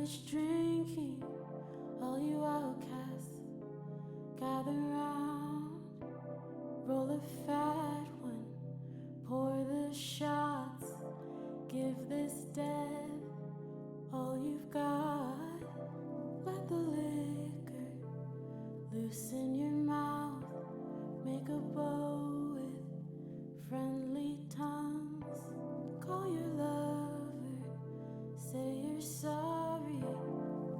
finish drinking, all you outcasts gather round. Roll a fat one, pour the shots, give this death all you've got. Let the liquor loosen your mouth, make a bow with friendly tongues. Call your lover, say you're sorry,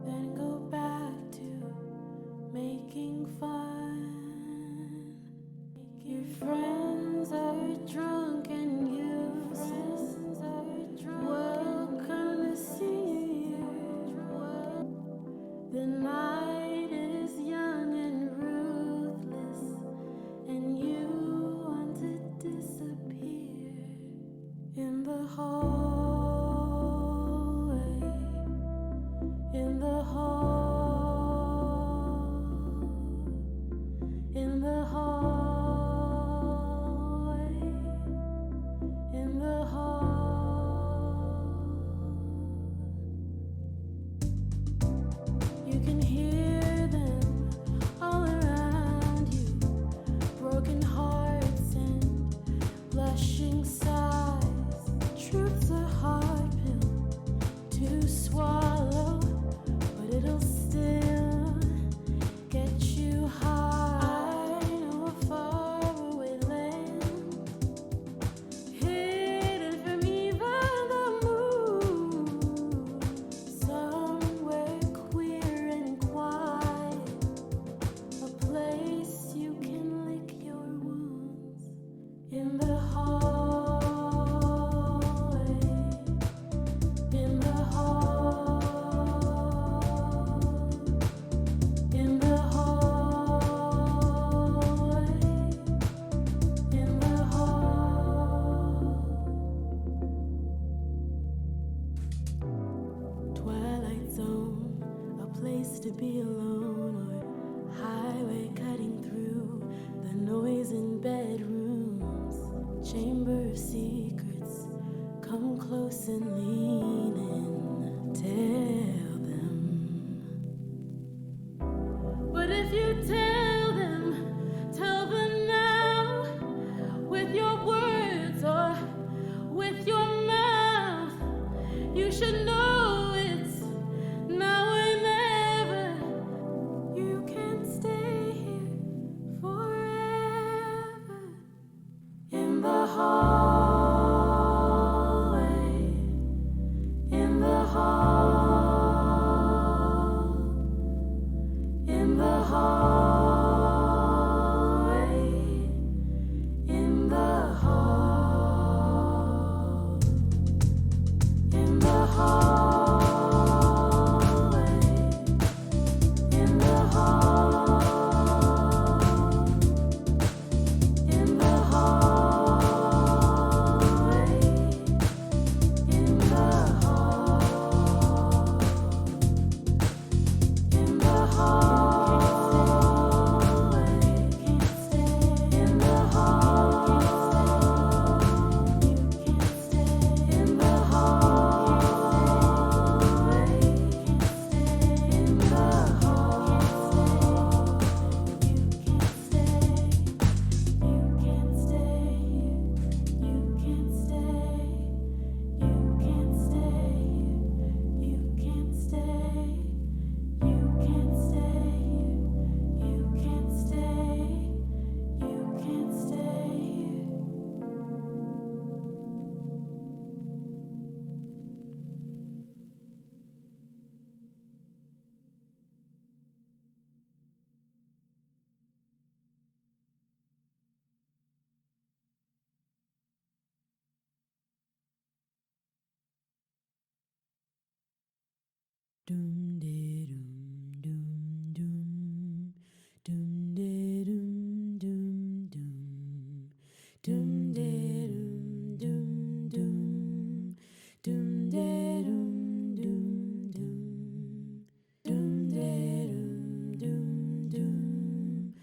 then go back to making fun. Your friends are drunk and useless. Welcome to see you. The night is young and ruthless, and you want to disappear in the hallway, in the hall, in the hallway, in the hall. You can hear them all around you, broken hearts and blushing sighs. Truth's a hard pill to swallow, but it'll still get you high. I know a faraway land, hidden from even the moon, somewhere queer and quiet, a place you can lick your wounds. In the hallway, in the hall, in the hallway, in the hall. Twilight zone, a place to be alone, or highway cutting through the noise in bedrooms. Chamber of secrets, come close and lean in, tell them. But if you tell them now, with your words or with your mouth, you should know it's now or never. You can't stay here forever. In the hallway, in the hall, in the hallway, in the hall, in the hallway, in the hall, in the hallway, in the hall, in the hallway, can't stay in the hall, you can't stay in the hallway, can't stay in the hall, you can't stay, you can't stay here, you can't stay, you can't stay here, you can't stay, you can't stay here, you can't stay, you can't stay here. Doom de doom doom doom doom de doom doom doom doom de doom doom doom doom de doom doom doom doom de doom doom doom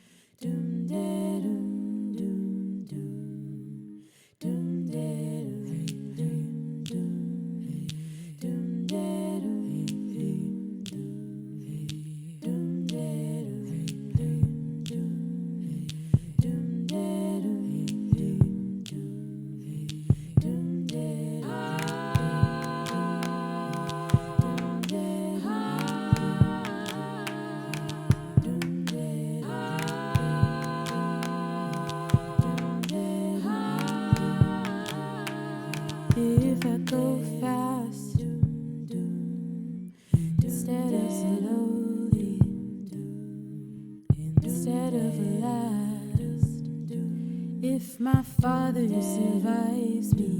doom de doom doom doom doom de doom doom doom doom de doom father survives me,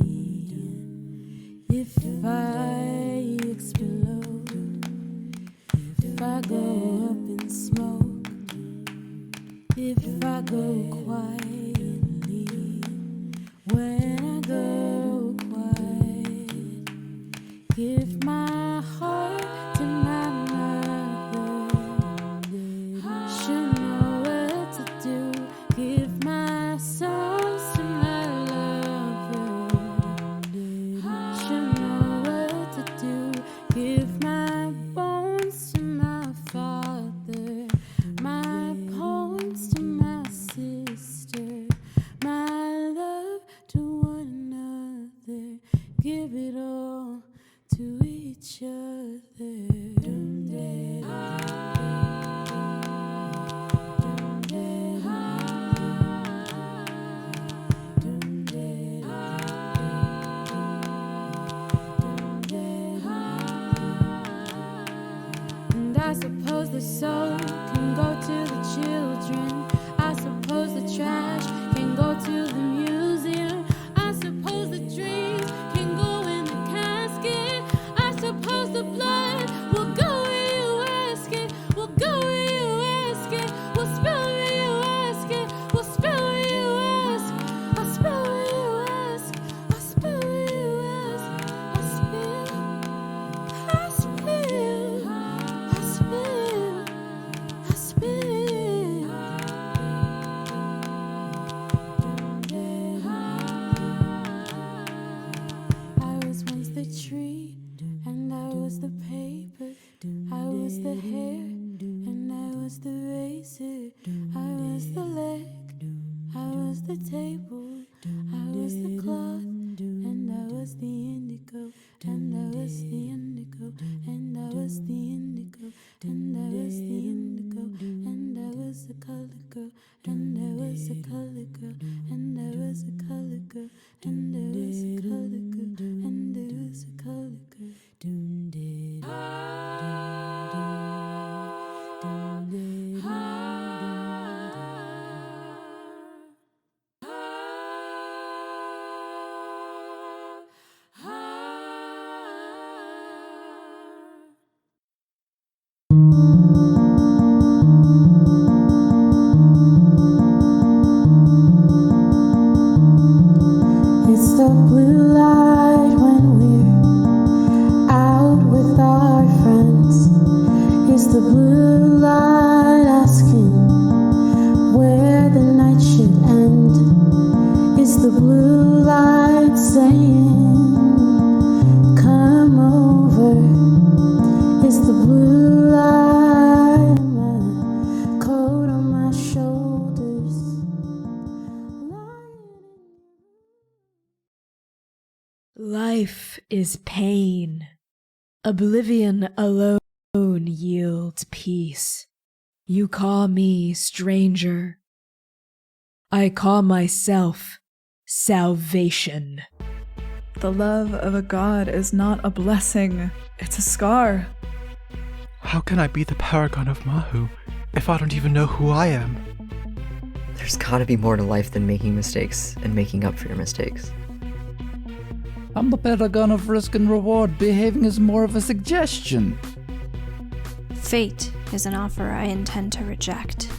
if I explode, if I go up in smoke, if I go quietly, when I go quiet, give my heart to my mother, she'll know what to do, give my songs to my lover, she'll know what to do, give my bones to my father, my poems to my sister, my love to one another, give it all to each other. And I suppose the soul can go to the children. I suppose the trash can go to the museum. I suppose the dreams can go in the casket. I suppose the blood will go where you ask it. Will go where you ask it. Will spill where you ask it. Will spill where you ask. I'll spill where you ask. I'll spill where you ask. I'll spill. I'll spill. I'll spill. I'll spill. I was once the tree, and I was the paper. I was the hair, and I was the razor. I was the leg, I was the table. I was the cloth, and I was the indigo. And I was the indigo, and I was the indigo, and I was the indigo, and I was a color girl, and I was a color girl, and I was a color girl, and I was a color girl, and I was a color girl. It's the blue light when we're out with our friends. It's the blue light asking where the night should end. It's the blue light saying, come over. It's the blue light in my coat on my shoulders. Life is pain. Oblivion alone yields peace. You call me stranger. I call myself salvation. The love of a god is not a blessing, it's a scar. How can I be the paragon of Mahu if I don't even know who I am? There's gotta be more to life than making mistakes and making up for your mistakes. I'm the paragon of risk and reward, behaving as more of a suggestion. Fate is an offer I intend to reject.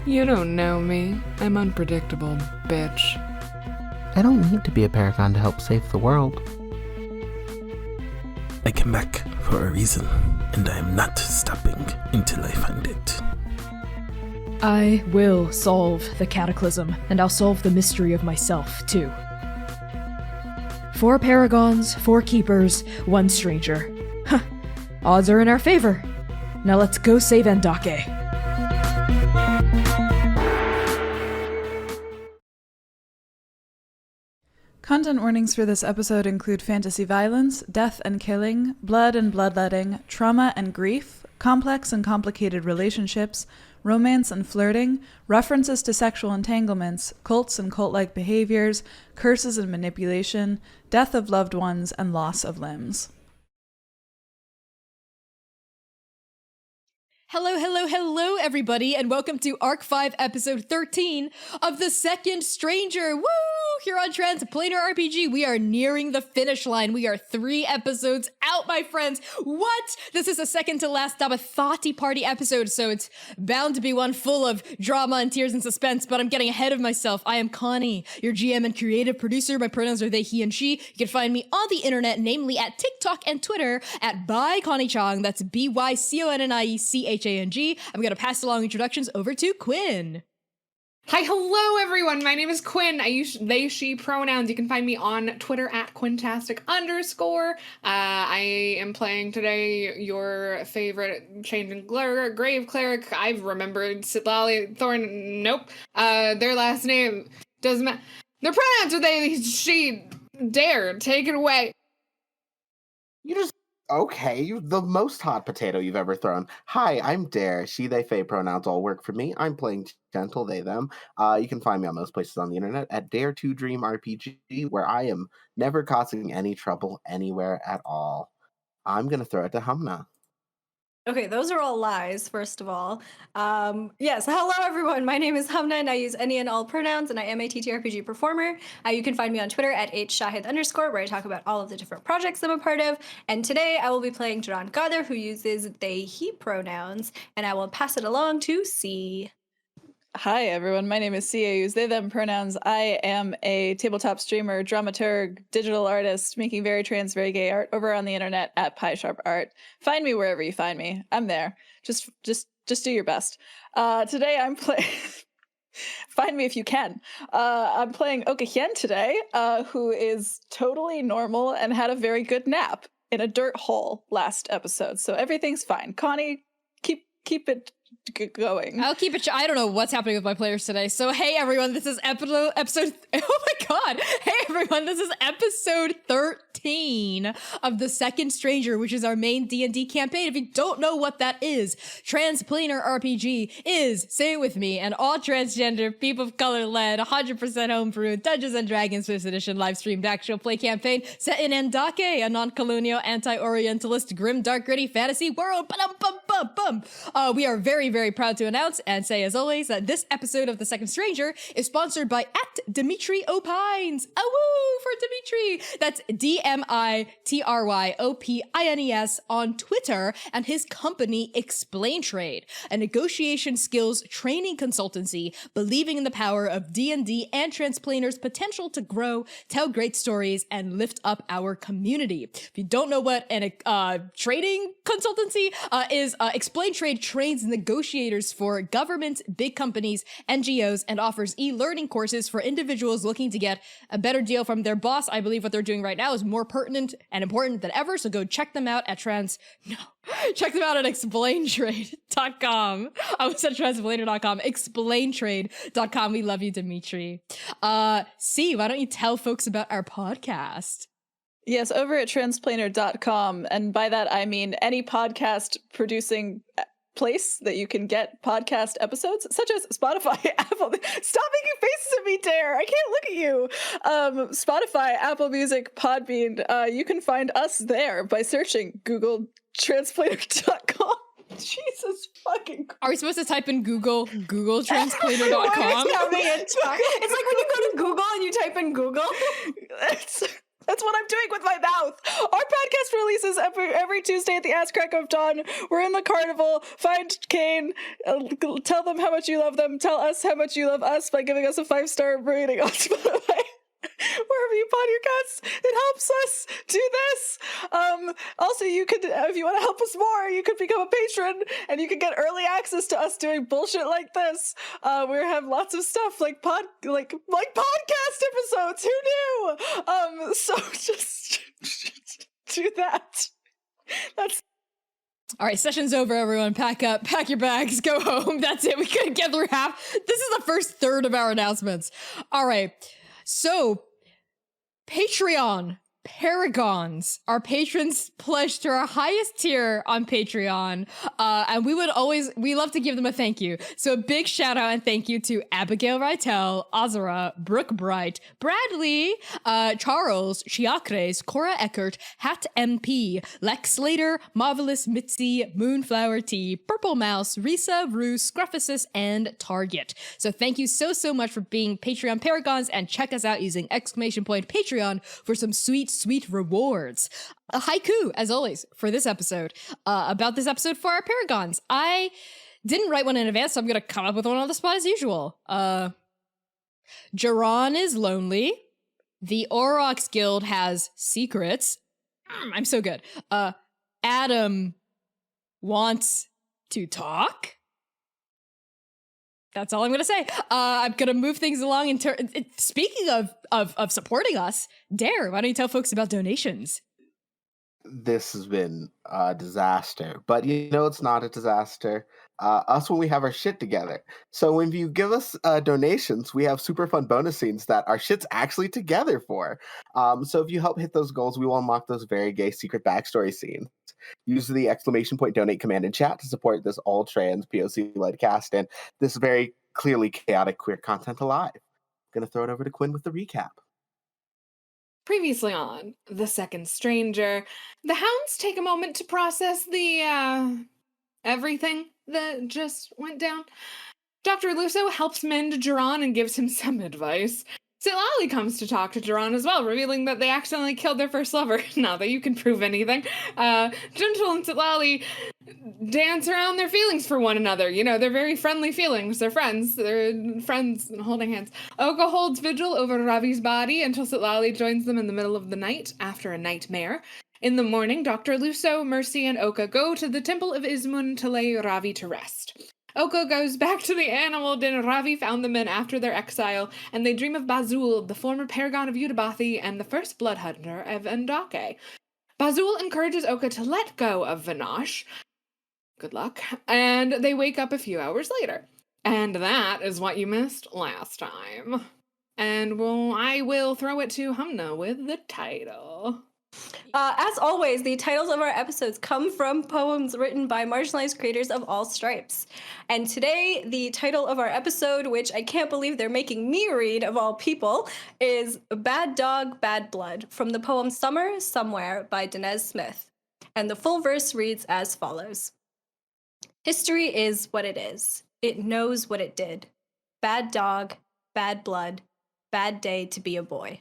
You don't know me. I'm unpredictable, bitch. I don't need to be a paragon to help save the world. I came back for a reason, and I am not stopping until I find it. I will solve the cataclysm, and I'll solve the mystery of myself, too. 4 paragons, 4 keepers, 1 stranger. Huh. Odds are in our favor. Now let's go save Andake. Content warnings for this episode include fantasy violence, death and killing, blood and bloodletting, trauma and grief, complex and complicated relationships, romance and flirting, references to sexual entanglements, cults and cult-like behaviors, curses and manipulation, death of loved ones, and loss of limbs. Hello, everybody, and welcome to Arc 5, Episode 13 of The Second Stranger. Woo! Here on Transplanar RPG, we are nearing the finish line. We are 3 episodes out, my friends. What? This is the second to last Dabathati Party episode, so it's bound to be one full of drama and tears and suspense, but I'm getting ahead of myself. I am Connie, your GM and creative producer. My pronouns are they, he, and she. You can find me on the internet, namely at TikTok and Twitter at ByConnieChang. That's ByConniechang. I'm going to pass along introductions over to Quinn. Hi, hello everyone. My name is Quinn. I use they, she pronouns. You can find me on Twitter at Quintastic_. I am playing today your favorite Changing Grave Cleric. I've remembered Sitlali Thorn. Nope. Their last name doesn't matter. Their pronouns are they, she, dare. Take it away. You just... Okay, the most hot potato you've ever thrown. Hi, I'm Dare. She, they, they pronouns all work for me. I'm playing gentle, they, them. You can find me on most places on the internet at Dare2Dream RPG, where I am never causing any trouble anywhere at all. I'm going to throw it to Humna. Okay, those are all lies, first of all. Yes, hello everyone. My name is Humna and I use any and all pronouns and I am a TTRPG performer. You can find me on Twitter at @shahid_, where I talk about all of the different projects I'm a part of. And today I will be playing Jaran Gather, who uses they, he pronouns, and I will pass it along to C. Hi everyone, my name is C. I use they, them pronouns. I am a tabletop streamer, dramaturg, digital artist, making very trans, very gay art over on the internet at PieSharpArt. Find me wherever you find me. I'm there. Just do your best. Today I'm playing... Find me if you can. I'm playing Okahyen today, who is totally normal and had a very good nap in a dirt hole last episode. So everything's fine. Connie, keep it going. I'll keep it. I don't know what's happening with my players today. So, hey everyone, this is episode. Oh my god! Hey everyone, this is episode 13 of The Second Stranger, which is our main D&D campaign. If you don't know what that is, Transplanar RPG is, say it with me, an all transgender, people of color led, 100% homebrew, Dungeons and Dragons 5th edition live streamed actual play campaign set in Andake, a non-colonial, anti-orientalist, grim, dark, gritty fantasy world. We are very proud to announce and say, as always, that this episode of The Second Stranger is sponsored by @Dimitri Opines. A woo for Dimitri. That's DMITRYOPINES on Twitter, and his company Explain Trade, a negotiation skills training consultancy believing in the power of D&D and Transplanar's potential to grow, tell great stories, and lift up our community. If you don't know what an trading consultancy is, Explain Trade trains negotiators for governments, big companies, NGOs, and offers e-learning courses for individuals looking to get a better deal from their boss. I believe what they're doing right now is more pertinent and important than ever, so go check them out at check them out at explaintrade.com. I was at transplanar.com. Explaintrade.com. We love you, Dimitri. C, why don't you tell folks about our podcast? Yes, over at transplanar.com, and by that I mean any podcast producing place that you can get podcast episodes, such as Spotify, Apple. Stop making faces at me, Dare! I can't look at you! Spotify, Apple Music, Podbean. You can find us there by searching Google Transplanar.com. Jesus fucking Christ. Are we supposed to type in Google Transplanar.com? It's like when you go to Google and you type in Google. That's what I'm doing with my mouth. Our podcast releases every Tuesday at the ass crack of dawn. We're in the carnival. Find Kane. Tell them how much you love them. Tell us how much you love us by giving us a 5-star rating on Spotify. Wherever you podcast, it helps us do this. Also, you could, if you want to help us more, you could become a patron, and you can get early access to us doing bullshit like this. We have lots of stuff like podcast episodes. Who knew? So just do that. That's. All right, session's over, everyone. Pack up, pack your bags, go home. That's it. We couldn't get through half. This is the first third of our announcements. All right. So, Patreon. Paragons, our patrons pledged to our highest tier on Patreon, and we love to give them a thank you. So a big shout out and thank you to Abigail Rytel, Azara, Brooke Bright, Bradley, Charles, Chiacres, Cora Eckert, Hat MP, Lex Slater, Marvelous Mitzi, Moonflower T, Purple Mouse, Risa, Rue, Scruffusus, and Target. So thank you so much for being Patreon Paragons, and check us out using !Patreon for some sweet rewards. A haiku, as always, for this episode, about this episode for our Paragons. I didn't write one in advance, so I'm gonna come up with one on the spot as usual. Jaron is lonely. The Aurochs Guild has secrets. I'm so good. Adam wants to talk. That's all I'm gonna say. I'm gonna move things along in speaking of supporting us, Dare, why don't you tell folks about donations? This has been a disaster, but it's not a disaster. Us when we have our shit together. So when you give us donations, we have super fun bonus scenes that our shit's actually together for. So if you help hit those goals, we will unlock those very gay secret backstory scenes. Use the !donate command in chat to support this all-trans POC-led cast and this very clearly chaotic queer content alive. I'm gonna throw it over to Quinn with the recap. Previously on The Second Stranger, the hounds take a moment to process the, everything that just went down. Dr. Lusso helps mend Jaron and gives him some advice. Sitlali comes to talk to Jaron as well, revealing that they accidentally killed their first lover. Not that you can prove anything. Gentle and Sitlali dance around their feelings for one another. They're very friendly feelings. They're friends. They're friends holding hands. Oka holds vigil over Ravi's body until Sitlali joins them in the middle of the night after a nightmare. In the morning, Dr. Lusso, Mercy, and Oka go to the Temple of Ismun to lay Ravi to rest. Oka goes back to the animal den Ravi found them in after their exile, and they dream of Bazul, the former paragon of Udabathi and the first blood hunter of Andake. Bazul encourages Oka to let go of Vinash. Good luck. And they wake up a few hours later. And that is what you missed last time. And I will throw it to Humna with the title. As always, the titles of our episodes come from poems written by marginalized creators of all stripes. And today, the title of our episode, which I can't believe they're making me read of all people, is Bad Dog, Bad Blood, from the poem Summer, Somewhere by Denez Smith. And the full verse reads as follows. History is what it is. It knows what it did. Bad dog, bad blood, bad day to be a boy.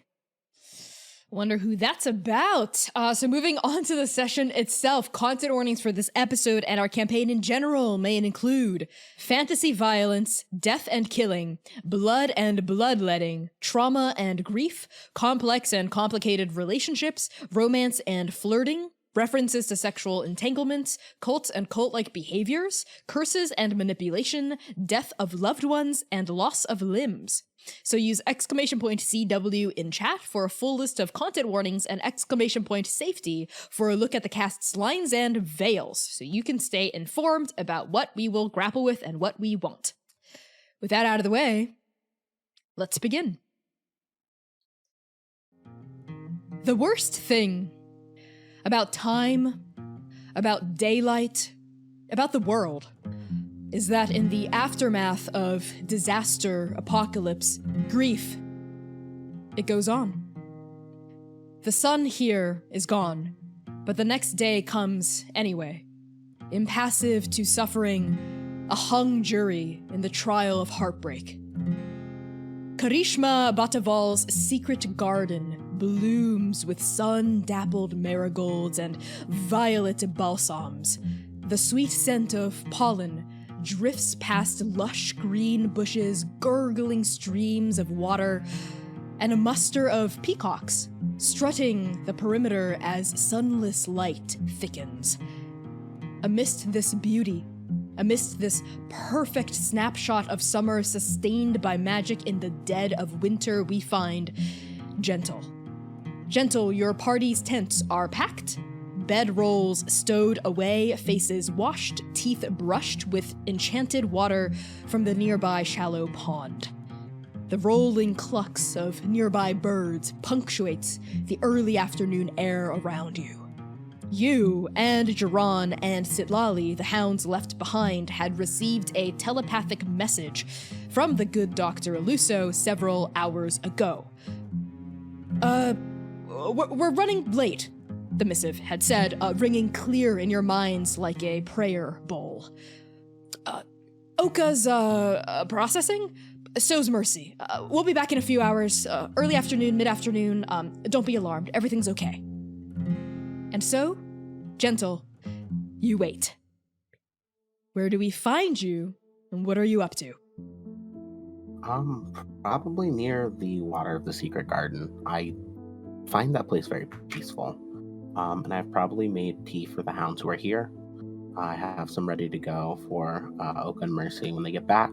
Wonder who that's about. So moving on to the session itself, content warnings for this episode and our campaign in general may include fantasy violence, death and killing, blood and bloodletting, trauma and grief, complex and complicated relationships, romance and flirting, references to sexual entanglements, cults and cult-like behaviors, curses and manipulation, death of loved ones, and loss of limbs. So use !CW in chat for a full list of content warnings and !safety for a look at the cast's lines and veils, so you can stay informed about what we will grapple with and what we won't. With that out of the way, let's begin. The worst thing about time, about daylight, about the world, is that in the aftermath of disaster, apocalypse, grief, it goes on. The sun here is gone, but the next day comes anyway, impassive to suffering, a hung jury in the trial of heartbreak. Karishma Bataval's secret garden blooms with sun-dappled marigolds and violet balsams. The sweet scent of pollen drifts past lush green bushes, gurgling streams of water, and a muster of peacocks strutting the perimeter as sunless light thickens. Amidst this beauty, amidst this perfect snapshot of summer sustained by magic in the dead of winter, we find Gentle. Gentle, your party's tents are packed, bedrolls stowed away, faces washed, teeth brushed with enchanted water from the nearby shallow pond. The rolling clucks of nearby birds punctuates the early afternoon air around you. You and Jiran and Sitlali, the hounds left behind, had received a telepathic message from the good Dr. Eluso several hours ago. We're running late, the missive had said, ringing clear in your minds like a prayer bowl. Oka's, processing? So's Mercy. We'll be back in a few hours, early afternoon, mid-afternoon. Don't be alarmed, everything's okay. And so, Gentle, you wait. Where do we find you, and what are you up to? Probably near the water of the secret garden. I find that place very peaceful. And I've probably made tea for the hounds who are here. I have some ready to go for Oka and Mercy when they get back,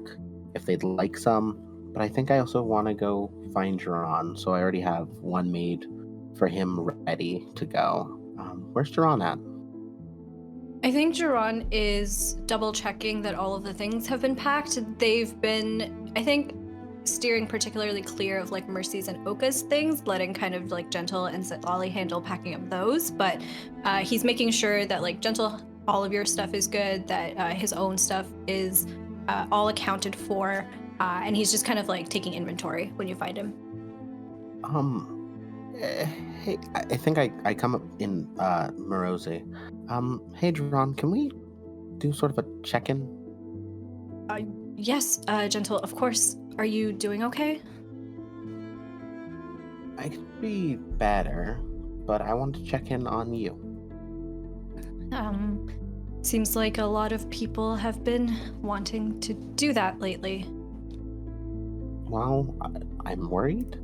if they'd like some. But I think I also want to go find Jiran, so I already have one made for him ready to go. Where's Jiran at? I think Jiran is double checking that all of the things have been packed. They've been, I think, steering particularly clear of like Mercy's and Oka's things, letting kind of like Gentle and Sitlali handle packing up those. But he's making sure that like Gentle, all of your stuff is good, that his own stuff is all accounted for, and he's just kind of like taking inventory when you find him. Hey, I think I come up in Morosi. Hey, Jiran, can we do sort of a check-in? Yes, Gentle, of course. Are you doing okay? I could be better, but I want to check in on you. Seems like a lot of people have been wanting to do that lately. Well, I'm worried.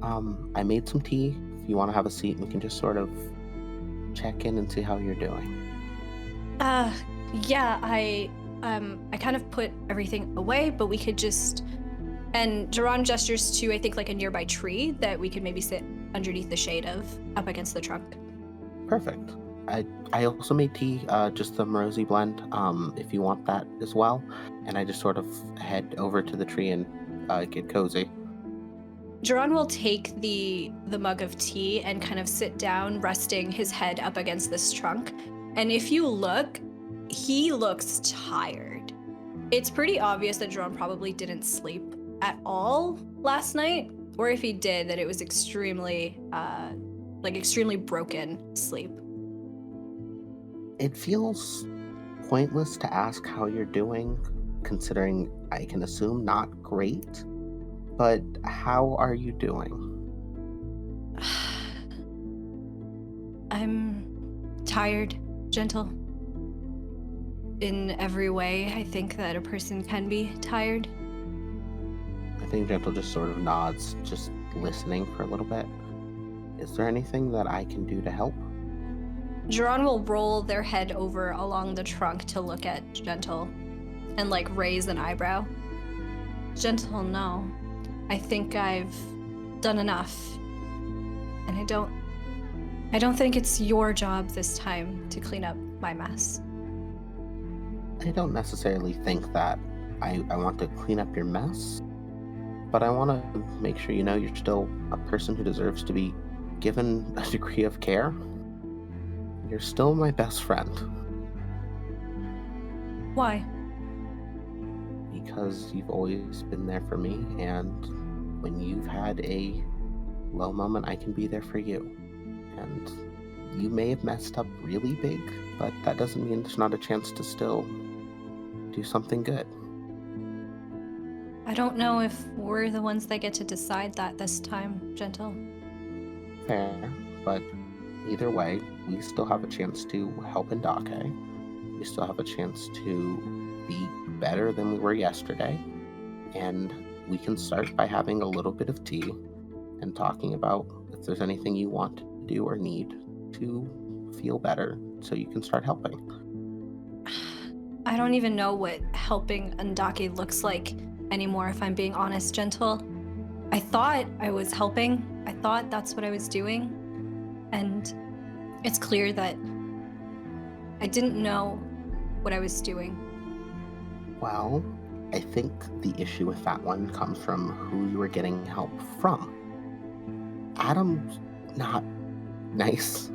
I made some tea. If you want to have a seat, we can just sort of check in and see how you're doing. Yeah, I kind of put everything away, but we could just... And Jiran gestures to, I think, like a nearby tree that we could maybe sit underneath the shade of, up against the trunk. Perfect. I also made tea, just the Morosi blend, if you want that as well. And I just sort of head over to the tree and get cozy. Jiran will take the mug of tea and kind of sit down, resting his head up against this trunk. And if you look, he looks tired. It's pretty obvious that Jiran probably didn't sleep at all last night, or if he did, that it was extremely broken sleep. It feels pointless to ask how you're doing, considering I can assume not great. But how are you doing? I'm tired, Gentle. In every way, I think that a person can be tired. I think Gentle just sort of nods, just listening for a little bit. Is there anything that I can do to help? Jiran will roll their head over along the trunk to look at Gentle and like raise an eyebrow. Gentle, no. I think I've done enough. And I don't think it's your job this time to clean up my mess. I don't necessarily think that I want to clean up your mess, but I want to make sure you know you're still a person who deserves to be given a degree of care. You're still my best friend. Why? Because you've always been there for me, and when you've had a low moment, I can be there for you. And you may have messed up really big, but that doesn't mean there's not a chance to still do something good. I don't know if we're the ones that get to decide that this time, Gentle. Fair, but either way, we still have a chance to help Andake. We still have a chance to be better than we were yesterday. And we can start by having a little bit of tea and talking about if there's anything you want to do or need to feel better so you can start helping. I don't even know what helping Andake looks like anymore, if I'm being honest, Gentle. I thought I was helping. I thought that's what I was doing. And it's clear that I didn't know what I was doing. Well, I think the issue with that one comes from who you were getting help from. Adam's not nice,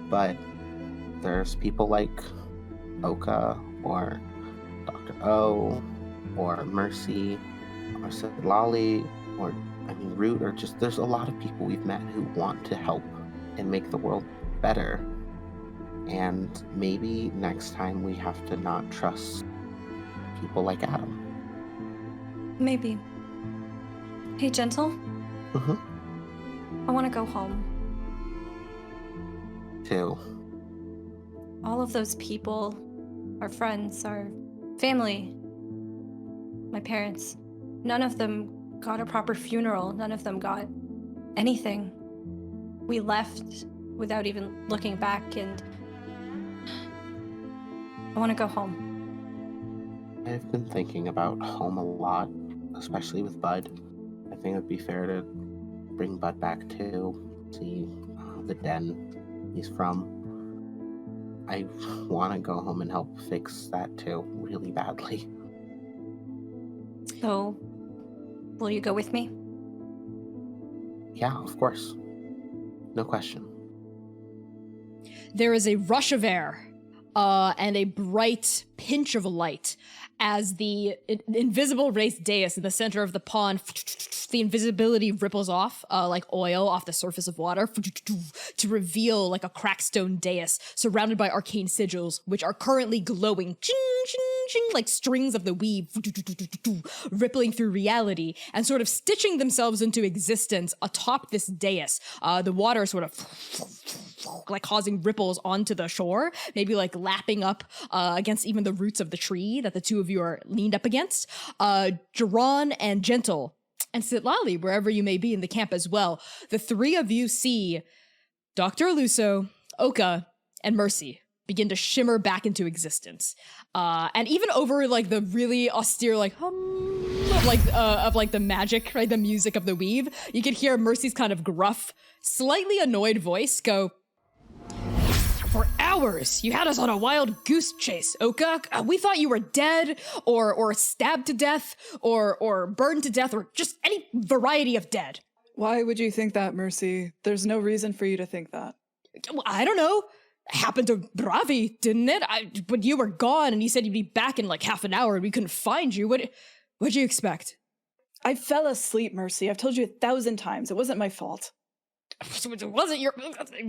but there's people like Oka or Dr. O or Mercy or Sidlali or Root, or just there's a lot of people we've met who want to help and make the world better. And maybe next time we have to not trust people like Adam. Maybe. Hey, Gentle? Mm-hmm. I want to go home. Too. All of those people, our friends, our family, my parents, none of them got a proper funeral. None of them got anything. We left without even looking back, and I want to go home. I've been thinking about home a lot, especially with Bud. I think it'd be fair to bring Bud back too, see the den he's from. I want to go home and help fix that too, really badly. So, will you go with me? Yeah, of course. No question. There is a rush of air and a bright pinch of light as the invisible raised dais in the center of the pond, the invisibility ripples off like oil off the surface of water to reveal like a crackstone dais surrounded by arcane sigils, which are currently glowing like strings of the weave rippling through reality and sort of stitching themselves into existence atop this dais. The water sort of like causing ripples onto the shore, maybe like lapping up against even the roots of the tree that the two of you are leaned up against. Jerron and Gentle and Sitlali, wherever you may be in the camp as well, the three of you see Dr. Aluso, Oka, and Mercy begin to shimmer back into existence. And even over like the really austere like hum of like the magic, right, the music of the weave, you could hear Mercy's kind of gruff, slightly annoyed voice go, "For hours, you had us on a wild goose chase, Oka. We thought you were dead, or stabbed to death, or burned to death, or just any variety of dead." Why would you think that, Mercy? There's no reason for you to think that. I don't know. Happened to Bravi, didn't it? But you were gone, and you said you'd be back in like half an hour, and we couldn't find you. What'd you expect? I fell asleep, Mercy. I've told you 1,000 times. It wasn't my fault. So it wasn't your.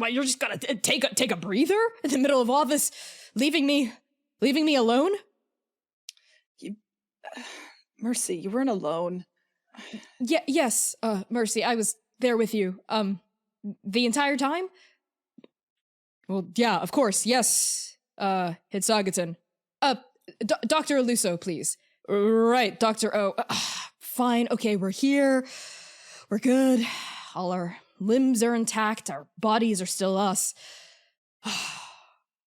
You're just gonna take a breather in the middle of all this, leaving me alone. Mercy, you weren't alone. Yes, Mercy, I was there with you. The entire time. Well, yeah, of course, yes. Hitsagaton. Dr. Aluso, please. Right, Dr. O. Fine, okay, we're here. We're good. All our limbs are intact. Our bodies are still us.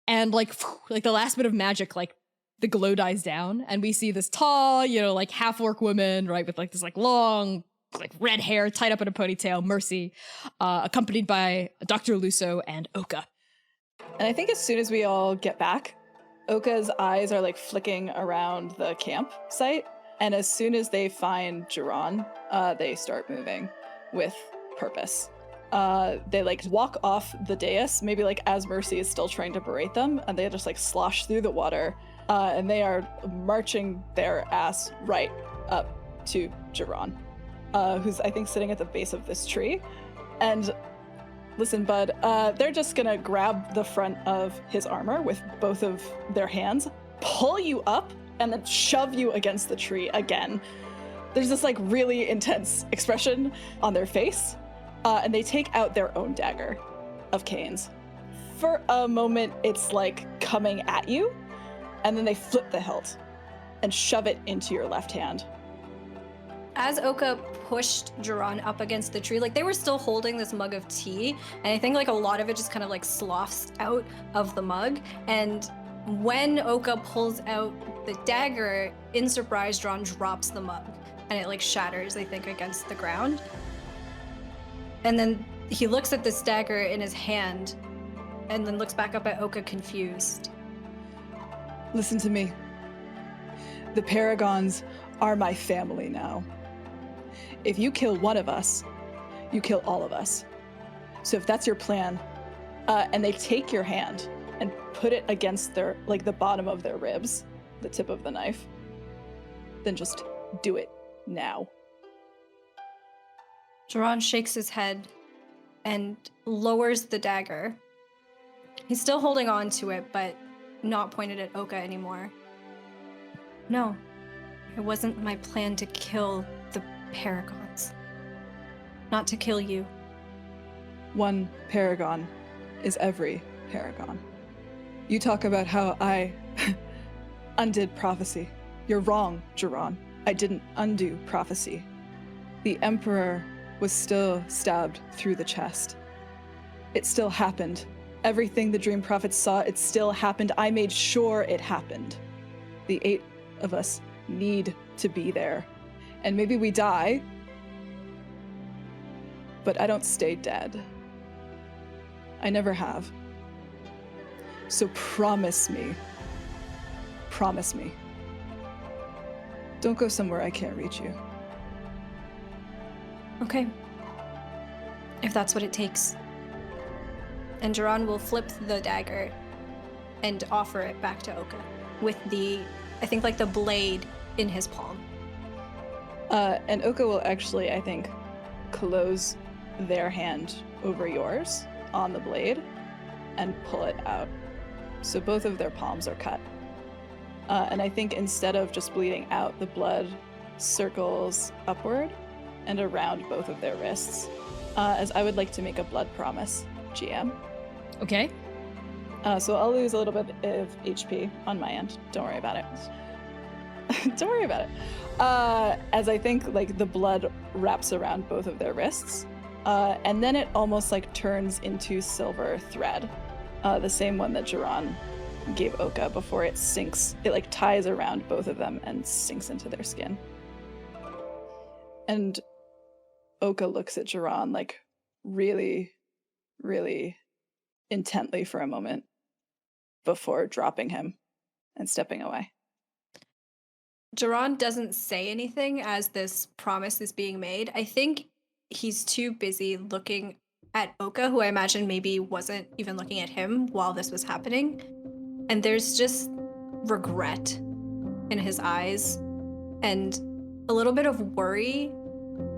And like the last bit of magic, like the glow dies down, and we see this tall, like half-orc woman, right, with like this like long, like red hair tied up in a ponytail, Mercy, accompanied by Dr. Aluso and Oka. And I think as soon as we all get back, Oka's eyes are like flicking around the campsite. And as soon as they find Jerron, they start moving with purpose. They like walk off the dais, maybe like as Mercy is still trying to berate them, and they just like slosh through the water. And they are marching their ass right up to Jerron, who's I think sitting at the base of this tree. And listen, Bud, they're just gonna grab the front of his armor with both of their hands, pull you up, and then shove you against the tree again. There's this like really intense expression on their face, and they take out their own dagger of canes. For a moment, it's like coming at you, and then they flip the hilt and shove it into your left hand. As Oka pushed Jerron up against the tree, like they were still holding this mug of tea, and I think like a lot of it just kind of like sloughs out of the mug. And when Oka pulls out the dagger, in surprise, Jerron drops the mug, and it like shatters, I think, against the ground. And then he looks at this dagger in his hand, and then looks back up at Oka confused. Listen to me. The Paragons are my family now. If you kill one of us, you kill all of us. So if that's your plan, and they take your hand and put it against their, like, the bottom of their ribs, the tip of the knife, then just do it now. Duran shakes his head and lowers the dagger. He's still holding on to it, but not pointed at Oka anymore. No, it wasn't my plan to kill the Paragons. Not to kill you. One Paragon is every Paragon. You talk about how I undid prophecy. You're wrong, Duran. I didn't undo prophecy. The Emperor was still stabbed through the chest. It still happened. Everything the Dream Prophets saw, it still happened. I made sure it happened. The 8 of us need to be there. And maybe we die, but I don't stay dead. I never have. So promise me. Promise me. Don't go somewhere I can't reach you. Okay. If that's what it takes. And Duran will flip the dagger and offer it back to Oka with the, I think, like the blade in his palm. And Oka will actually, I think, close their hand over yours on the blade and pull it out. So both of their palms are cut. And I think instead of just bleeding out, the blood circles upward and around both of their wrists. As I would like to make a blood promise, GM. Okay. So I'll lose a little bit of HP on my end. Don't worry about it. Don't worry about it. As I think like the blood wraps around both of their wrists, and then it almost like turns into silver thread, the same one that Duran gave Oka before it sinks. It like ties around both of them and sinks into their skin. And Oka looks at Duran like really, really intently for a moment before dropping him and stepping away. Duran doesn't say anything as this promise is being made. I think he's too busy looking at Oka, who I imagine maybe wasn't even looking at him while this was happening. And there's just regret in his eyes and a little bit of worry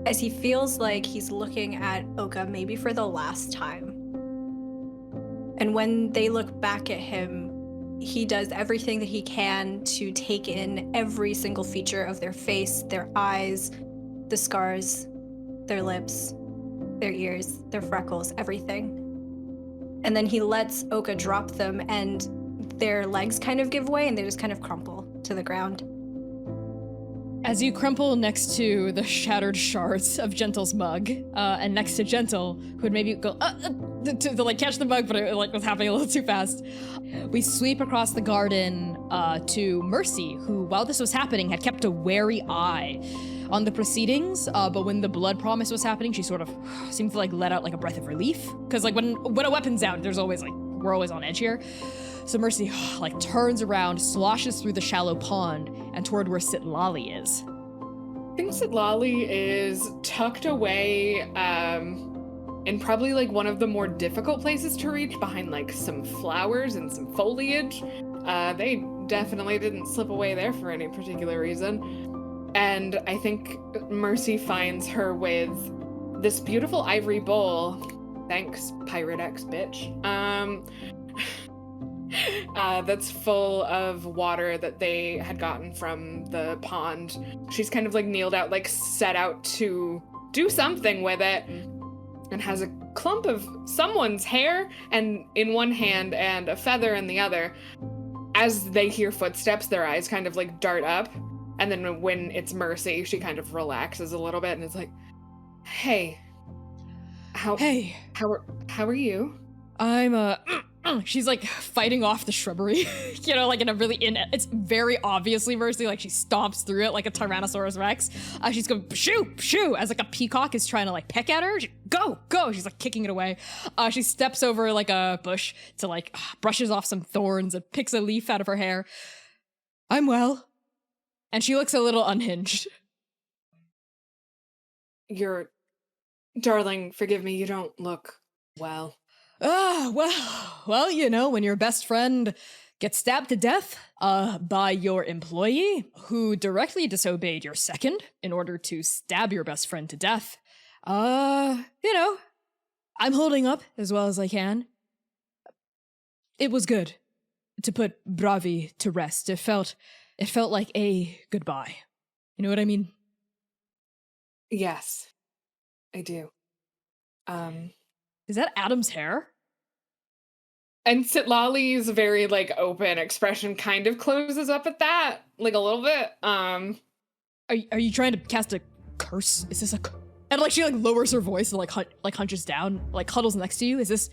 as he feels like he's looking at Oka maybe for the last time. And when they look back at him, he does everything that he can to take in every single feature of their face, their eyes, the scars, their lips, their ears, their freckles, everything. And then he lets Oka drop them and their legs kind of give way and they just kind of crumple to the ground. As you crumple next to the shattered shards of Gentle's mug, and next to Gentle, who would maybe go to like catch the mug, but it like was happening a little too fast. We sweep across the garden to Mercy, who, while this was happening, had kept a wary eye on the proceedings. But when the blood promise was happening, she sort of seemed to like let out like a breath of relief, because like when a weapon's out, there's always like we're always on edge here. So Mercy like turns around, sloshes through the shallow pond, and toward where Sitlali is. I think Sitlali is tucked away in probably like one of the more difficult places to reach, behind like some flowers and some foliage. They definitely didn't slip away there for any particular reason. And I think Mercy finds her with this beautiful ivory bowl. Thanks, Pirate X bitch. That's full of water that they had gotten from the pond. She's kind of like kneeled out, like set out to do something with it, and has a clump of someone's hair and in one hand and a feather in the other. As they hear footsteps, their eyes kind of like dart up, and then when it's Mercy, she kind of relaxes a little bit and is like, "Hey, how are you?" I'm she's like fighting off the shrubbery, you know, like in a really it's very obviously Mercy, like she stomps through it like a Tyrannosaurus Rex. She's going shoo, as like a peacock is trying to like peck at her. Go, she's like kicking it away. She steps over like a bush to like brushes off some thorns and picks a leaf out of her hair. I'm well. And she looks a little unhinged. Darling, forgive me, you don't look well. Well, you know, when your best friend gets stabbed to death by your employee who directly disobeyed your second in order to stab your best friend to death, you know, I'm holding up as well as I can. It was good to put Bravi to rest. It felt like a goodbye. You know what I mean? Yes, I do. Is that Adam's hair? And Sitlali's very, like, open expression kind of closes up at that, like, a little bit. Are you trying to cast a curse? Is this a... And, like, she, like, lowers her voice and, like hunches down, like, huddles next to you. Is this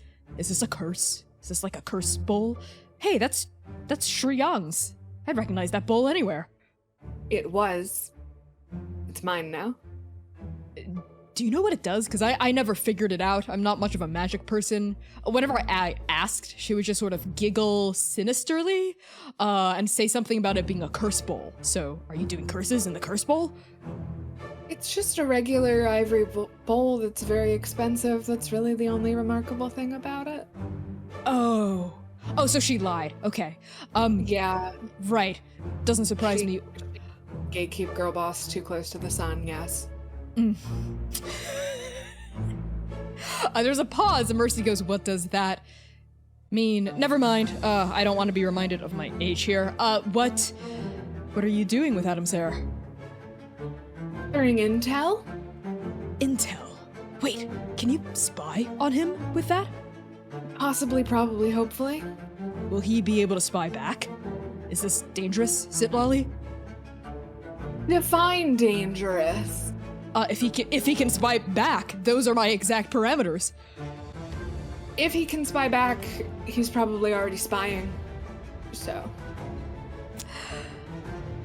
a curse? Is this, like, a curse bowl? Hey, that's Sri Yang's. I'd recognize that bowl anywhere. It was. It's mine now. Do you know what it does? Because I never figured it out. I'm not much of a magic person. Whenever I asked, she would just sort of giggle sinisterly and say something about it being a curse bowl. So, are you doing curses in the curse bowl? It's just a regular ivory bowl that's very expensive. That's really the only remarkable thing about it. Oh, so she lied. Okay. Yeah. Right. Doesn't surprise me. Gatekeep girl boss too close to the sun, yes. There's a pause and Mercy goes, what does that mean? Never mind. I don't want to be reminded of my age here. What are you doing with Adam's hair? Gathering intel? Intel? Wait, can you spy on him with that? Possibly, probably, hopefully. Will he be able to spy back? Is this dangerous, Sitlali? Define dangerous. If he can spy back, those are my exact parameters. If he can spy back, he's probably already spying. So.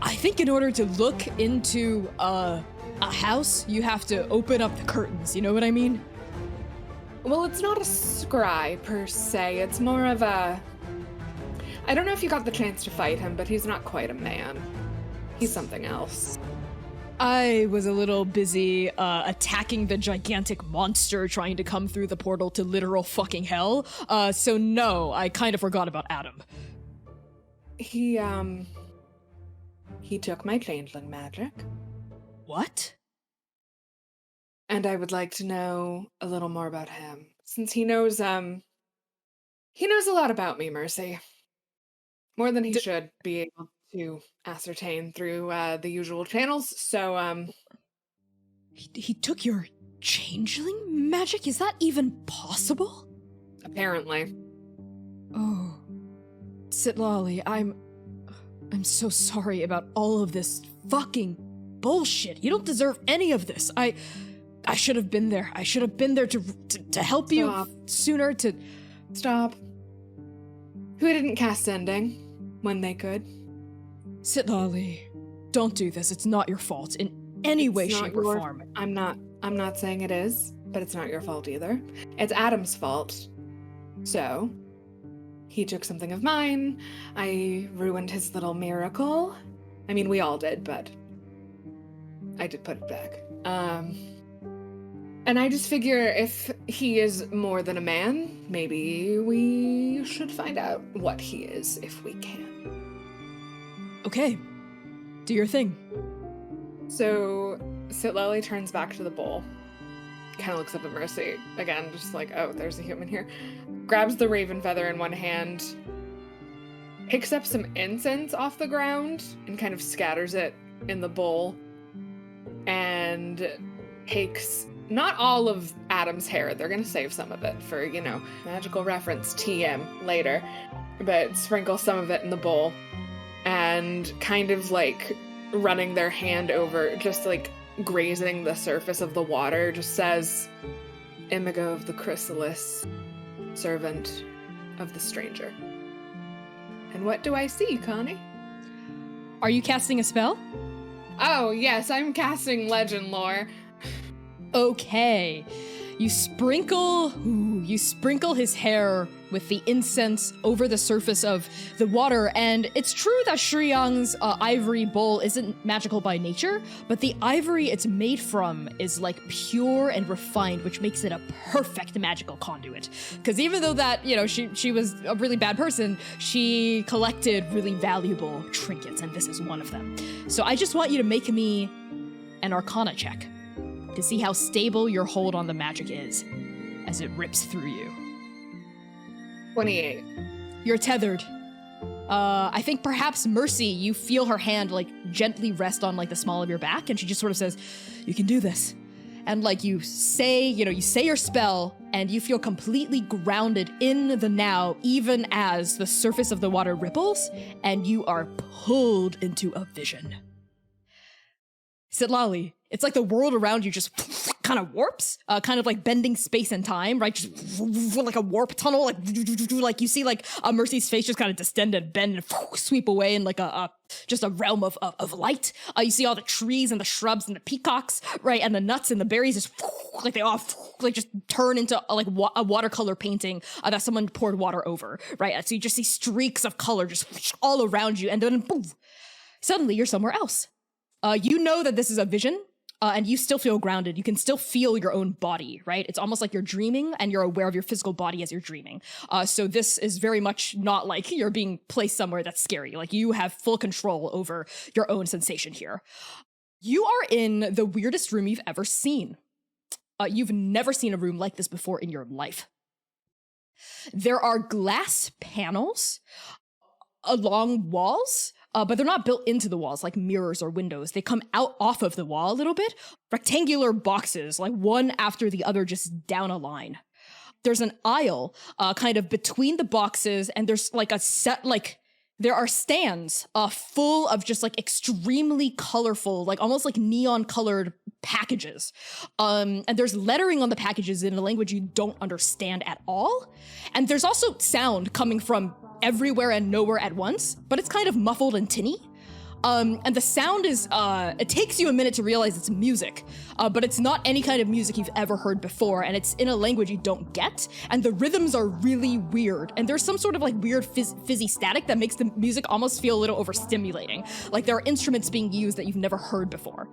I think in order to look into a house, you have to open up the curtains, you know what I mean? Well, it's not a scry per se, it's more of a... I don't know if you got the chance to fight him, but he's not quite a man. He's something else. I was a little busy attacking the gigantic monster trying to come through the portal to literal fucking hell. So no, I kind of forgot about Adam. He took my changeling magic. What? And I would like to know a little more about him, since he knows a lot about me, Mercy. More than he should be able to ascertain through the usual channels, so, He took your changeling magic? Is that even possible? Apparently. Oh. Sitlali, I'm so sorry about all of this fucking bullshit. You don't deserve any of this. I should have been there. I should have been there to help you sooner, to... Stop. Who didn't cast Sending when they could? Sitlali, don't do this. It's not your fault in any way, shape, or form. I'm not saying it is, but it's not your fault either. It's Adam's fault. So, he took something of mine. I ruined his little miracle. I mean, we all did, but I did put it back. And I just figure if he is more than a man, maybe we should find out what he is if we can. Okay, do your thing. So Sitlali turns back to the bowl, kind of looks up at Mercy again, just like, oh, there's a human here. Grabs the raven feather in one hand, picks up some incense off the ground and kind of scatters it in the bowl, and takes not all of Adam's hair. They're gonna save some of it for, magical reference TM later, but sprinkle some of it in the bowl. And kind of like running their hand over, just like grazing the surface of the water, just says, Imago of the Chrysalis, servant of the stranger. And what do I see, Connie? Are you casting a spell? Oh, yes, I'm casting legend lore. Okay. You sprinkle his hair with the incense over the surface of the water. And it's true that Shuyang's ivory bowl isn't magical by nature, but the ivory it's made from is like pure and refined, which makes it a perfect magical conduit. Because even though that, you know, she was a really bad person, she collected really valuable trinkets, and this is one of them. So I just want you to make me an Arcana check to see how stable your hold on the magic is as it rips through you. 28. You're tethered. I think perhaps Mercy, you feel her hand like gently rest on like the small of your back, and she just sort of says, "You can do this." And like you say your spell, and you feel completely grounded in the now, even as the surface of the water ripples, and you are pulled into a vision. Sitlali, it's like the world around you just kind of warps, kind of like bending space and time, right? Just like a warp tunnel, like you see like Mercy's face just kind of distend and bend and sweep away in like just a realm of light. You see all the trees and the shrubs and the peacocks, right? And the nuts and the berries just like they all like just turn into like a watercolor painting that someone poured water over, right? So you just see streaks of color just all around you, and then boom, suddenly you're somewhere else. You know that this is a vision, and you still feel grounded. You can still feel your own body, right? It's almost like you're dreaming and you're aware of your physical body as you're dreaming. So this is very much not like you're being placed somewhere that's scary. Like you have full control over your own sensation here. You are in the weirdest room you've ever seen. You've never seen a room like this before in your life. There are glass panels along walls, but they're not built into the walls like mirrors or windows. They come out off of the wall a little bit. Rectangular boxes, like one after the other, just down a line. There's an aisle kind of between the boxes, and there's like a set, like there are stands full of just like extremely colorful, like almost like neon colored packages. And there's lettering on the packages in a language you don't understand at all. And there's also sound coming from everywhere and nowhere at once, but it's kind of muffled and tinny. And the sound is, it takes you a minute to realize it's music, but it's not any kind of music you've ever heard before, and it's in a language you don't get, and the rhythms are really weird, and there's some sort of like weird fizzy static that makes the music almost feel a little overstimulating, like there are instruments being used that you've never heard before.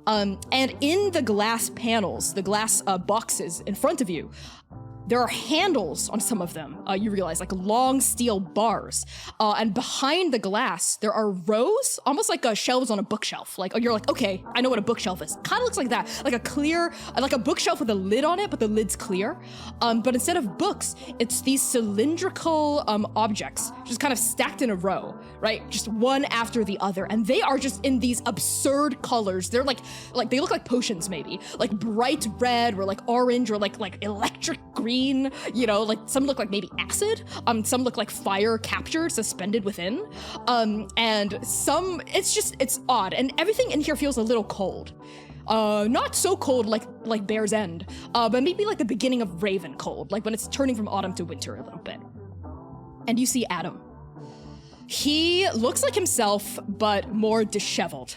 And in the glass panels, the glass boxes in front of you, there are handles on some of them, you realize, like long steel bars. And behind the glass, there are rows, almost like shelves on a bookshelf. Like, you're like, okay, I know what a bookshelf is. Kind of looks like that, like a clear, like a bookshelf with a lid on it, but the lid's clear. But instead of books, it's these cylindrical objects, just kind of stacked in a row, right? Just one after the other. And they are just in these absurd colors. They're like they look like potions maybe, like bright red or like orange or like electric green. You know, like some look like maybe acid, some look like fire captured, suspended within, and some, it's odd, and everything in here feels a little cold. Not so cold like Bear's End, but maybe like the beginning of Raven cold, like when it's turning from autumn to winter a little bit. And you see Adam. He looks like himself, but more disheveled.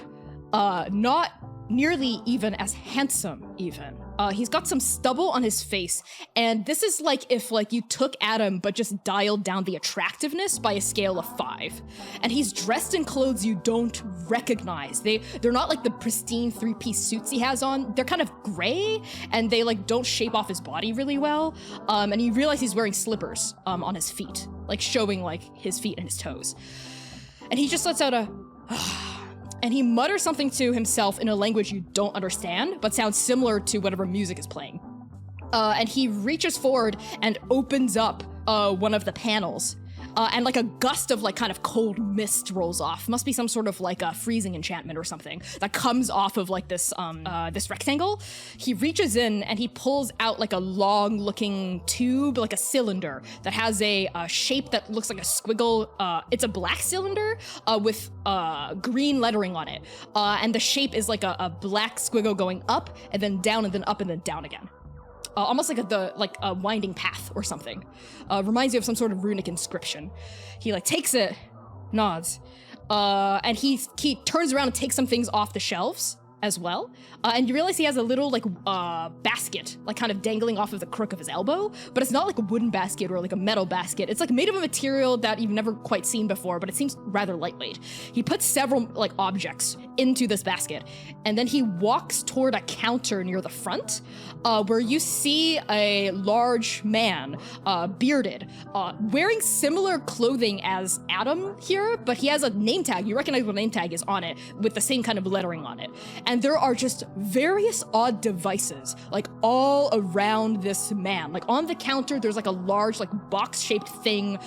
Not nearly even as handsome, even. He's got some stubble on his face, and this is like if like you took Adam but just dialed down the attractiveness by a scale of 5. And he's dressed in clothes you don't recognize. They're not like the pristine 3-piece suits he has on. They're kind of gray, and they like don't shape off his body really well. And you realize he's wearing slippers on his feet, like showing like his feet and his toes. And he just lets out a and he mutters something to himself in a language you don't understand, but sounds similar to whatever music is playing. And he reaches forward and opens up one of the panels. And like a gust of like kind of cold mist rolls off. Must be some sort of like a freezing enchantment or something that comes off of like this this rectangle. He reaches in and he pulls out like a long looking tube, like a cylinder that has a shape that looks like a squiggle. It's a black cylinder with green lettering on it. And the shape is like a black squiggle going up and then down and then up and then down again. Almost like a winding path or something. Reminds you of some sort of runic inscription. He like takes it, nods, and he turns around and takes some things off the shelves, as well. And you realize he has a little like basket, like kind of dangling off of the crook of his elbow, but it's not like a wooden basket or like a metal basket. It's like made of a material that you've never quite seen before, but it seems rather lightweight. He puts several like objects into this basket, and then he walks toward a counter near the front, where you see a large man, bearded, wearing similar clothing as Adam here, but he has a name tag. You recognize what name tag is on it with the same kind of lettering on it. And there are just various odd devices, like all around this man. Like on the counter, there's like a large, like box-shaped thing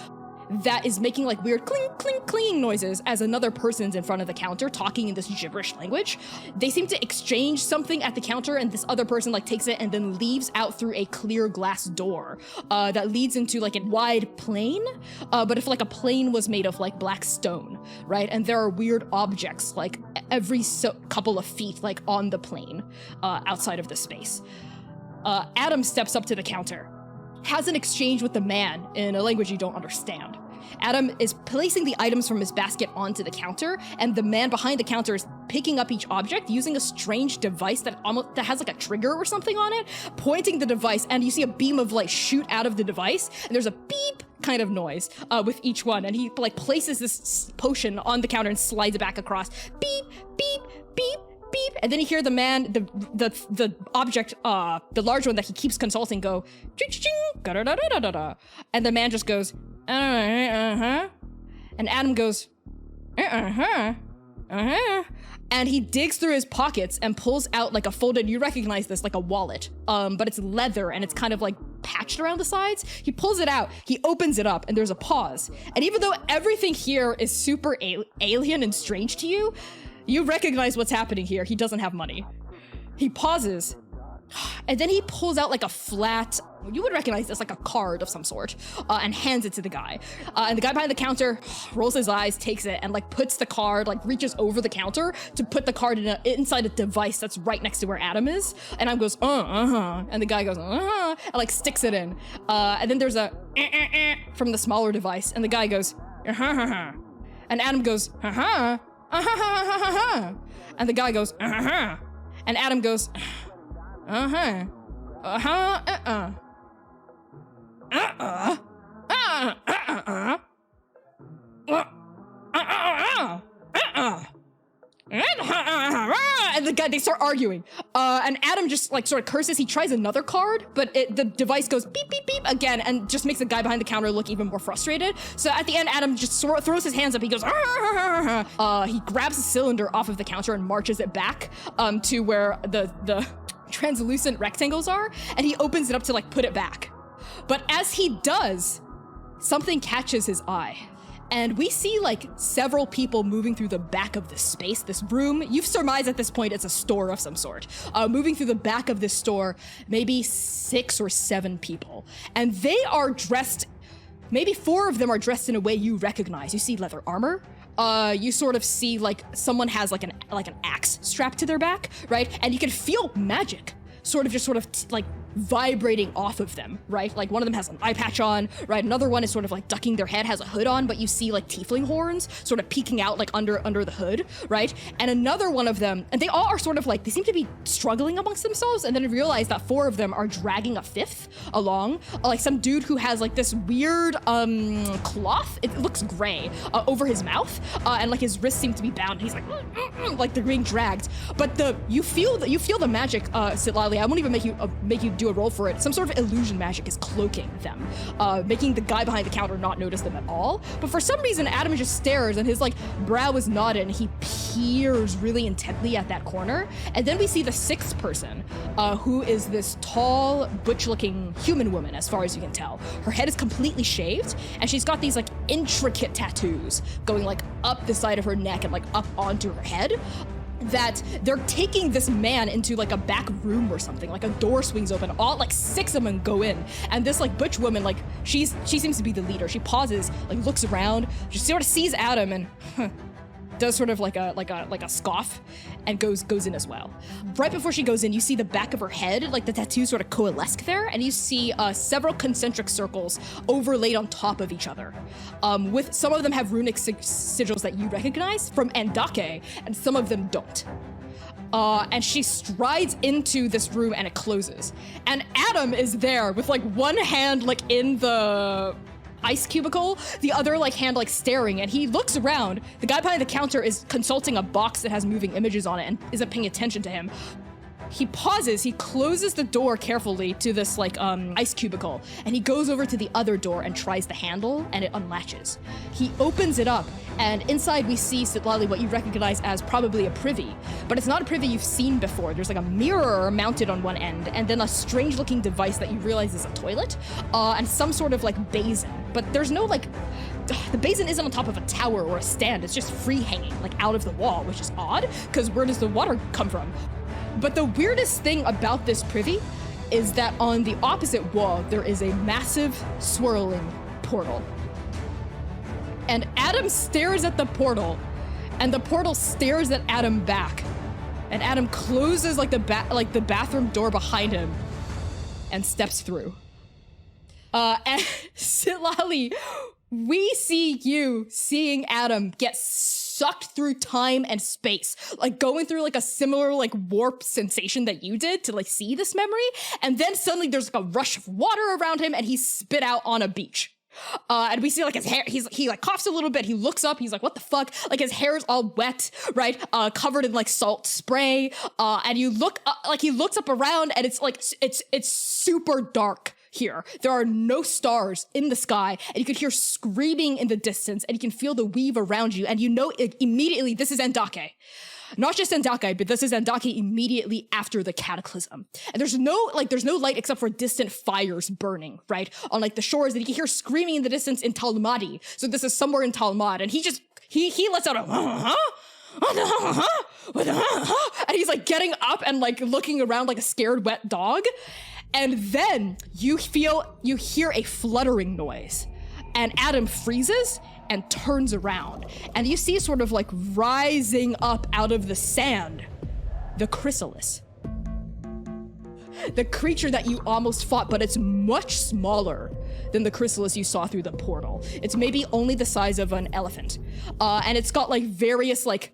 that is making like weird cling, cling, clinging noises as another person's in front of the counter talking in this gibberish language. They seem to exchange something at the counter, and this other person like takes it and then leaves out through a clear glass door that leads into like a wide plain, but if like a plain was made of like black stone, right? And there are weird objects like every couple of feet like on the plain outside of the space. Adam steps up to the counter, has an exchange with the man in a language you don't understand. Adam is placing the items from his basket onto the counter, and the man behind the counter is picking up each object using a strange device that has like a trigger or something on it, pointing the device, and you see a beam of light shoot out of the device, and there's a beep kind of noise with each one, and he like places this potion on the counter and slides it back across. Beep, beep, beep, beep, and then you hear the man, the object, the large one that he keeps consulting go, ching, da-da-da-da-da-da, and the man just goes, and Adam goes, and he digs through his pockets and pulls out like a folded, you recognize this, like a wallet, but it's leather and it's kind of like patched around the sides. He pulls it out, he opens it up, and there's a pause. And even though everything here is super alien and strange to you, you recognize what's happening here. He doesn't have money. He pauses, and then he pulls out like a flat, you would recognize this, like a card of some sort, and hands it to the guy. And the guy behind the counter rolls his eyes, takes it, and like puts the card, like reaches over the counter to put the card inside a device that's right next to where Adam is. And Adam goes, and the guy goes, and like sticks it in. And then there's a from the smaller device, and the guy goes, and Adam goes, and the guy goes, and Adam goes, and the guy, they start arguing, and Adam just like sort of curses. He tries another card, but the device goes beep beep beep again and just makes the guy behind the counter look even more frustrated. So at the end, Adam just throws his hands up. He goes, he grabs a cylinder off of the counter and marches it back to where the translucent rectangles are, and he opens it up to like put it back. But as he does, something catches his eye. And we see like several people moving through the back of this space, this room. You've surmised at this point it's a store of some sort. Moving through the back of this store, maybe 6 or 7 people. And they are dressed, maybe 4 of them are dressed in a way you recognize. You see leather armor. You sort of see like someone has like an axe strapped to their back, right? And you can feel magic sort of like vibrating off of them, right? Like one of them has an eye patch on, right? Another one is sort of like ducking their head, has a hood on, but you see like tiefling horns sort of peeking out like under the hood, right? And another one of them, and they all are sort of like, they seem to be struggling amongst themselves, and then realize that 4 of them are dragging a 5th along, like some dude who has like this weird cloth, it looks gray, over his mouth, and like his wrists seem to be bound. He's like they're being dragged. But you feel the magic, Sitlali. I won't even make you do a roll for it. Some sort of illusion magic is cloaking them, making the guy behind the counter not notice them at all. But for some reason, Adam just stares, and his like brow is knotted, and he peers really intently at that corner. And then we see the 6th person, who is this tall, butch-looking human woman, as far as you can tell. Her head is completely shaved, and she's got these like intricate tattoos going like up the side of her neck and like up onto her head, that they're taking this man into like a back room or something. Like a door swings open, all like 6 of them go in, and this like butch woman, like she seems to be the leader. She pauses, like looks around, she sort of sees Adam and does sort of like a scoff and goes in as well. Right before she goes in, you see the back of her head, like the tattoos sort of coalesce there, and you see several concentric circles overlaid on top of each other. With some of them have runic sigils that you recognize from Andake, and some of them don't. and she strides into this room and it closes. And Adam is there with like one hand like in the ice cubicle, the other like hand like staring, and he looks around. The guy behind the counter is consulting a box that has moving images on it and isn't paying attention to him. He pauses, he closes the door carefully to this like ice cubicle, and he goes over to the other door and tries the handle, and it unlatches. He opens it up, and inside we see Sitlali, what you recognize as probably a privy, but it's not a privy you've seen before. There's like a mirror mounted on one end, and then a strange looking device that you realize is a toilet, and some sort of like basin, but there's no like, the basin isn't on top of a tower or a stand, it's just free hanging, like out of the wall, which is odd, because where does the water come from? But the weirdest thing about this privy is that on the opposite wall, there is a massive swirling portal. And Adam stares at the portal, and the portal stares at Adam back. And Adam closes like the bathroom door behind him and steps through. And Sitlali, we see you seeing Adam get sucked through time and space, like going through like a similar like warp sensation that you did to like see this memory, and then suddenly there's like a rush of water around him and he's spit out on a beach. And we see like his hair, he like coughs a little bit, he looks up, he's like, what the fuck? Like his hair is all wet, right? Covered in like salt spray. And you look like he looks up around and it's like, it's super dark here. There are no stars in the sky, and you can hear screaming in the distance, and you can feel the weave around you, and you know immediately this is Andake. Not just Andake, but this is Andake immediately after the cataclysm. And there's no light except for distant fires burning, right? On like the shores, and you can hear screaming in the distance in Talmadi. So this is somewhere in Talmud, and he lets out a and he's like getting up and like looking around like a scared wet dog. And then you hear a fluttering noise, and Adam freezes and turns around, and you see sort of like rising up out of the sand, the chrysalis. The creature that you almost fought, but it's much smaller than the chrysalis you saw through the portal. It's maybe only the size of an elephant. And it's got like various like,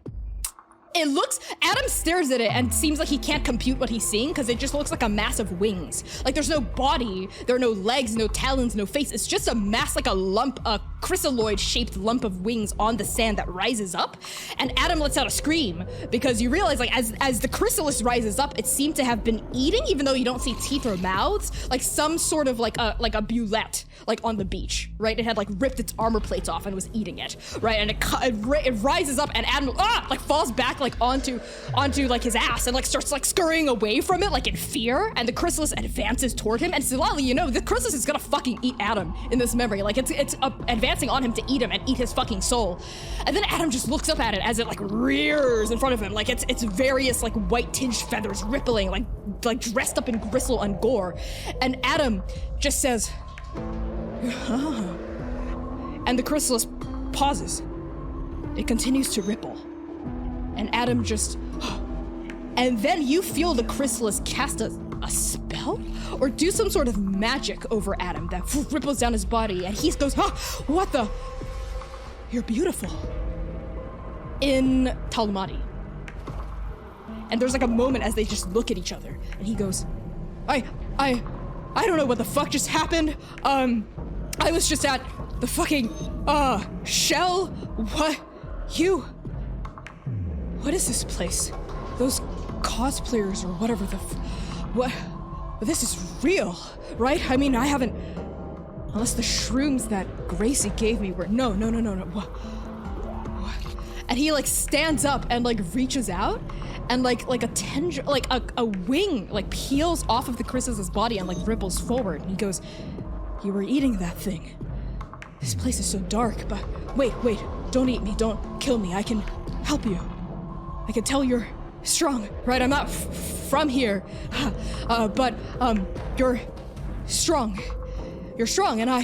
Adam stares at it and seems like he can't compute what he's seeing because it just looks like a mass of wings. Like there's no body, there are no legs, no talons, no face. It's just a mass, like a lump, a chrysaloid shaped lump of wings on the sand that rises up. And Adam lets out a scream because you realize like as the chrysalis rises up, it seemed to have been eating, even though you don't see teeth or mouths, like some sort of like a bulette, like on the beach, right? It had like ripped its armor plates off and was eating it, right? And it rises up and Adam like falls back like onto like his ass and like starts like scurrying away from it like in fear, and the chrysalis advances toward him, and Sitlali, you know the chrysalis is gonna fucking eat Adam in this memory. Like it's advancing on him to eat him and eat his fucking soul. And then Adam just looks up at it as it like rears in front of him, like it's various like white tinged feathers rippling, like dressed up in gristle and gore. And Adam just says, and the chrysalis pauses. It continues to ripple. And Adam just, and then you feel the chrysalis cast a spell or do some sort of magic over Adam that ripples down his body, and he goes, what the? You're beautiful. In Talmadi. And there's like a moment as they just look at each other, and he goes, I don't know what the fuck just happened. I was just at the fucking, shell. What is this place? Those cosplayers or whatever what? This is real, right? I mean, I haven't, unless the shrooms that Gracie gave me were, no. What? And he like stands up and like reaches out, and like a tendril, like a wing like peels off of the chrysalis' body and like ripples forward. And he goes, you were eating that thing. This place is so dark, but wait, don't eat me, don't kill me, I can help you. I can tell you're strong, right? I'm not from here, but you're strong. You're strong, and I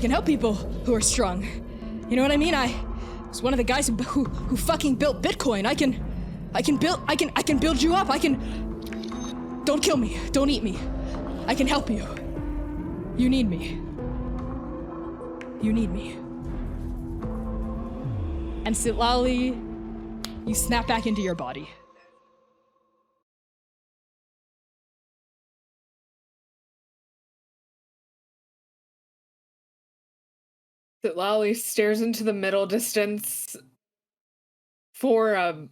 can help people who are strong. You know what I mean? I was one of the guys who fucking built Bitcoin. I can build you up. Don't kill me. Don't eat me. I can help you. You need me. You need me. And Sitlali, you snap back into your body. Lolly stares into the middle distance for an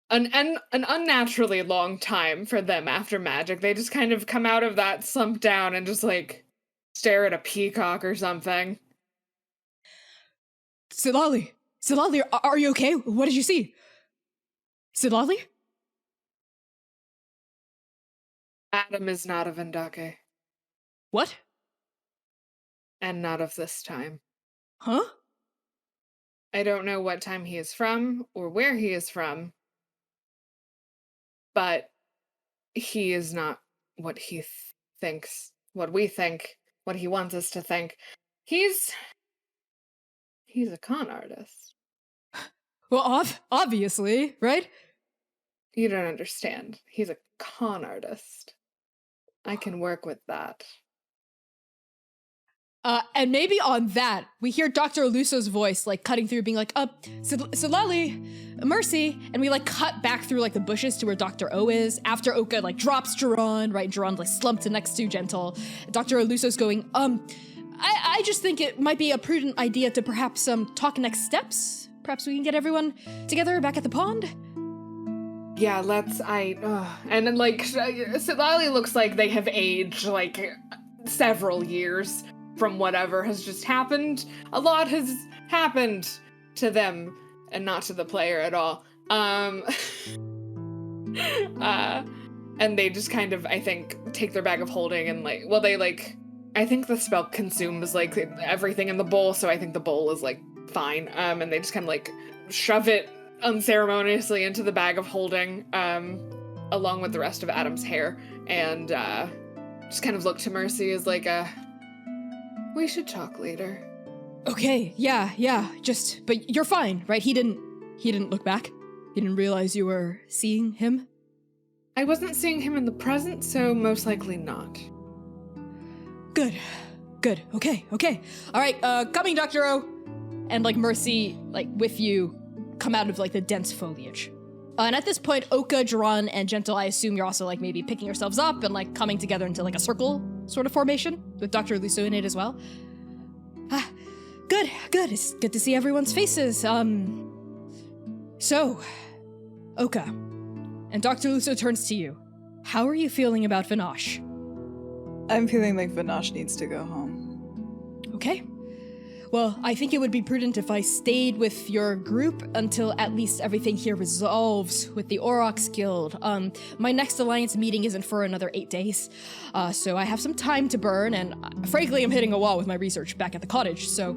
unnaturally long time for them after magic. They just kind of come out of that slump down and just like stare at a peacock or something. Sidlali, are you okay? What did you see? Sidlali? Adam is not of Andake. What? And not of this time. Huh? I don't know what time he is from or where he is from, but he is not what he thinks, what we think, what he wants us to think. He's a con artist. Well, obviously, right? You don't understand. He's a con artist. I can work with that. And maybe on that, we hear Dr. Aluso's voice, like, cutting through, being like, Sidlali, Mercy, and we, like, cut back through, like, the bushes to where Dr. O is, after Oka, like, drops Duran, right? Duran, like, slumped next to Gentle. Dr. Aluso's going, I just think it might be a prudent idea to perhaps, talk next steps? Perhaps we can get everyone together back at the pond? Yeah, and then, like, Sidlali looks like they have aged, like, several years from whatever has just happened. A lot has happened to them and not to the player at all. And they just kind of, I think, take their bag of holding and I think the spell consumes like everything in the bowl, so I think the bowl is like fine. And they just kind of like shove it unceremoniously into the bag of holding, along with the rest of Adam's hair, and just kind of look to Mercy as like we should talk later. Okay, yeah, but you're fine, right? He didn't look back? He didn't realize you were seeing him? I wasn't seeing him in the present, so most likely not. Good, okay. All right, coming, Dr. O. And, like, Mercy, like, with you, come out of, like, the dense foliage. And at this point, Oka, Duran, and Gentle, I assume you're also, like, maybe picking yourselves up and, like, coming together into, like, a circle sort of formation, with Dr. Luso in it as well. Good. It's good to see everyone's faces. So, Oka, and Dr. Luso turns to you. How are you feeling about Vinosh? I'm feeling like Vinosh needs to go home. Okay. Well, I think it would be prudent if I stayed with your group until at least everything here resolves with the Aurochs Guild. My next alliance meeting isn't for another 8 days, so I have some time to burn, and frankly, I'm hitting a wall with my research back at the cottage, so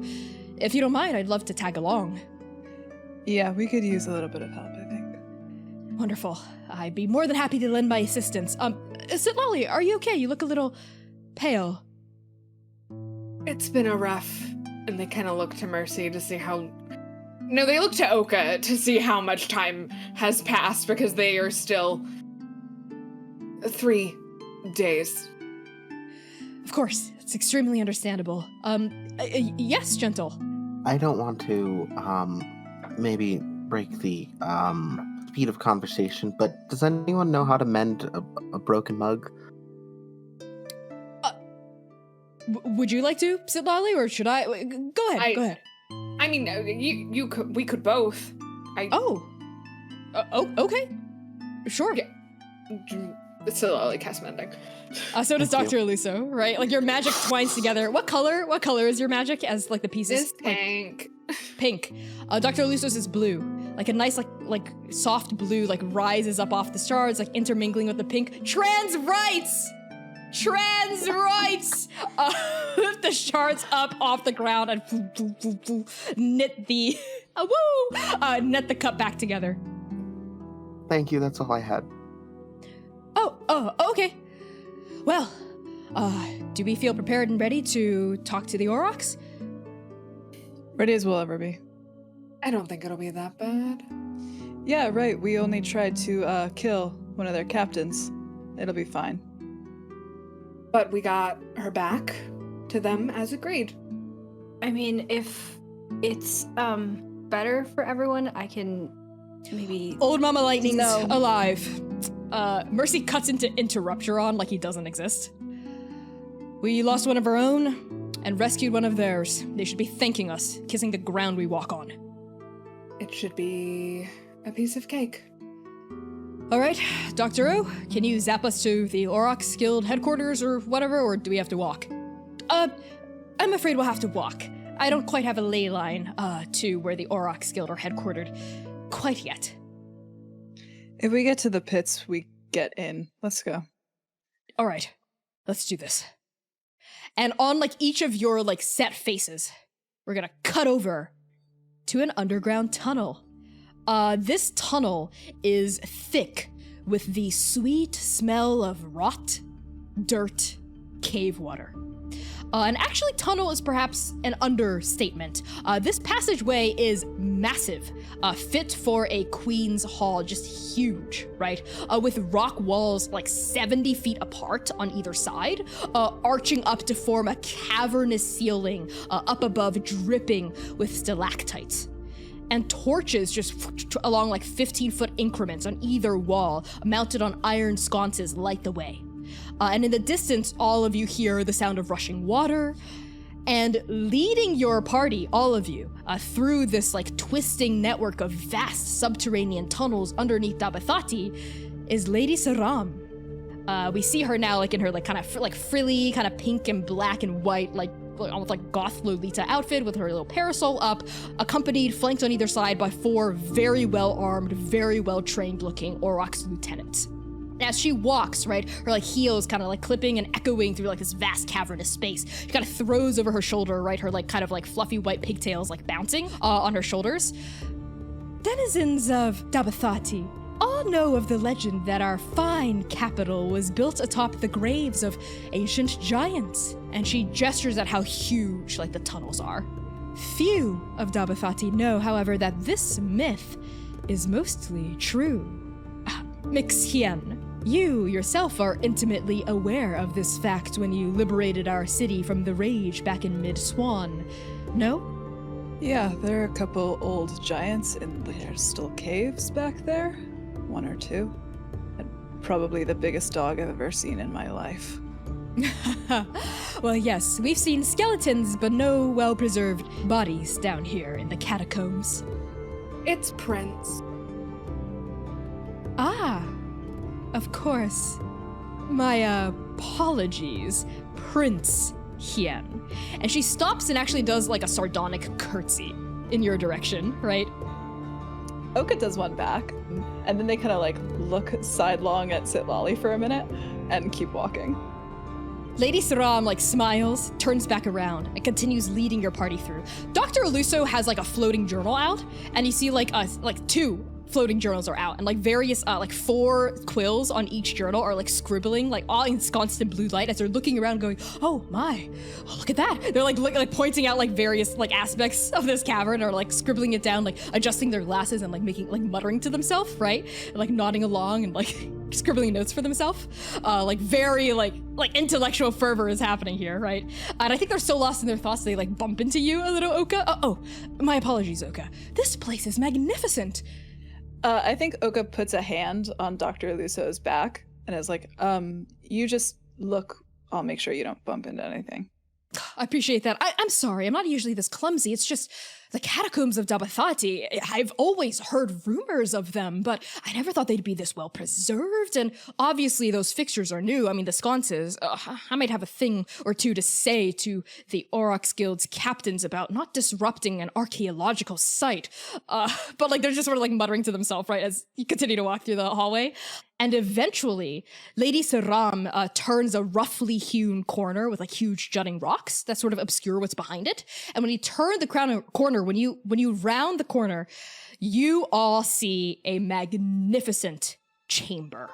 if you don't mind, I'd love to tag along. Yeah, we could use a little bit of help, I think. Wonderful. I'd be more than happy to lend my assistance. Sidlali, are you okay? You look a little pale. It's been a rough... And they kind of look to Mercy to see how... No, they look to Oka to see how much time has passed, because they are still 3 days. Of course, it's extremely understandable. Yes, Gentle. I don't want to, maybe break the, speed of conversation, but does anyone know how to mend a broken mug? Would you like to, Sidlali, or should I? Go ahead. I mean, we could both. Okay. Sure. Yeah. Sidlali cast mending. So does Dr. Aluso, right? Like, your magic twines together. What color is your magic as, like, the pieces? It's pink. Pink. Dr. Aluso's is blue. Like, a nice, like soft blue, like, rises up off the shards, like, intermingling with the pink. Trans rights! Lift the shards up off the ground and knit the knit the cup back together. Thank you, that's all I had. Oh, okay. Well, do we feel prepared and ready to talk to the Aurochs? Ready as we'll ever be. I don't think it'll be that bad. Yeah, right, we only tried to kill one of their captains. It'll be fine. But we got her back to them as agreed. I mean, if it's better for everyone, I can maybe... Old Mama Lightning's alive. Mercy cuts into interrupt Duran like he doesn't exist. We lost one of our own, and rescued one of theirs. They should be thanking us, kissing the ground we walk on. It should be a piece of cake. All right, Dr. O, can you zap us to the Aurochs Guild headquarters or whatever, or do we have to walk? I'm afraid we'll have to walk. I don't quite have a ley line, to where the Aurochs Guild are headquartered quite yet. If we get to the pits, we get in. Let's go. All right, let's do this. And on, like, each of your, like, set faces, we're gonna cut over to an underground tunnel. This tunnel is thick with the sweet smell of rot, dirt, cave water. And actually, tunnel is perhaps an understatement. This passageway is massive, fit for a queen's hall, just huge, right? With rock walls like 70 feet apart on either side, arching up to form a cavernous ceiling up above, dripping with stalactites. And torches just along like 15-foot increments on either wall, mounted on iron sconces, light the way. And in the distance, all of you hear the sound of rushing water. And leading your party, all of you, through this like twisting network of vast subterranean tunnels underneath Dabathati is Lady Saram. We see her now like in her like kind of like frilly, kind of pink and black and white, like almost like goth Lolita outfit with her little parasol up, accompanied, flanked on either side by 4 very well-armed, very well-trained looking Aurochs lieutenants. As she walks, right, her like heels kind of like clipping and echoing through like this vast cavernous space. She kind of throws over her shoulder, right, her like kind of like fluffy white pigtails like bouncing on her shoulders. Denizens of Dabathati all know of the legend that our fine capital was built atop the graves of ancient giants, and she gestures at how huge like the tunnels are. Few of Dabathati know, however, that this myth is mostly true. Mixhien, you yourself are intimately aware of this fact when you liberated our city from the rage back in Mid-Swan, no? Yeah, there are a couple old giants and there's still caves back there. 1 or 2. And probably the biggest dog I've ever seen in my life. Well, yes, we've seen skeletons, but no well-preserved bodies down here in the catacombs. It's Prince. Ah, of course. My apologies, Prince Hien. And she stops and actually does like a sardonic curtsy in your direction, right? Oka does one back, and then they kind of like look sidelong at Sitlali for a minute and keep walking. Lady Saram like smiles, turns back around, and continues leading your party through. Dr. Aluso has like a floating journal out, and you see like 2 floating journals are out, and like various like 4 quills on each journal are like scribbling, like all ensconced in blue light as they're looking around going, oh my, oh, look at that. They're like pointing out like various like aspects of this cavern, or like scribbling it down, like adjusting their glasses and like making like muttering to themselves, right? And, like nodding along and like scribbling notes for themselves. Like very like intellectual fervor is happening here, right? And I think they're so lost in their thoughts they like bump into you a little, Oka. Oh, my apologies, Oka. This place is magnificent. I think Oka puts a hand on Dr. Luso's back and is like, you just look, I'll make sure you don't bump into anything. I appreciate that. I'm sorry, I'm not usually this clumsy. It's just the catacombs of Dabathati. I've always heard rumors of them, but I never thought they'd be this well preserved. And obviously those fixtures are new. I mean, the sconces, I might have a thing or two to say to the Aurochs Guild's captains about not disrupting an archaeological site. But like they're just sort of like muttering to themselves, right, as you continue to walk through the hallway. And eventually, Lady Saram turns a roughly hewn corner with like huge jutting rocks that sort of obscure what's behind it. And when you turn the corner, when you round the corner, you all see a magnificent chamber.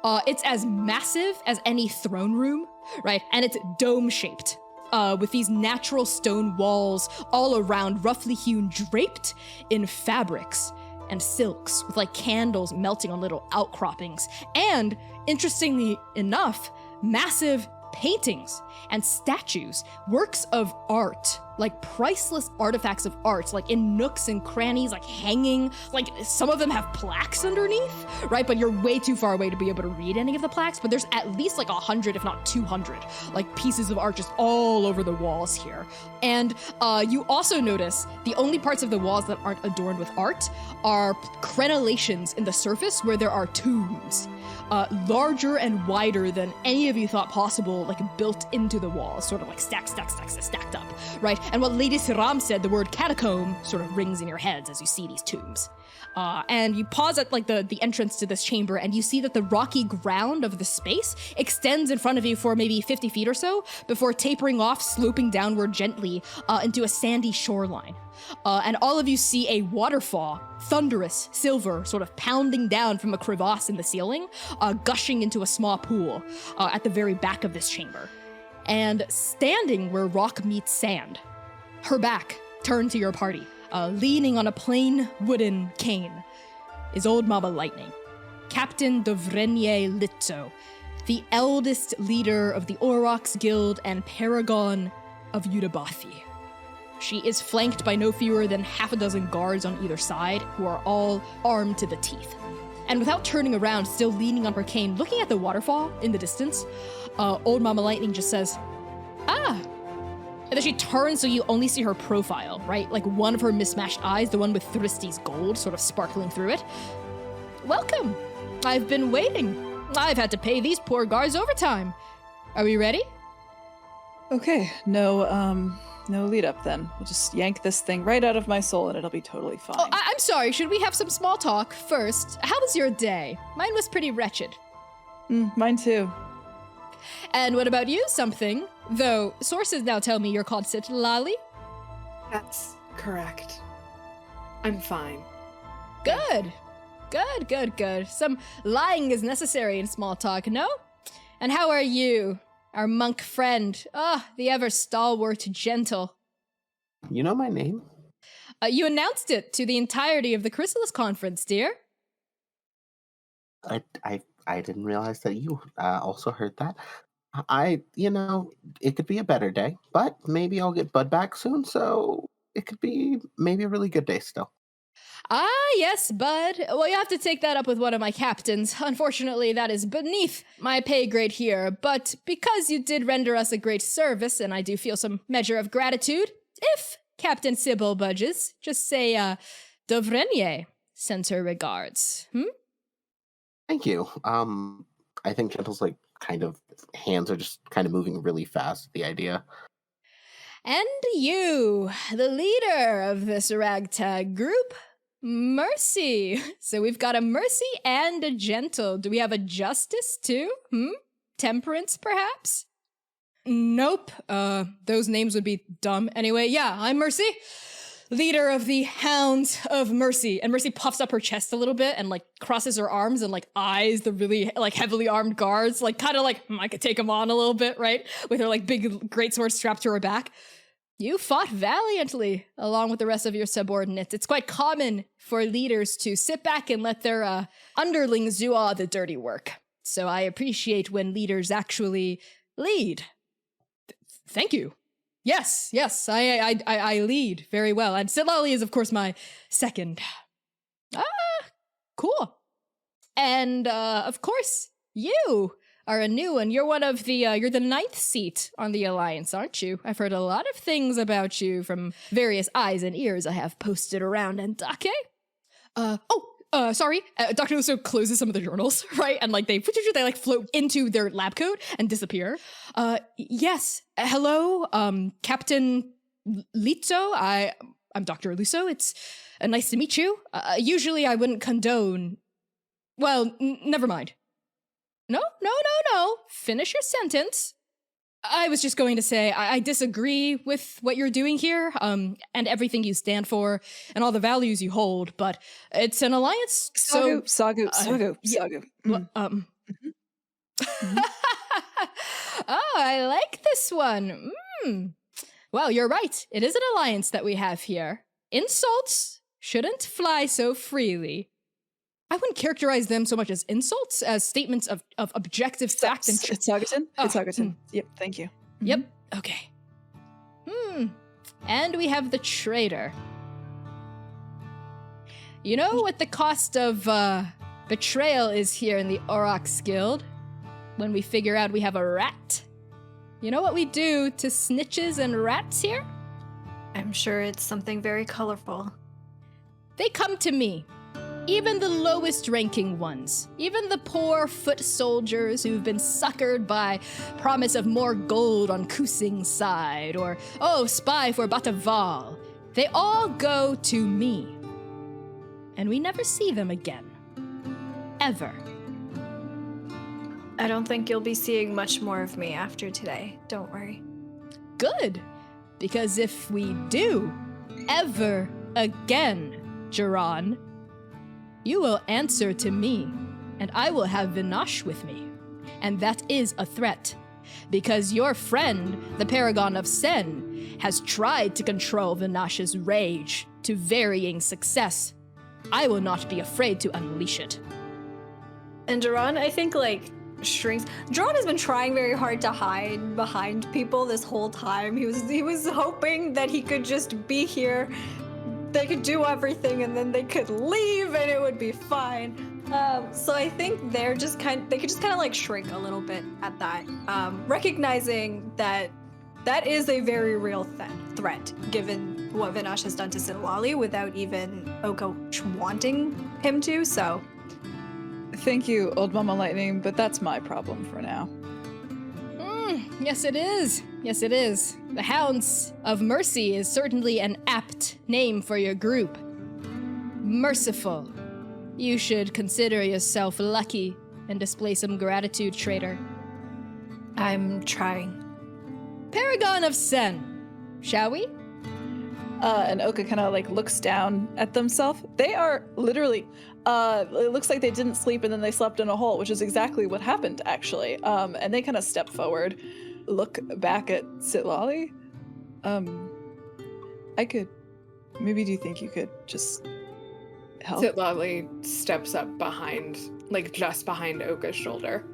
It's as massive as any throne room, right? And it's dome-shaped. With these natural stone walls all around, roughly hewn, draped in fabrics and silks with like candles melting on little outcroppings. And interestingly enough, massive paintings and statues, works of art like priceless artifacts of art, like in nooks and crannies, like hanging, like some of them have plaques underneath, right? But you're way too far away to be able to read any of the plaques, but there's at least like 100, if not 200, like pieces of art just all over the walls here. And you also notice the only parts of the walls that aren't adorned with art are crenellations in the surface where there are tombs. Larger and wider than any of you thought possible, like built into the walls, sort of like stacked up, right? And what Lady Siram said, the word catacomb sort of rings in your heads as you see these tombs. And you pause at like the entrance to this chamber, and you see that the rocky ground of the space extends in front of you for maybe 50 feet or so before tapering off, sloping downward gently into a sandy shoreline. And all of you see a waterfall, thunderous, silver, sort of pounding down from a crevasse in the ceiling, gushing into a small pool at the very back of this chamber. And standing where rock meets sand, her back turned to your party, leaning on a plain wooden cane, is Old Mama Lightning, Captain Dovrenye Litzo, the eldest leader of the Aurochs Guild and paragon of Yudabathi. She is flanked by no fewer than half a dozen guards on either side, who are all armed to the teeth. And without turning around, still leaning on her cane, looking at the waterfall in the distance, Old Mama Lightning just says, "Ah!" And then she turns so you only see her profile, right? Like one of her mismatched eyes, the one with Thristy's gold sort of sparkling through it. "Welcome! I've been waiting. I've had to pay these poor guards overtime. Are we ready?" Okay, no lead up then. We'll just yank this thing right out of my soul and it'll be totally fine. Oh, I'm sorry, should we have some small talk first? How was your day? Mine was pretty wretched. Mine too. And what about you, Something? Though, sources now tell me you're called Sitlali. That's correct. I'm fine. Good. Some lying is necessary in small talk, no? And how are you, our monk friend? The ever stalwart gentle. You know my name? You announced it to the entirety of the Chrysalis Conference, dear. I didn't realize that you also heard that. It could be a better day, but maybe I'll get Bud back soon, so it could be maybe a really good day still. Ah, yes, Bud. Well, you have to take that up with one of my captains. Unfortunately, that is beneath my pay grade here, but because you did render us a great service, and I do feel some measure of gratitude, if Captain Sybil budges, just say, Dovrenye sends her regards. Thank you. I think Gentle's hands are just kind of moving really fast at the idea. And you, the leader of this ragtag group, Mercy. So we've got a Mercy and a Gentle. Do we have a Justice too? Temperance, perhaps? Nope. Those names would be dumb. Anyway, yeah, I'm Mercy, leader of the Hounds of Mercy. And Mercy puffs up her chest a little bit and crosses her arms and eyes the really heavily armed guards, I could take them on a little bit, right? With her big greatsword strapped to her back. You fought valiantly along with the rest of your subordinates. It's quite common for leaders to sit back and let their underlings do all the dirty work. So I appreciate when leaders actually lead. Thank you. Yes, I lead very well. And Sitlali is, of course, my second. Cool. And, of course, you are a new one. You're one of the, you're the 9th seat on the Alliance, aren't you? I've heard a lot of things about you from various eyes and ears I have posted around Andake. Sorry. Dr. Lusso closes some of the journals, right? And they float into their lab coat and disappear. Yes. Hello, Captain Litzo. I'm Dr. Lusso. It's nice to meet you. Usually I wouldn't condone. Well, never mind. No. Finish your sentence. I was just going to say I disagree with what you're doing here, and everything you stand for, and all the values you hold, but it's an alliance, so... Sagu. Oh, I like this one. Well, you're right. It is an alliance that we have here. Insults shouldn't fly so freely. I wouldn't characterize them so much as insults as statements of objective fact and It's Augustin. Yep, thank you. Yep. Okay. And we have the traitor. You know what the cost of betrayal is here in the Aurochs Guild? When we figure out we have a rat? You know what we do to snitches and rats here? I'm sure it's something very colorful. They come to me. Even the lowest ranking ones. Even the poor foot soldiers who've been suckered by promise of more gold on Kusing's side, or, oh, spy for Bataval. They all go to me. And we never see them again. Ever. I don't think you'll be seeing much more of me after today. Don't worry. Good. Because if we do, ever again, Jiran, you will answer to me, and I will have Vinash with me. And that is a threat. Because your friend, the Paragon of Sen, has tried to control Vinash's rage to varying success. I will not be afraid to unleash it. And Duran, I think, shrinks. Duran has been trying very hard to hide behind people this whole time. He was hoping that he could just be here, they could do everything, and then they could leave, and it would be fine. So I think they could just kind of shrink a little bit at that, recognizing that that is a very real threat, given what Vinash has done to Sitlali without even Oka wanting him to. So. Thank you, Old Mama Lightning, but that's my problem for now. Yes, it is. Yes, it is. The Hounds of Mercy is certainly an apt name for your group. Merciful. You should consider yourself lucky and display some gratitude, traitor. I'm trying. Paragon of Sen, shall we? And Oka kind of looks down at themselves. They are literally, it looks like they didn't sleep and then they slept in a hole, which is exactly what happened, actually. And they kind of step forward, look back at Sitlali. Maybe do you think you could just help? Sitlali steps up behind, just behind Oka's shoulder.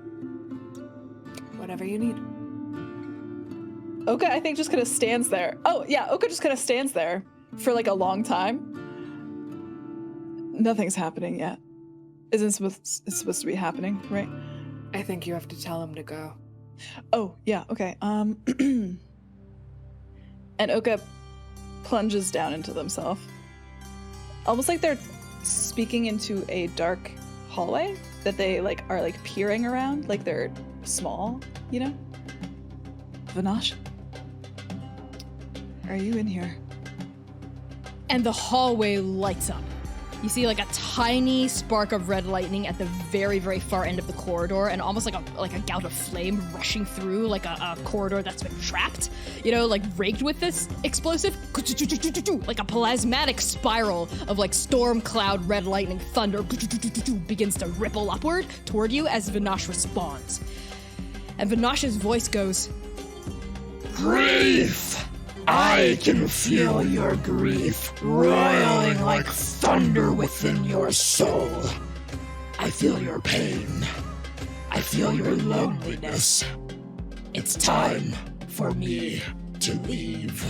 Whatever you need. Oka, I think, just kind of stands there. Oh, yeah, Oka just kind of stands there for a long time. Nothing's happening yet. It's supposed to be happening, right? I think you have to tell him to go. Oh, yeah, okay. And Oka plunges down into themselves. Almost like they're speaking into a dark hallway that they are peering around, like they're small, you know? Vinash? Are you in here? And the hallway lights up. You see a tiny spark of red lightning at the very, very far end of the corridor, and almost like a gout of flame rushing through a corridor that's been trapped, rigged with this explosive, like a plasmatic spiral of storm cloud red lightning thunder begins to ripple upward toward you as Vinash responds. And Vinash's voice goes, "Grief! I can feel your grief roiling like thunder within your soul. I feel your pain. I feel your loneliness. It's time for me to leave."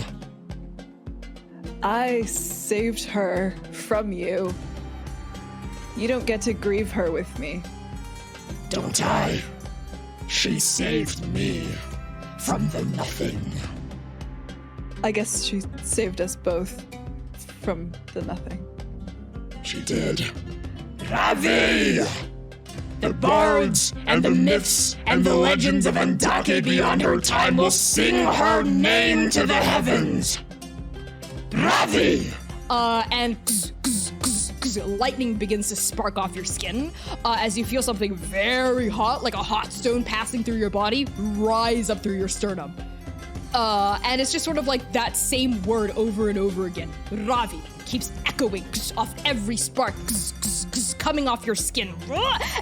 I saved her from you. You don't get to grieve her with me. Don't I? She saved me from the nothing. I guess she saved us both from the nothing. She did. Ravi! The bards and the myths and the legends of Andake beyond her time will sing her name to the heavens. Ravi! And lightning begins to spark off your skin as you feel something very hot, like a hot stone passing through your body, rise up through your sternum. And it's just sort of that same word over and over again. Ravi keeps echoing off every spark coming off your skin.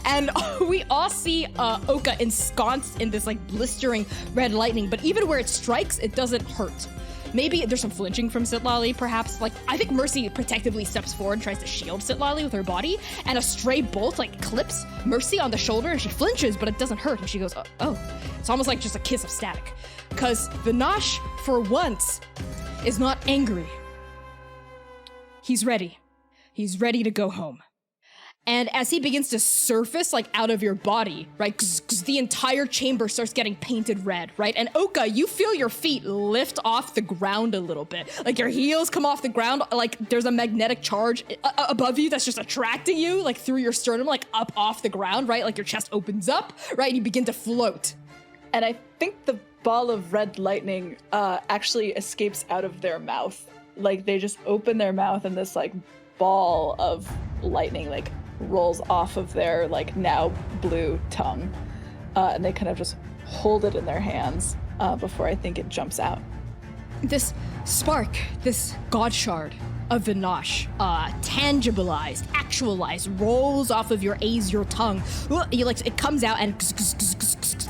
And we all see Oka ensconced in this blistering red lightning, but even where it strikes, it doesn't hurt. Maybe there's some flinching from Sitlali, perhaps. I think Mercy protectively steps forward and tries to shield Sitlali with her body, and a stray bolt, clips Mercy on the shoulder, and she flinches, but it doesn't hurt, and she goes, oh. It's almost like just a kiss of static. Because Vinash, for once, is not angry. He's ready. He's ready to go home. And as he begins to surface, like, out of your body, right, the entire chamber starts getting painted red, right? And Oka, you feel your feet lift off the ground a little bit. Like, your heels come off the ground, like, there's a magnetic charge above you that's just attracting you, like, through your sternum, like, up off the ground, right? Like, your chest opens up, right? And you begin to float. And I think the ball of red lightning actually escapes out of their mouth. Like, they just open their mouth and this, like, ball of lightning, like, rolls off of their, like, now blue tongue. And they kind of just hold it in their hands before I think it jumps out. This spark, this god shard of Vinash, tangibilized, actualized, rolls off of your Azure tongue. It comes out and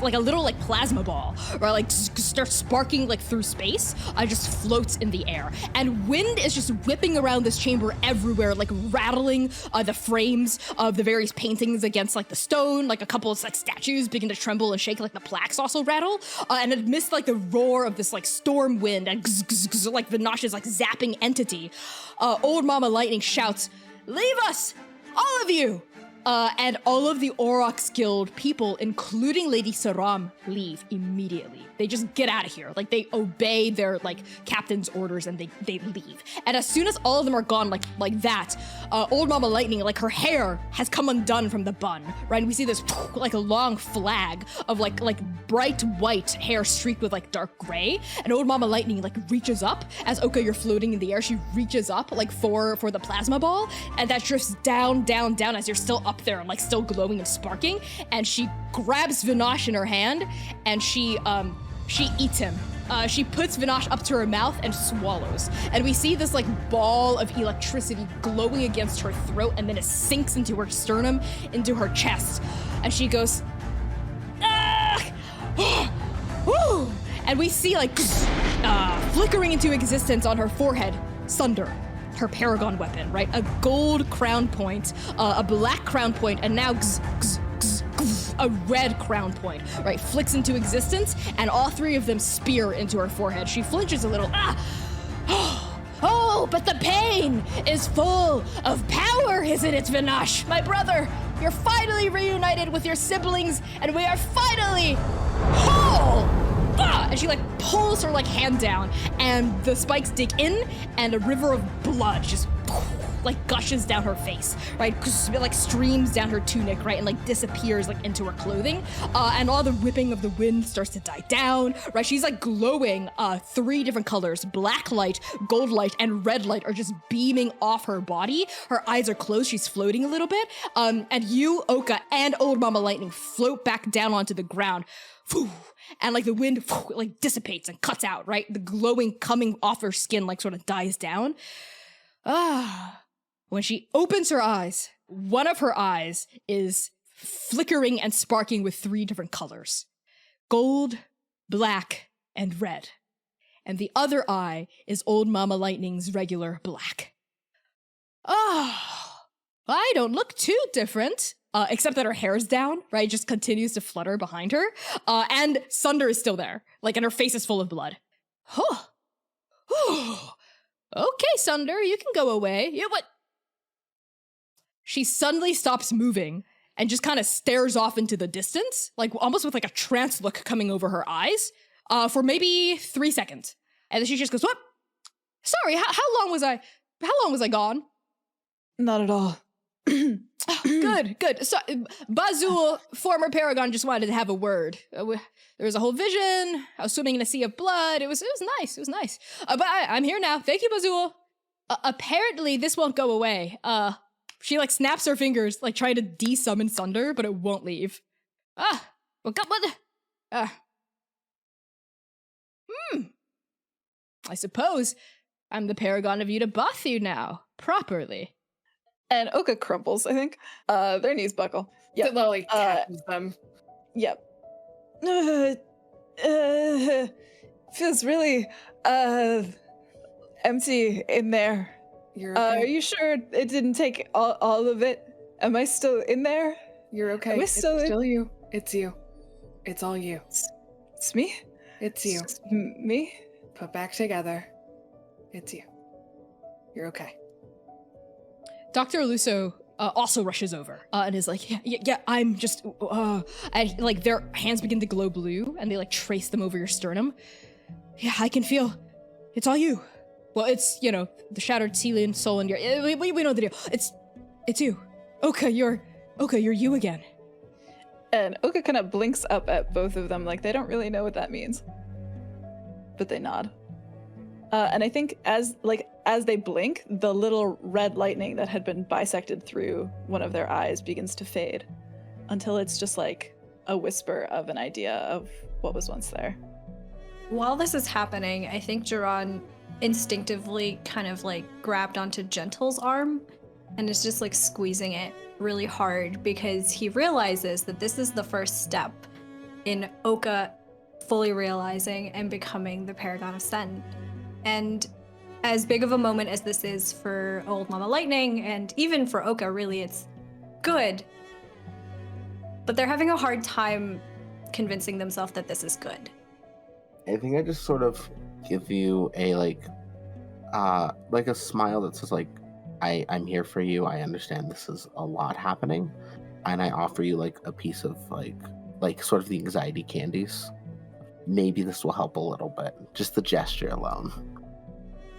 like a little, like, plasma ball, or like starts sparking, like, through space, just floats in the air. And wind is just whipping around this chamber everywhere, like, rattling the frames of the various paintings against, like, the stone. Like, a couple of, like, statues begin to tremble and shake, like the plaques also rattle. And amidst, like, the roar of this, like, storm wind and like Vinash's, like, zapping entity, Old Mama Lightning shouts, "Leave us! All of you!" And all of the Aurochs Guild people, including Lady Saram, leave immediately. They just get out of here. Like, they obey their, like, captain's orders and they leave. And as soon as all of them are gone, like that, Old Mama Lightning, like, her hair has come undone from the bun, right? And we see this, like, a long flag of, like bright white hair streaked with, like, dark gray. And Old Mama Lightning, like, reaches up. As Oka, you're floating in the air, she reaches up, like, for the plasma ball. And that drifts down, down, down as you're still up there and, like, still glowing and sparking. And she grabs Vinash in her hand and she eats him. She puts Vinash up to her mouth and swallows. And we see this, like, ball of electricity glowing against her throat, and then it sinks into her sternum, into her chest. And she goes, "Ah! Woo!" And we see, like, flickering into existence on her forehead, Sunder, her paragon weapon, right? A gold crown point, a black crown point, and now a red crown point, right? Flicks into existence, and all three of them spear into her forehead. She flinches a little. Oh, but the pain is full of power, isn't it, Vinash? My brother, you're finally reunited with your siblings, and we are finally whole! And she, like, pulls her, like, hand down, and the spikes dig in, and a river of blood just, like, gushes down her face, right? It, like, streams down her tunic, right? And, like, disappears, like, into her clothing. And all the whipping of the wind starts to die down, right? She's, like, glowing 3 different colors. Black light, gold light, and red light are just beaming off her body. Her eyes are closed. She's floating a little bit. And you, Oka, and Old Mama Lightning float back down onto the ground. And, like, the wind, like, dissipates and cuts out, right? The glowing coming off her skin, like, sort of dies down. When she opens her eyes, one of her eyes is flickering and sparking with 3 different colors. Gold, black, and red. And the other eye is Old Mama Lightning's regular black. I don't look too different. Except that her hair's down, right? It just continues to flutter behind her. And Sunder is still there, like, and her face is full of blood. Okay, Sunder, you can go away. Yeah, what? She suddenly stops moving and just kind of stares off into the distance, like, almost with, like, a trance look coming over her eyes, for maybe 3 seconds. And then she just goes, "What? Sorry, how long was I gone?" Not at all. Good. So, Bazul, former Paragon, just wanted to have a word. There was a whole vision. I was swimming in a sea of blood. It was nice. But I'm here now. Thank you, Bazul. Apparently, this won't go away. She, like, snaps her fingers, like, trying to de-summon Sunder, but it won't leave. I suppose I'm the Paragon of Yutabathu now, properly. And Oka crumbles, I think. Their knees buckle. Yep. Lily catches them. Yep. Feels really empty in there. You're okay. Are you sure it didn't take all of it? Am I still in there? You're okay. Am I It's still you. It's you. It's all you. It's me? It's you. Me? Put back together. It's you. You're okay. Dr. Aluso also rushes over and is like, yeah, I'm just, and like their hands begin to glow blue and they like trace them over your sternum. Yeah, I can feel, it's all you. Well, it's, you know, the shattered Celian soul in your, we know the deal. It's you. Oka, you're you again. And Oka kind of blinks up at both of them like they don't really know what that means. But they nod. And I think as they blink, the little red lightning that had been bisected through one of their eyes begins to fade until it's just like a whisper of an idea of what was once there. While this is happening, I think Duran instinctively kind of like grabbed onto Gentle's arm and is just like squeezing it really hard because he realizes that this is the first step in Oka fully realizing and becoming the Paragon of Sen. And as big of a moment as this is for Old Mama Lightning, and even for Oka, really, it's good. But they're having a hard time convincing themselves that this is good. I think I just sort of give you a like a smile that says like, I'm here for you. I understand this is a lot happening, and I offer you like a piece of like sort of the anxiety candies. Maybe this will help a little bit. Just the gesture alone.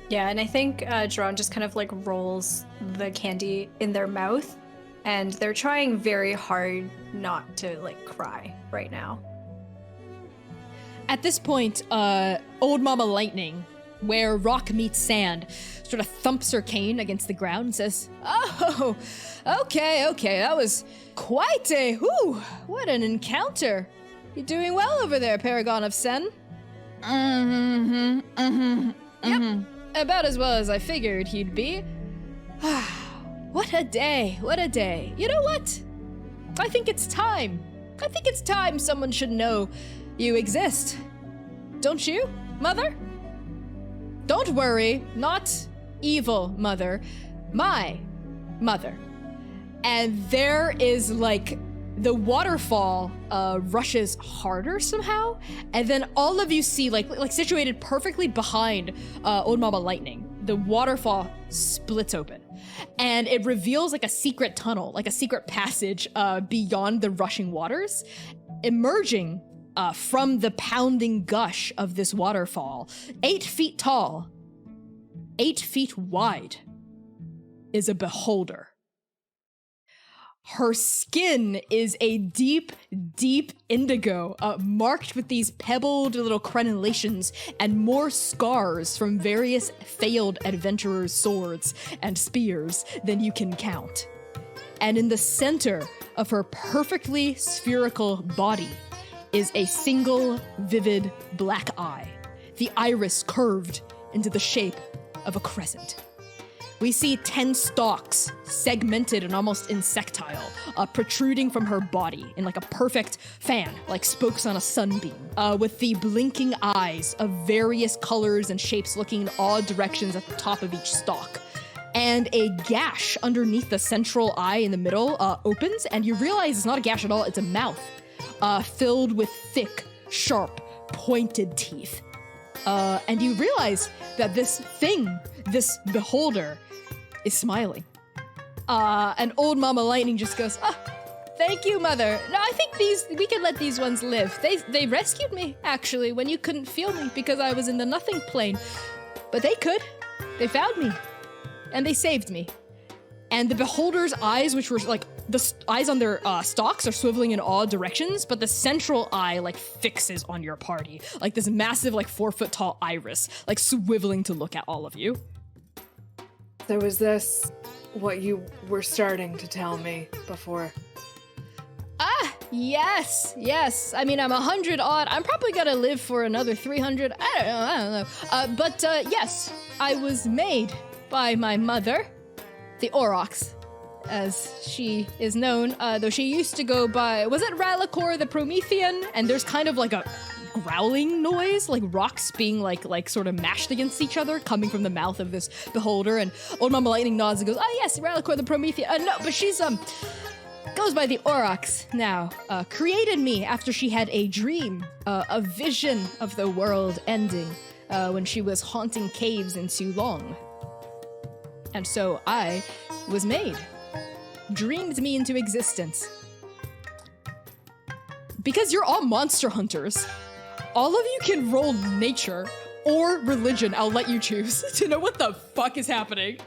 Yeah, and I think Duran just kind of like rolls the candy in their mouth, and they're trying very hard not to like cry right now. At this point, Old Mama Lightning, where rock meets sand, sort of thumps her cane against the ground and says, "Oh, okay, that was quite a, what an encounter. You're doing well over there, Paragon of Sen." Yep, about as well as I figured he'd be. What a day. You know what? I think it's time someone should know you exist. Don't you, Mother? Don't worry, not evil Mother, my mother. And there is like, the waterfall rushes harder somehow, and then all of you see, like situated perfectly behind Old Mama Lightning, the waterfall splits open, and it reveals like a secret tunnel, like a secret passage beyond the rushing waters. Emerging from the pounding gush of this waterfall, 8 feet tall, 8 feet wide, is a beholder. Her skin is a deep, deep indigo, marked with these pebbled little crenellations and more scars from various failed adventurers' swords and spears than you can count. And in the center of her perfectly spherical body is a single vivid black eye, the iris curved into the shape of a crescent. We see 10 stalks, segmented and almost insectile, protruding from her body in like a perfect fan, like spokes on a sunbeam, with the blinking eyes of various colors and shapes looking in all directions at the top of each stalk. And a gash underneath the central eye in the middle opens, and you realize it's not a gash at all, it's a mouth, filled with thick, sharp, pointed teeth. And you realize that this beholder, is smiling. And Old Mama Lightning just goes, thank you, Mother. No, I think we can let these ones live. They rescued me, actually, when you couldn't feel me because I was in the nothing plane. But they could. They found me. And they saved me. And the beholder's eyes, which were like, the eyes on their stalks are swiveling in all directions, but the central eye like fixes on your party. Like this massive, like 4 foot tall iris, like swiveling to look at all of you. So was this what you were starting to tell me before? Yes. I mean, I'm 100 odd. I'm probably gonna live for another 300. I don't know. But yes, I was made by my mother, the Aurochs, as she is known, though she used to go by, was it Rallicor the Promethean? And there's kind of like a growling noise, like rocks being like sort of mashed against each other, coming from the mouth of this beholder. And Old Mama Lightning nods and goes, "Oh yes, Rallicor the Promethean. No, but she's goes by the Aurochs now. Created me after she had a dream, a vision of the world ending, when she was haunting caves in Sulong. And so I was made. Dreamed me into existence. Because you're all monster hunters, all of you can roll nature or religion, I'll let you choose, to know what the fuck is happening.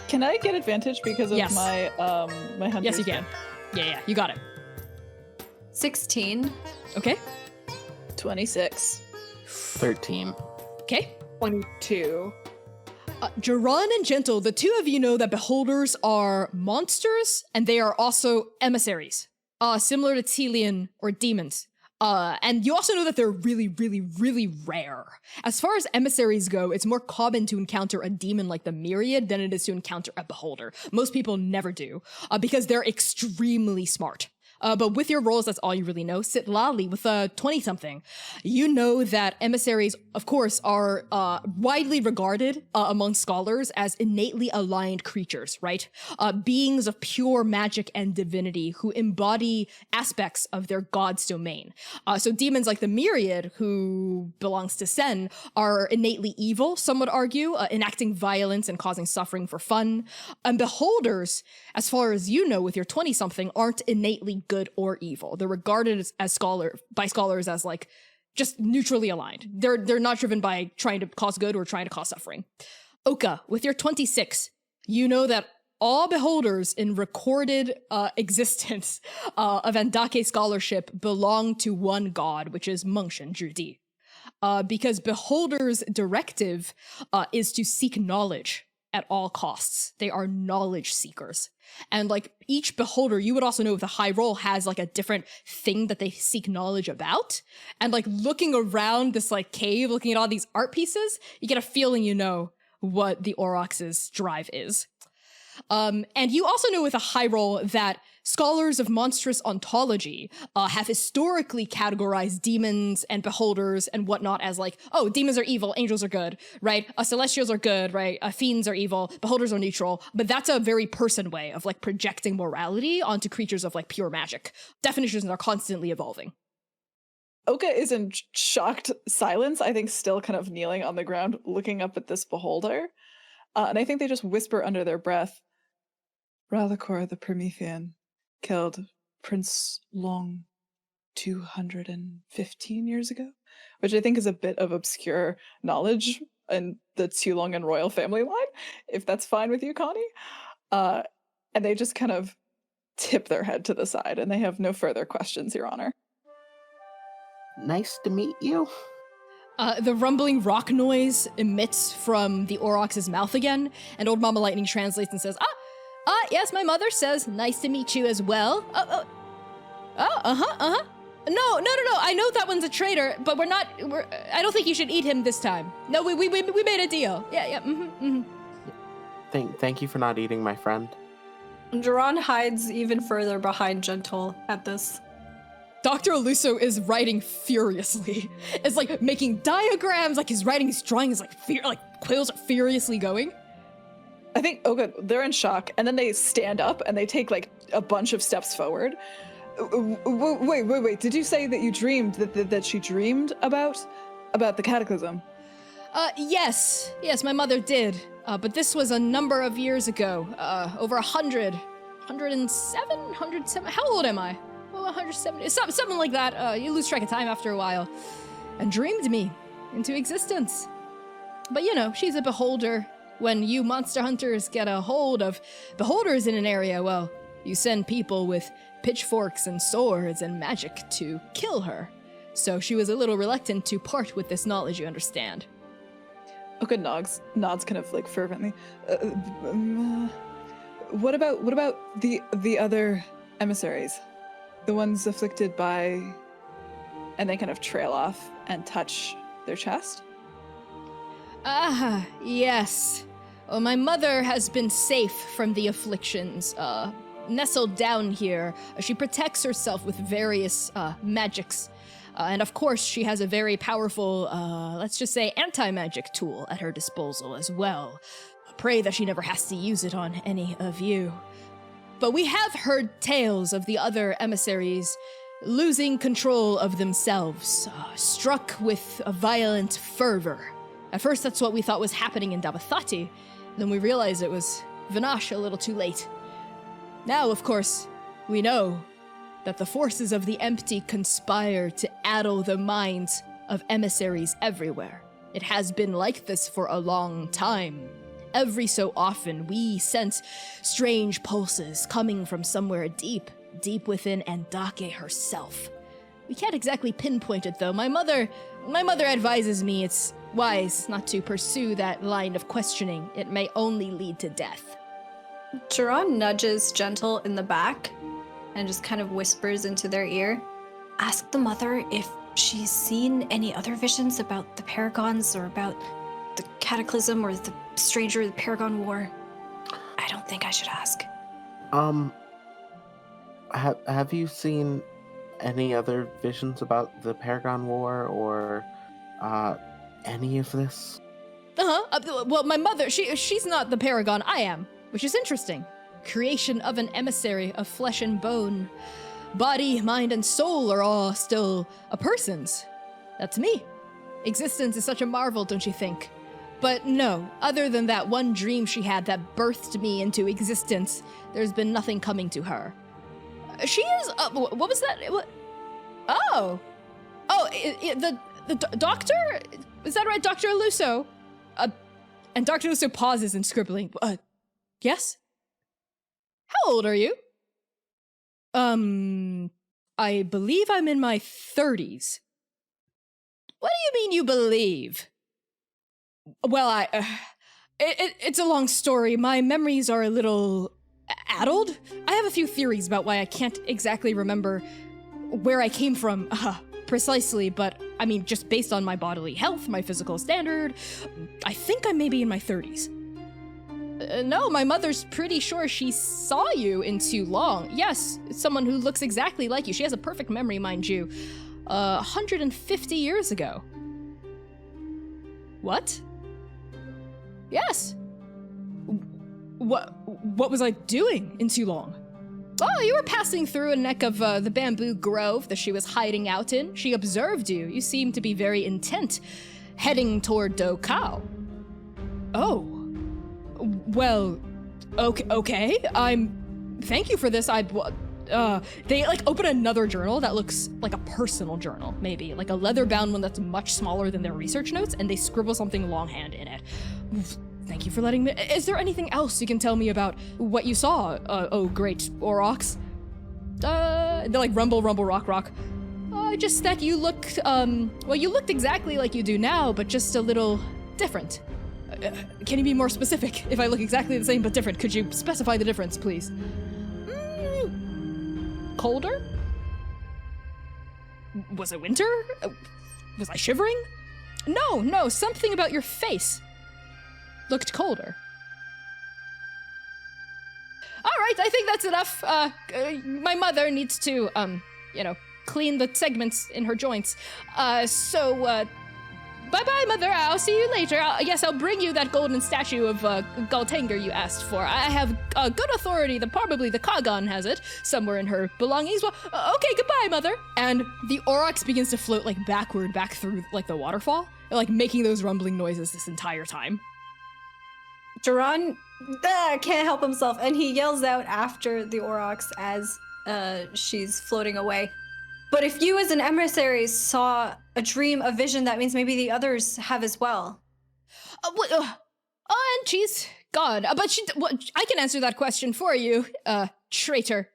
Can I get advantage because of my my hunter? Yes, you can. Yeah, you got it. 16. Okay. 26. 13. Okay. 22. Jaron and Gentle, the two of you know that beholders are monsters, and they are also emissaries, similar to Telian or demons. And you also know that they're really, really, really rare. As far as emissaries go, it's more common to encounter a demon like the Myriad than it is to encounter a beholder. Most people never do, because they're extremely smart. But with your rolls, that's all you really know. Sitlali, with a 20-something, you know that emissaries, of course, are widely regarded among scholars as innately aligned creatures, right? Beings of pure magic and divinity who embody aspects of their god's domain. So demons like the Myriad, who belongs to Sen, are innately evil, some would argue, enacting violence and causing suffering for fun. And beholders, as far as you know with your 20-something, aren't innately good or evil. They're regarded as by scholars as like just neutrally aligned. They're not driven by trying to cause good or trying to cause suffering. Oka, with your 26, you know that all beholders in recorded existence of Andake scholarship belong to one god, which is Mungshan Zhudi. Because beholders' directive is to seek knowledge at all costs. They are knowledge seekers. And like each beholder, you would also know the high roll has like a different thing that they seek knowledge about. And like looking around this like cave, looking at all these art pieces, you get a feeling you know what the Aurochs's drive is. And you also know with a high roll that scholars of monstrous ontology have historically categorized demons and beholders and whatnot as like, oh, demons are evil, angels are good, right? Celestials are good, right? Fiends are evil, beholders are neutral. But that's a very person way of like projecting morality onto creatures of like pure magic. Definitions are constantly evolving. Oka is in shocked silence, I think still kind of kneeling on the ground, looking up at this beholder. And I think they just whisper under their breath, Ralakor the Promethean killed Prince Long 215 years ago, which I think is a bit of obscure knowledge in the Tulong and royal family line, if that's fine with you, Connie. And they just kind of tip their head to the side, and they have no further questions, Your Honor. Nice to meet you. The rumbling rock noise emits from the Aurochs's mouth again, and Old Mama Lightning translates and says, yes, my mother says, nice to meet you as well. No, I know that one's a traitor, but I don't think you should eat him this time. No, we made a deal. Yeah, Thank you for not eating my friend. Jaron hides even further behind Gentle at this. Dr. Aluso is writing furiously. It's like making diagrams, like his writing, his drawing is like quills are furiously going. I think, they're in shock, and then they stand up and they take like a bunch of steps forward. Wait, did you say that you dreamed, that she dreamed about the cataclysm? Yes, my mother did. But this was a number of years ago, over 107, how old am I? 170, something like that. You lose track of time after a while. And dreamed me into existence. But you know, she's a beholder. When you monster hunters get a hold of beholders in an area, well, you send people with pitchforks and swords and magic to kill her. So she was a little reluctant to part with this knowledge, you understand. Oka nods kind of like fervently. What about the other emissaries? The ones afflicted by... And they kind of trail off and touch their chest? Yes. Well, my mother has been safe from the afflictions, nestled down here. She protects herself with various magics. And of course, she has a very powerful, let's just say, anti-magic tool at her disposal as well. Pray that she never has to use it on any of you. But we have heard tales of the other emissaries losing control of themselves, struck with a violent fervor At first, that's what we thought was happening in Davathati. Then we realized it was Vinash a little too late. Now, of course, we know that the forces of the Empty conspire to addle the minds of emissaries everywhere. It has been like this for a long time. Every so often, we sense strange pulses coming from somewhere deep, deep within Andake herself. We can't exactly pinpoint it, though. My mother advises me it's wise not to pursue that line of questioning. It may only lead to death. Duran nudges Gentle in the back and just kind of whispers into their ear. Ask the mother if she's seen any other visions about the Paragons or about the Cataclysm or the Stranger, the Paragon War. I don't think I should ask. Have you seen any other visions about the Paragon War or any of this? Well, my mother, she's not the Paragon, I am, which is interesting. Creation of an emissary of flesh and bone. Body, mind, and soul are all still a person's. That's me. Existence is such a marvel, don't you think? But no, other than that one dream she had that birthed me into existence, there's been nothing coming to her. She is, what was that? The doctor? Is that right, Dr. Aluso? And Dr. Aluso pauses in scribbling. Yes? How old are you? I believe I'm in my 30s. What do you mean you believe? Well, it's a long story. My memories are a little addled. I have a few theories about why I can't exactly remember where I came from precisely, but I mean, just based on my bodily health, my physical standard, I think I'm maybe in my 30s. No, my mother's pretty sure she saw you in too long. Yes, someone who looks exactly like you. She has a perfect memory, mind you. 150 years ago. What? Yes. What was I doing in too long? Oh, you were passing through a neck of the bamboo grove that she was hiding out in. She observed you. You seemed to be very intent, heading toward Dokao. Oh. Well, okay. Thank you for this. They open another journal that looks like a personal journal, maybe like a leather-bound one that's much smaller than their research notes, and they scribble something longhand in it. Thank you for letting me. Is there anything else you can tell me about what you saw? Oh, great Aurochs. They're like rumble, rock. Just that you looked, you looked exactly like you do now, but just a little different. Can you be more specific? If I look exactly the same but different, could you specify the difference, please? Colder? Was it winter? Was I shivering? No, something about your face looked colder. All right, I think that's enough. My mother needs to, clean the segments in her joints. Bye-bye, Mother. I'll see you later. I'll bring you that golden statue of Galtanger you asked for. I have good authority that probably the Kagan has it somewhere in her belongings. Well, okay, goodbye, Mother. And the Aurochs begins to float backward back through the waterfall, making those rumbling noises this entire time. Duran can't help himself, and he yells out after the Aurochs as she's floating away. But if you as an emissary saw a dream, a vision, that means maybe the others have as well. And she's gone. But I can answer that question for you, traitor.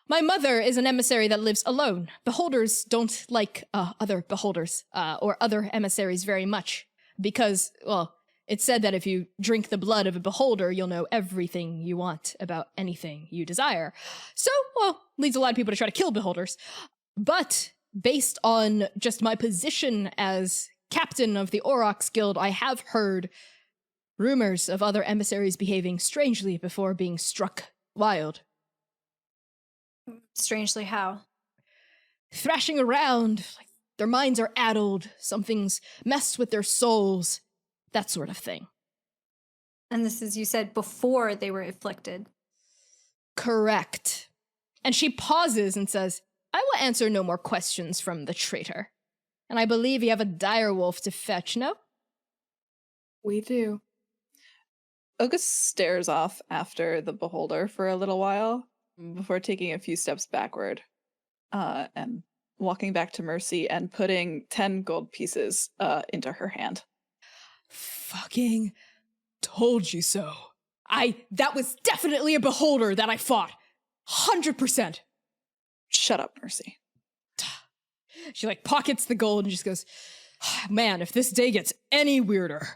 My mother is an emissary that lives alone. Beholders don't like other beholders or other emissaries very much because, it's said that if you drink the blood of a beholder, you'll know everything you want about anything you desire. So, leads a lot of people to try to kill beholders. But based on just my position as captain of the Aurochs Guild, I have heard rumors of other emissaries behaving strangely before being struck wild. Strangely how? Thrashing around, their minds are addled, something's messed with their souls. That sort of thing. And this is, you said, before they were afflicted. Correct. And she pauses and says, I will answer no more questions from the traitor. And I believe you have a direwolf to fetch, no? We do. Ogus stares off after the beholder for a little while before taking a few steps backward and walking back to Mercy and putting 10 gold pieces into her hand. Fucking told you so. That was definitely a beholder that I fought. 100%. Shut up, Mercy. She like pockets the gold and just goes, man, if this day gets any weirder.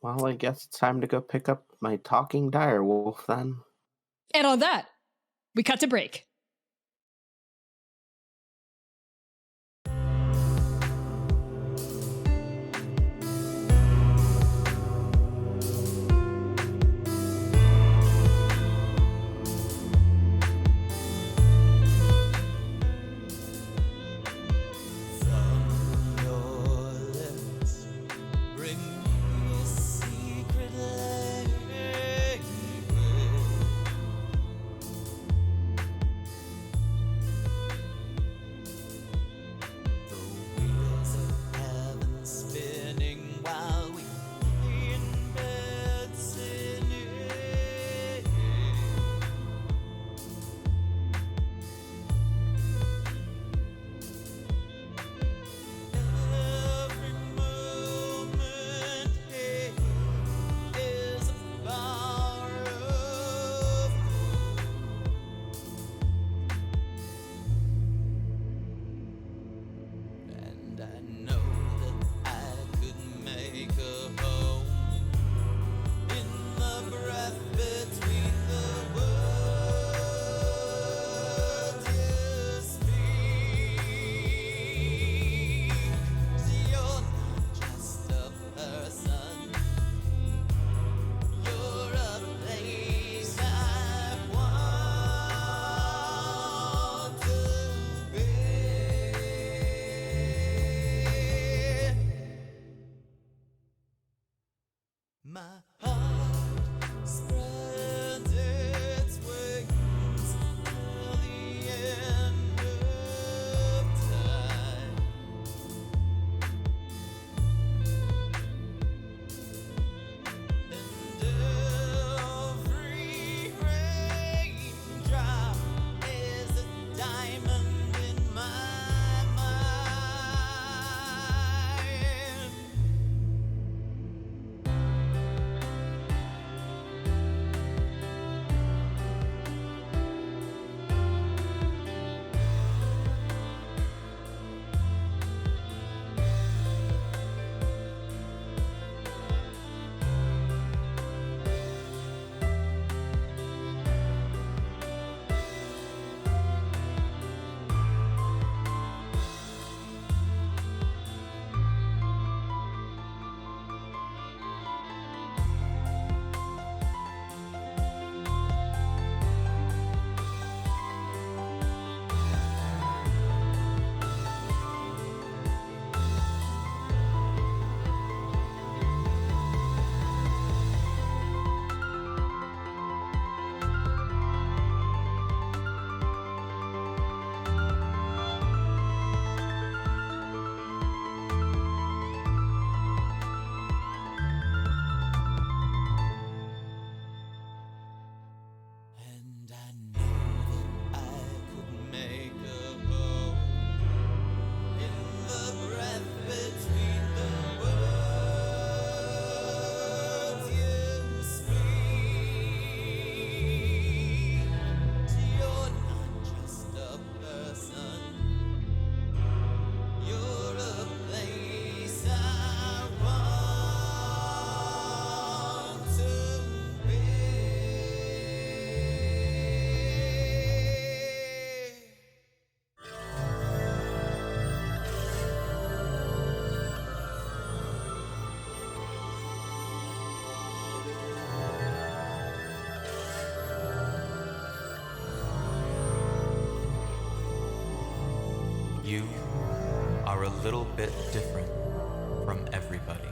Well, I guess it's time to go pick up my talking direwolf then. And on that, we cut to break. You are a little bit different from everybody,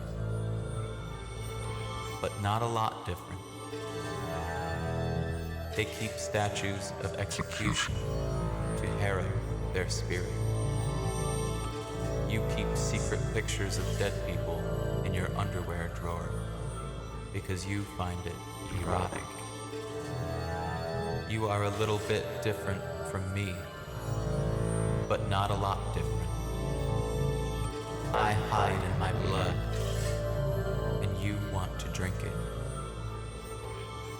but not a lot different. They keep statues of execution to harrow their spirit. You keep secret pictures of dead people in your underwear drawer. because you find it erotic. You are a little bit different from me, but not a lot different. I hide in my blood, and you want to drink it.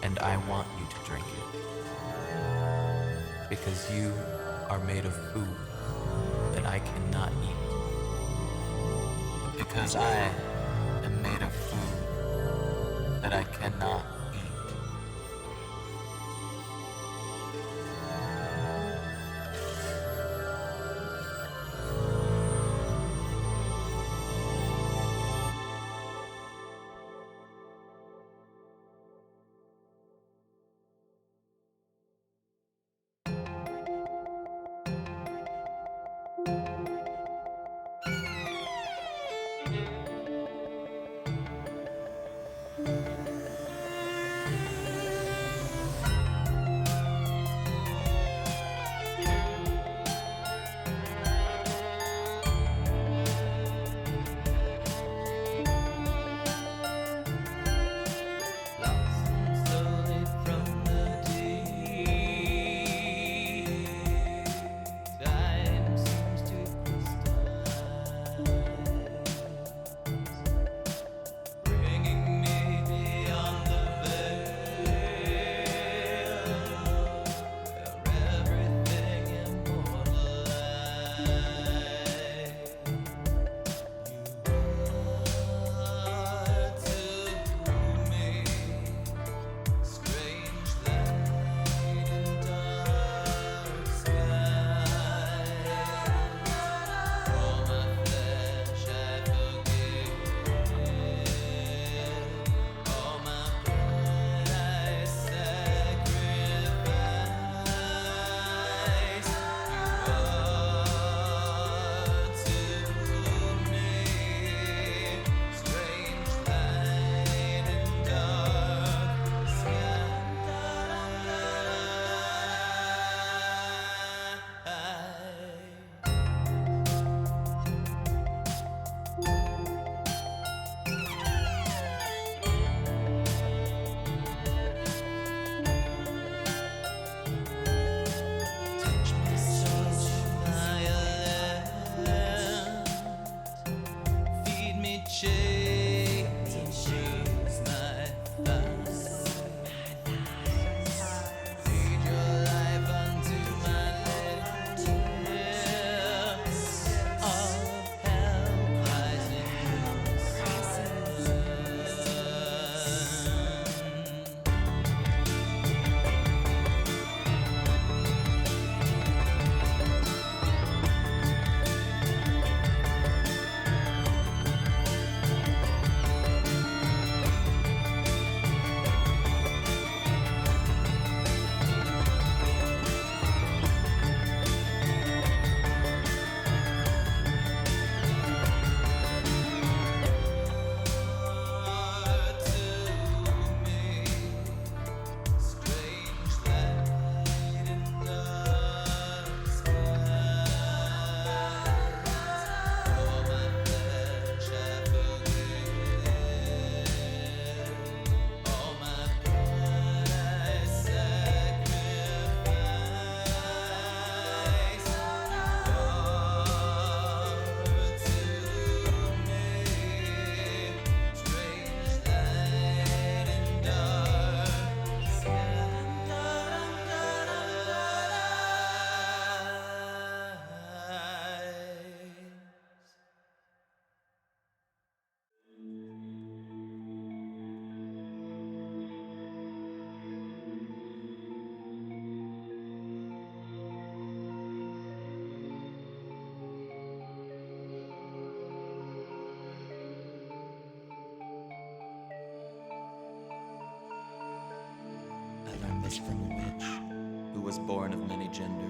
And I want you to drink it, because you are made of food that I cannot eat. Because I am made of food that I cannot eat. was from a witch who was born of many gender.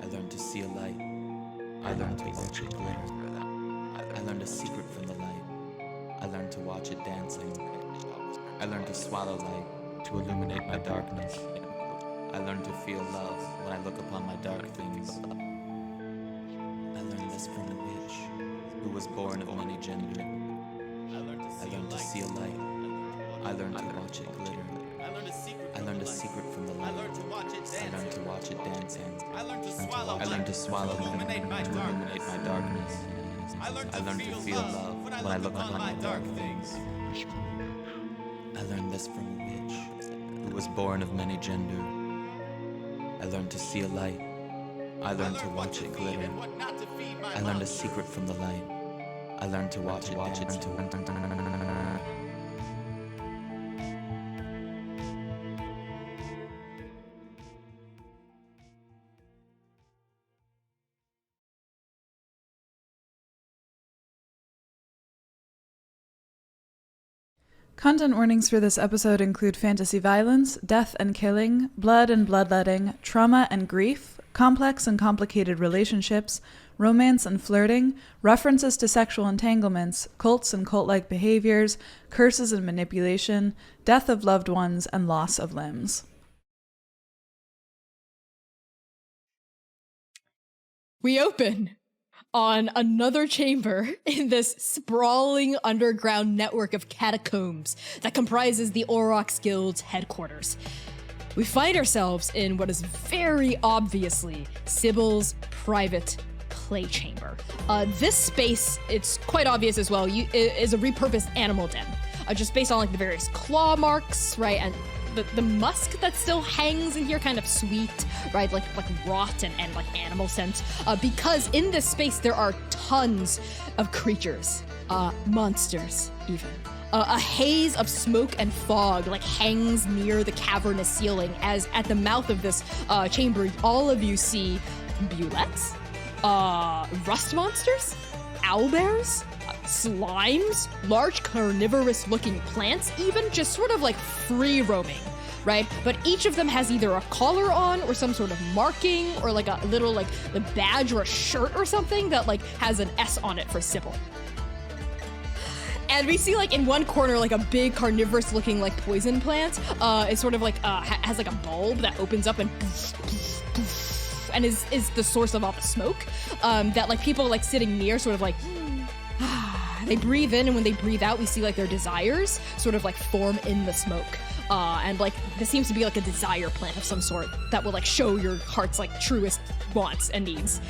I learned to see a light. I learned to watch it glitter. I learned a secret from the light. I learned to watch it dancing. I learned to swallow light, to illuminate my darkness. I learned to feel love when I look upon my dark things. I learned this from a witch who was born of many gender. I learned to see a light. I learned to watch it glitter. I learned a secret from the light. I learned to watch it dancing. I learned to swallow them to illuminate my darkness. I learned to feel love when I look upon my dark things. I learned this from a witch who was born of many gender. I learned to see a light. I learned to watch it glitter. I learned a secret from the light. I learned to watch it dance. Content warnings for this episode include fantasy violence, death and killing, blood and bloodletting, trauma and grief, complex and complicated relationships, romance and flirting, references to sexual entanglements, cults and cult-like behaviors, curses and manipulation, death of loved ones, and loss of limbs. We open on another chamber in this sprawling underground network of catacombs that comprises the Aurochs Guild's headquarters. We find ourselves in what is very obviously Sybil's private play chamber. This space, it's quite obvious as well, is a repurposed animal den, just based on like the various claw marks, right, and the musk that still hangs in here, kind of sweet, right, like rot and like animal scent, because in this space there are tons of creatures, monsters even. A haze of smoke and fog like hangs near the cavernous ceiling, as at the mouth of this chamber all of you see bullets, rust monsters, owlbears, slimes, large carnivorous looking plants, even just sort of like free roaming, right? But each of them has either a collar on or some sort of marking or like a little like a badge or a shirt or something that like has an S on it for Sybil. And we see like in one corner like a big carnivorous looking like poison plant. It's sort of like has like a bulb that opens up and and is the source of all the smoke that like people like sitting near sort of like they breathe in, and when they breathe out, we see like their desires sort of like form in the smoke. And like this seems to be like a desire plant of some sort that will like show your heart's like truest wants and needs.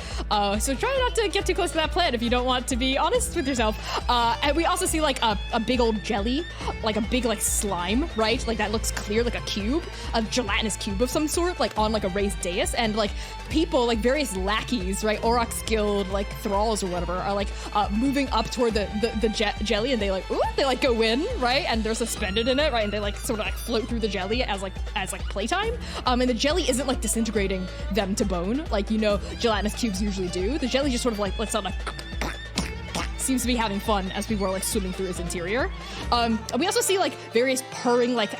So try not to get too close to that plant if you don't want to be honest with yourself. And we also see like a big old jelly, like a big like slime, right? Like that looks clear, like a cube, a gelatinous cube of some sort, like on like a raised dais, and like people, like various lackeys, right? Aurochs Guild, like thralls or whatever, are like moving up toward the jelly, and they like, ooh, they like go in, right? And they're suspended in it, right? And they like sort of like float through the jelly as like playtime. And the jelly isn't like disintegrating them to bone, like, you know, gelatinous cubes usually do. The jelly just sort of like lets out like seems to be having fun as people are like swimming through its interior. And we also see like various purring like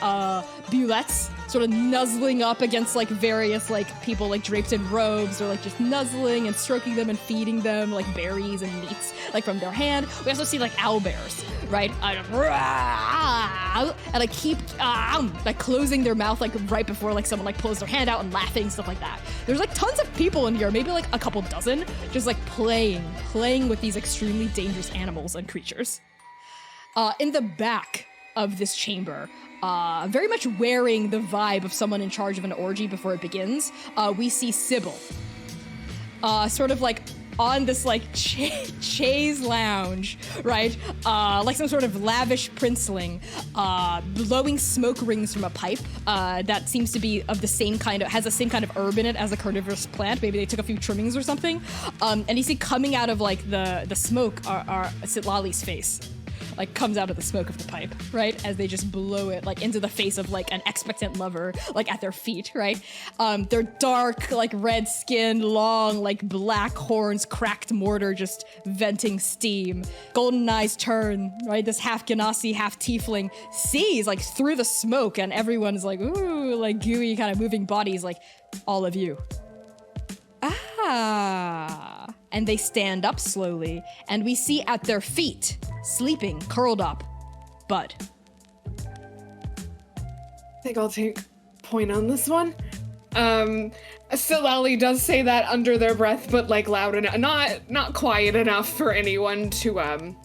bullets sort of nuzzling up against like various like people like draped in robes, or like just nuzzling and stroking them and feeding them like berries and meats like from their hand. We also see like owlbears, right? And like keep like closing their mouth like right before like someone like pulls their hand out and laughing, stuff like that. There's like tons of people in here, maybe like a couple dozen, just like playing with these extremely dangerous animals and creatures. In the back of this chamber, very much wearing the vibe of someone in charge of an orgy before it begins, we see Sybil. Sort of like on this like chaise lounge, right? Like some sort of lavish princeling, blowing smoke rings from a pipe that seems to be of the same kind of, has the same kind of herb in it as a carnivorous plant. Maybe they took a few trimmings or something. And you see coming out of like the smoke are Sitlali's face. Like comes out of the smoke of the pipe, right? As they just blow it like into the face of like an expectant lover, like at their feet, right? Their dark, like red skin, long, like black horns, cracked mortar, just venting steam. Golden eyes turn, right? This half Ganassi, half tiefling sees like through the smoke, and everyone's like, ooh, like gooey kind of moving bodies, like all of you. And they stand up slowly, and we see at their feet, sleeping, curled up, Bud. I think I'll take point on this one. Sitlali does say that under their breath, but like loud enough, not quiet enough for anyone to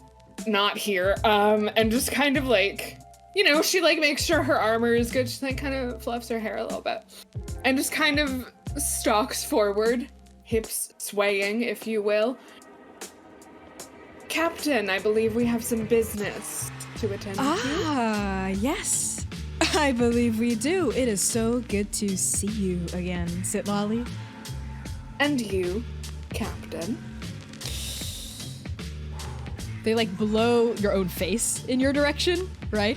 not hear. And just kind of like she like makes sure her armor is good. She like kind of fluffs her hair a little bit and just kind of stalks forward, hips swaying, if you will. Captain, I believe we have some business to attend to. Ah, yes. I believe we do. It is so good to see you again, Sitlali. And you, Captain. They like blow your own face in your direction, right?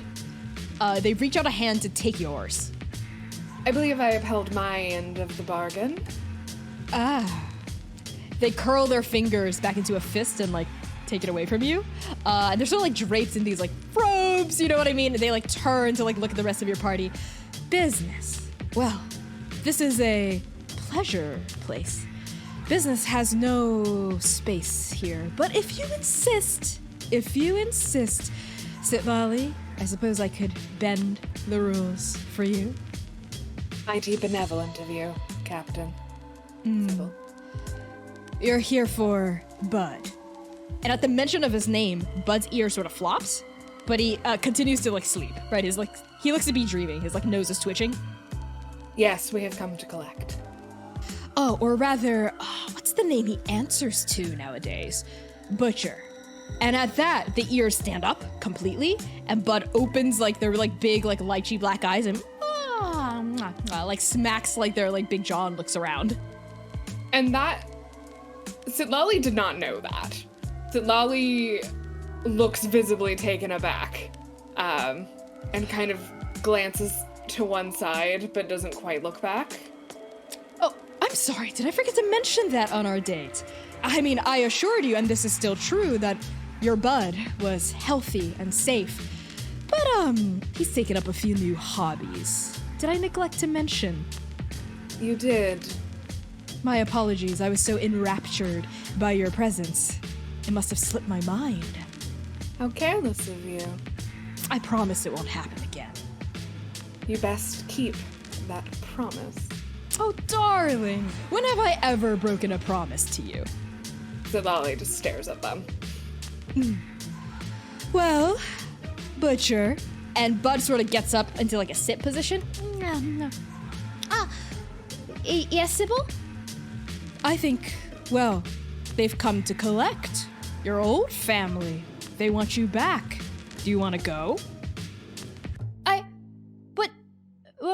They reach out a hand to take yours. I believe I have held my end of the bargain. Ah. They curl their fingers back into a fist and like take it away from you. And they're sort of like draped in these like robes, you know what I mean? And they like turn to like look at the rest of your party. Business. Well, this is a pleasure place. Business has no space here, but if you insist, Sitlali, I suppose I could bend the rules for you. Mighty benevolent of you, Captain. You're here for Bud. And at the mention of his name, Bud's ear sort of flops, but he continues to like sleep, right? He looks to be dreaming. His like nose is twitching. Yes, we have come to collect. Oh, or rather, what's the name he answers to nowadays? Butcher. And at that, the ears stand up completely, and Bud opens like their like big like lychee black eyes and like smacks like their like big jaw and looks around. And that Sitlali did not know that. Sitlali looks visibly taken aback, and kind of glances to one side, but doesn't quite look back. Oh, I'm sorry, did I forget to mention that on our date? I mean, I assured you, and this is still true, that your Bud was healthy and safe. But, he's taken up a few new hobbies. Did I neglect to mention? You did. My apologies, I was so enraptured by your presence. It must have slipped my mind. How careless of you. I promise it won't happen again. You best keep that promise. Oh, darling, when have I ever broken a promise to you? Sitlali just stares at them. Well, Butcher. And Bud sort of gets up into like a sit position. No. Yes, Sybil? I think, well, they've come to collect your old family. They want you back. Do you want to go? But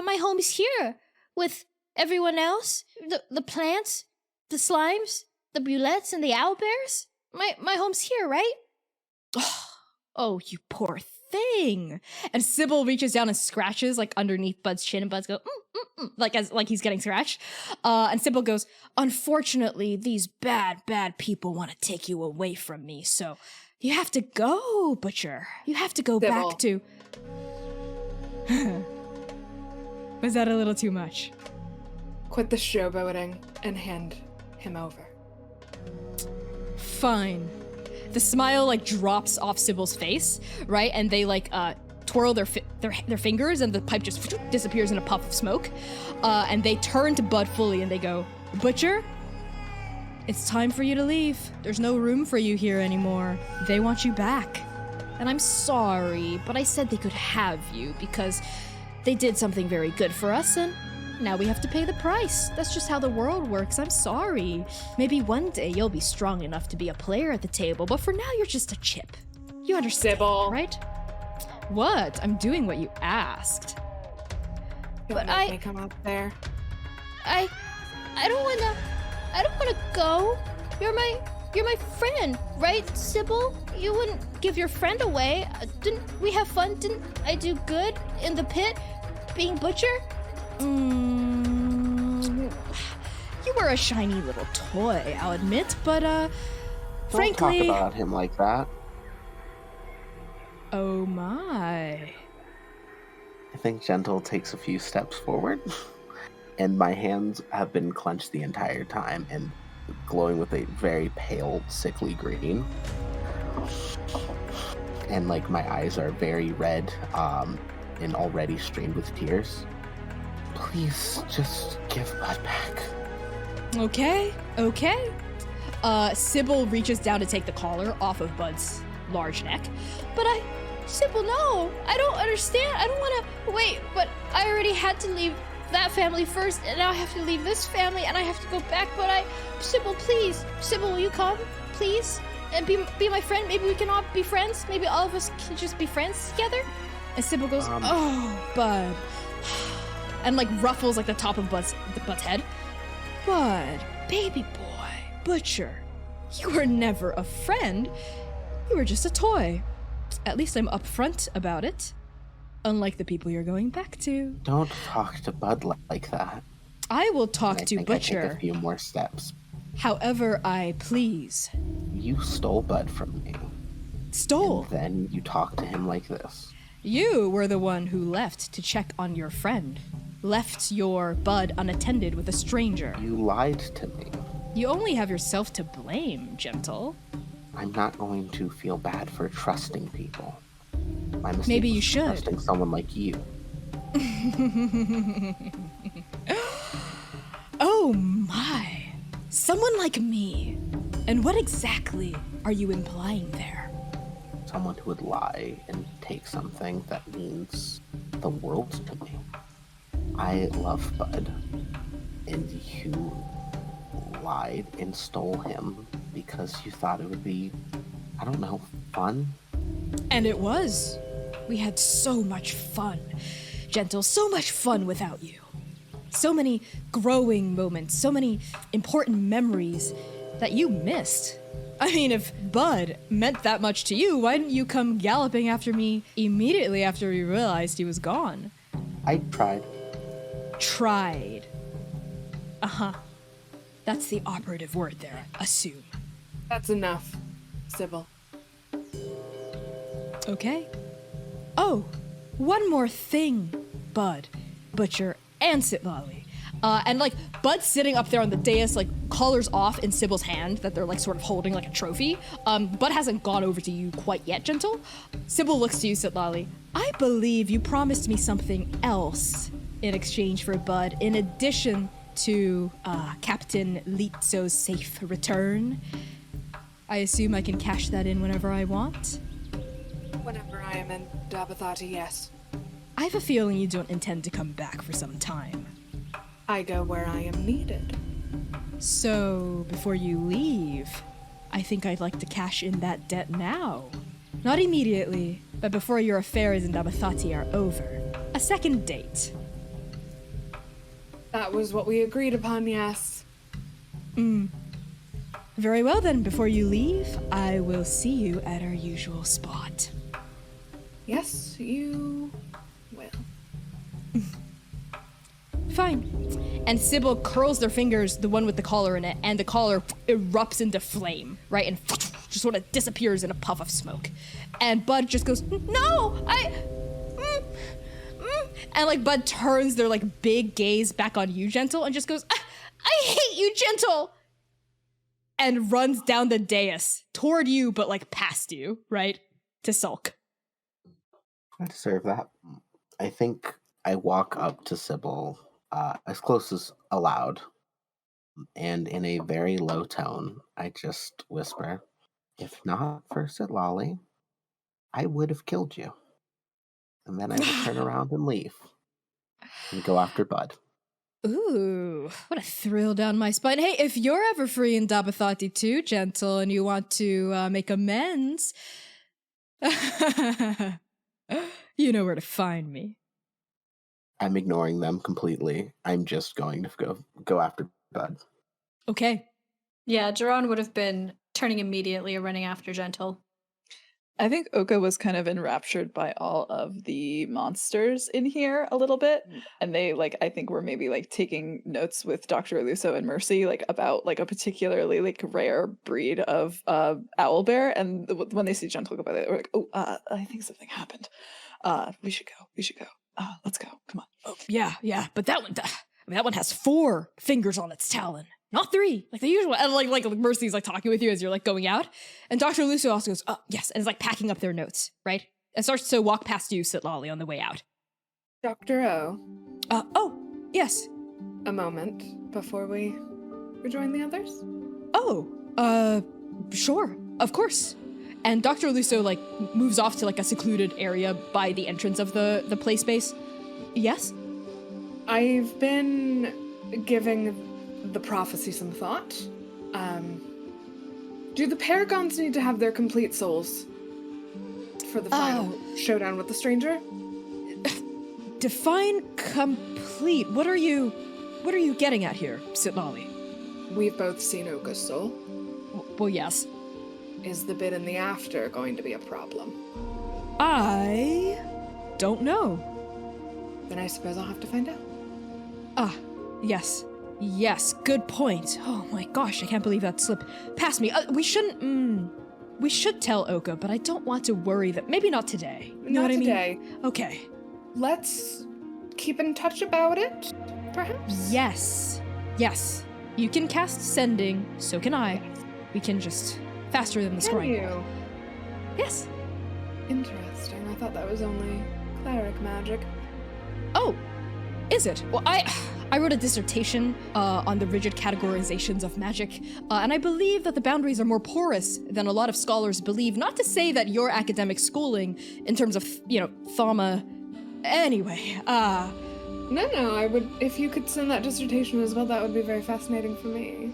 my home's here with everyone else. The plants, the slimes, the bulettes, and the owlbears. My home's here, right? Oh, you poor thing. And Sybil reaches down and scratches like underneath Bud's chin, and Bud's go, like he's getting scratched. And Sybil goes, unfortunately, these bad people want to take you away from me, so you have to go, Butcher. You have to go Sybil. back to... Was that a little too much? Quit the showboating and hand him over. Fine. The smile like drops off Sybil's face, right? And they like twirl their fingers, and the pipe just disappears in a puff of smoke. And they turn to Bud fully, and they go, Butcher, it's time for you to leave. There's no room for you here anymore. They want you back. And I'm sorry, but I said they could have you because they did something very good for us, and now we have to pay the price. That's just how the world works. I'm sorry. Maybe one day you'll be strong enough to be a player at the table, but for now you're just a chip. You understand, Sybil. right? What? I'm doing what you asked. But I come up there. I don't wanna go. You're my friend, right, Sybil? You wouldn't give your friend away. Didn't we have fun? Didn't I do good in the pit, being Butcher? You were a shiny little toy, I'll admit, but frankly... Don't talk about him like that. Oh my. I think Gentle takes a few steps forward, and my hands have been clenched the entire time and glowing with a very pale, sickly green. And like my eyes are very red, and already streamed with tears. Please just give Bud back. Okay. Sybil reaches down to take the collar off of Bud's large neck, but Sybil, no! I don't understand. I don't want to wait, but I already had to leave that family first, and now I have to leave this family, and I have to go back, but Sybil, please. Sybil, will you come? Please? And be my friend? Maybe we can all be friends? Maybe all of us can just be friends together? And Sybil goes, oh, Bud. And like ruffles like the top of Bud's head. Bud, baby boy, Butcher, you were never a friend. You were just a toy. At least I'm upfront about it. Unlike the people you're going back to. Don't talk to Bud like that. I will talk to Butcher. I take a few more steps. However I please. You stole Bud from me. Stole? And then you talk to him like this. You were the one who left to check on your friend. Left your Bud unattended with a stranger. You lied to me. You only have yourself to blame, Gentle. I'm not going to feel bad for trusting people. My mistake Maybe you was should. Trusting someone like you. Oh my. Someone like me. And what exactly are you implying there? Someone who would lie and take something that means the world to me. I love Bud. And you lied and stole him because you thought it would be, I don't know, fun? And it was. We had so much fun. Gentle, so much fun without you. So many growing moments, so many important memories that you missed. I mean, if Bud meant that much to you, why didn't you come galloping after me immediately after you realized he was gone? I tried. Tried. Uh-huh. That's the operative word there, assume. That's enough, Sybil. Okay. Oh, one more thing, Bud, Butcher, and Sitlali. And like Bud's sitting up there on the dais, like collars off in Sybil's hand that they're like sort of holding like a trophy. Bud hasn't gone over to you quite yet, Gentle. Sybil looks to you, Sitlali. I believe you promised me something else in exchange for Bud, in addition to Captain Litzo's safe return. I assume I can cash that in whenever I want? Whenever I am in Dabathati, yes. I have a feeling you don't intend to come back for some time. I go where I am needed. So, before you leave, I think I'd like to cash in that debt now. Not immediately, but before your affairs in Dabathati are over. A second date. That was what we agreed upon, yes. Very well then, before you leave, I will see you at our usual spot. Yes, you will. Fine. And Sybil curls their fingers, the one with the collar in it, and the collar erupts into flame, right? And just sort of disappears in a puff of smoke. And Bud just goes, no, And like Bud turns their like big gaze back on you, Gentle, and just goes, I hate you, Gentle! And runs down the dais toward you, but like past you, right? To sulk. I deserve that. I think I walk up to Sybil as close as allowed, and in a very low tone, I just whisper, if not for Sitlali, I would have killed you. And then I would turn around and leave. And go after Bud. Ooh, what a thrill down my spine. Hey, if you're ever free in Dabathati too, Gentle, and you want to make amends, you know where to find me. I'm ignoring them completely. I'm just going to go after Bud. Okay. Yeah, Jerron would have been turning immediately or running after Gentle. I think Oka was kind of enraptured by all of the monsters in here a little bit. And they, like, I think were maybe, like, taking notes with Dr. Aluso and Mercy, like, about, like, a particularly, like, rare breed of owl bear. And when they see Gentle go by, they're like, oh, I think something happened. We should go. Let's go. Come on. Oh, yeah. But that one has 4 fingers on its talon. Not 3, like the usual. And like Mercy's like talking with you as you're like going out. And Dr. Lucio also goes, oh, yes, and is like packing up their notes, right? And starts to walk past you, Sitlali, on the way out. Dr. O. Oh, yes. A moment before we rejoin the others? Oh, sure, of course. And Dr. Lusso, like, moves off to, like, a secluded area by the entrance of the play space. Yes? I've been giving the prophecy some thought. Do the paragons need to have their complete souls for the final showdown with the stranger? Define complete. What are you getting at here, Sitlali? We've both seen Oka's soul. Well, yes. Is the bit in the after going to be a problem? I don't know. Then I suppose I'll have to find out. Yes. Yes, good point. Oh my gosh, I can't believe that slipped past me. We should tell Oka, but I don't want to worry that. Maybe not today. You know what I mean? Not today. Okay. Let's keep in touch about it, perhaps? Yes. Yes. You can cast Sending, so can I. We can just faster than the scrying. You? Yes. Interesting. I thought that was only cleric magic. Oh, is it? Well, I wrote a dissertation on the rigid categorizations of magic, and I believe that the boundaries are more porous than a lot of scholars believe. Not to say that your academic schooling, in terms of, Thama... Anyway, No, I would... If you could send that dissertation as well, that would be very fascinating for me.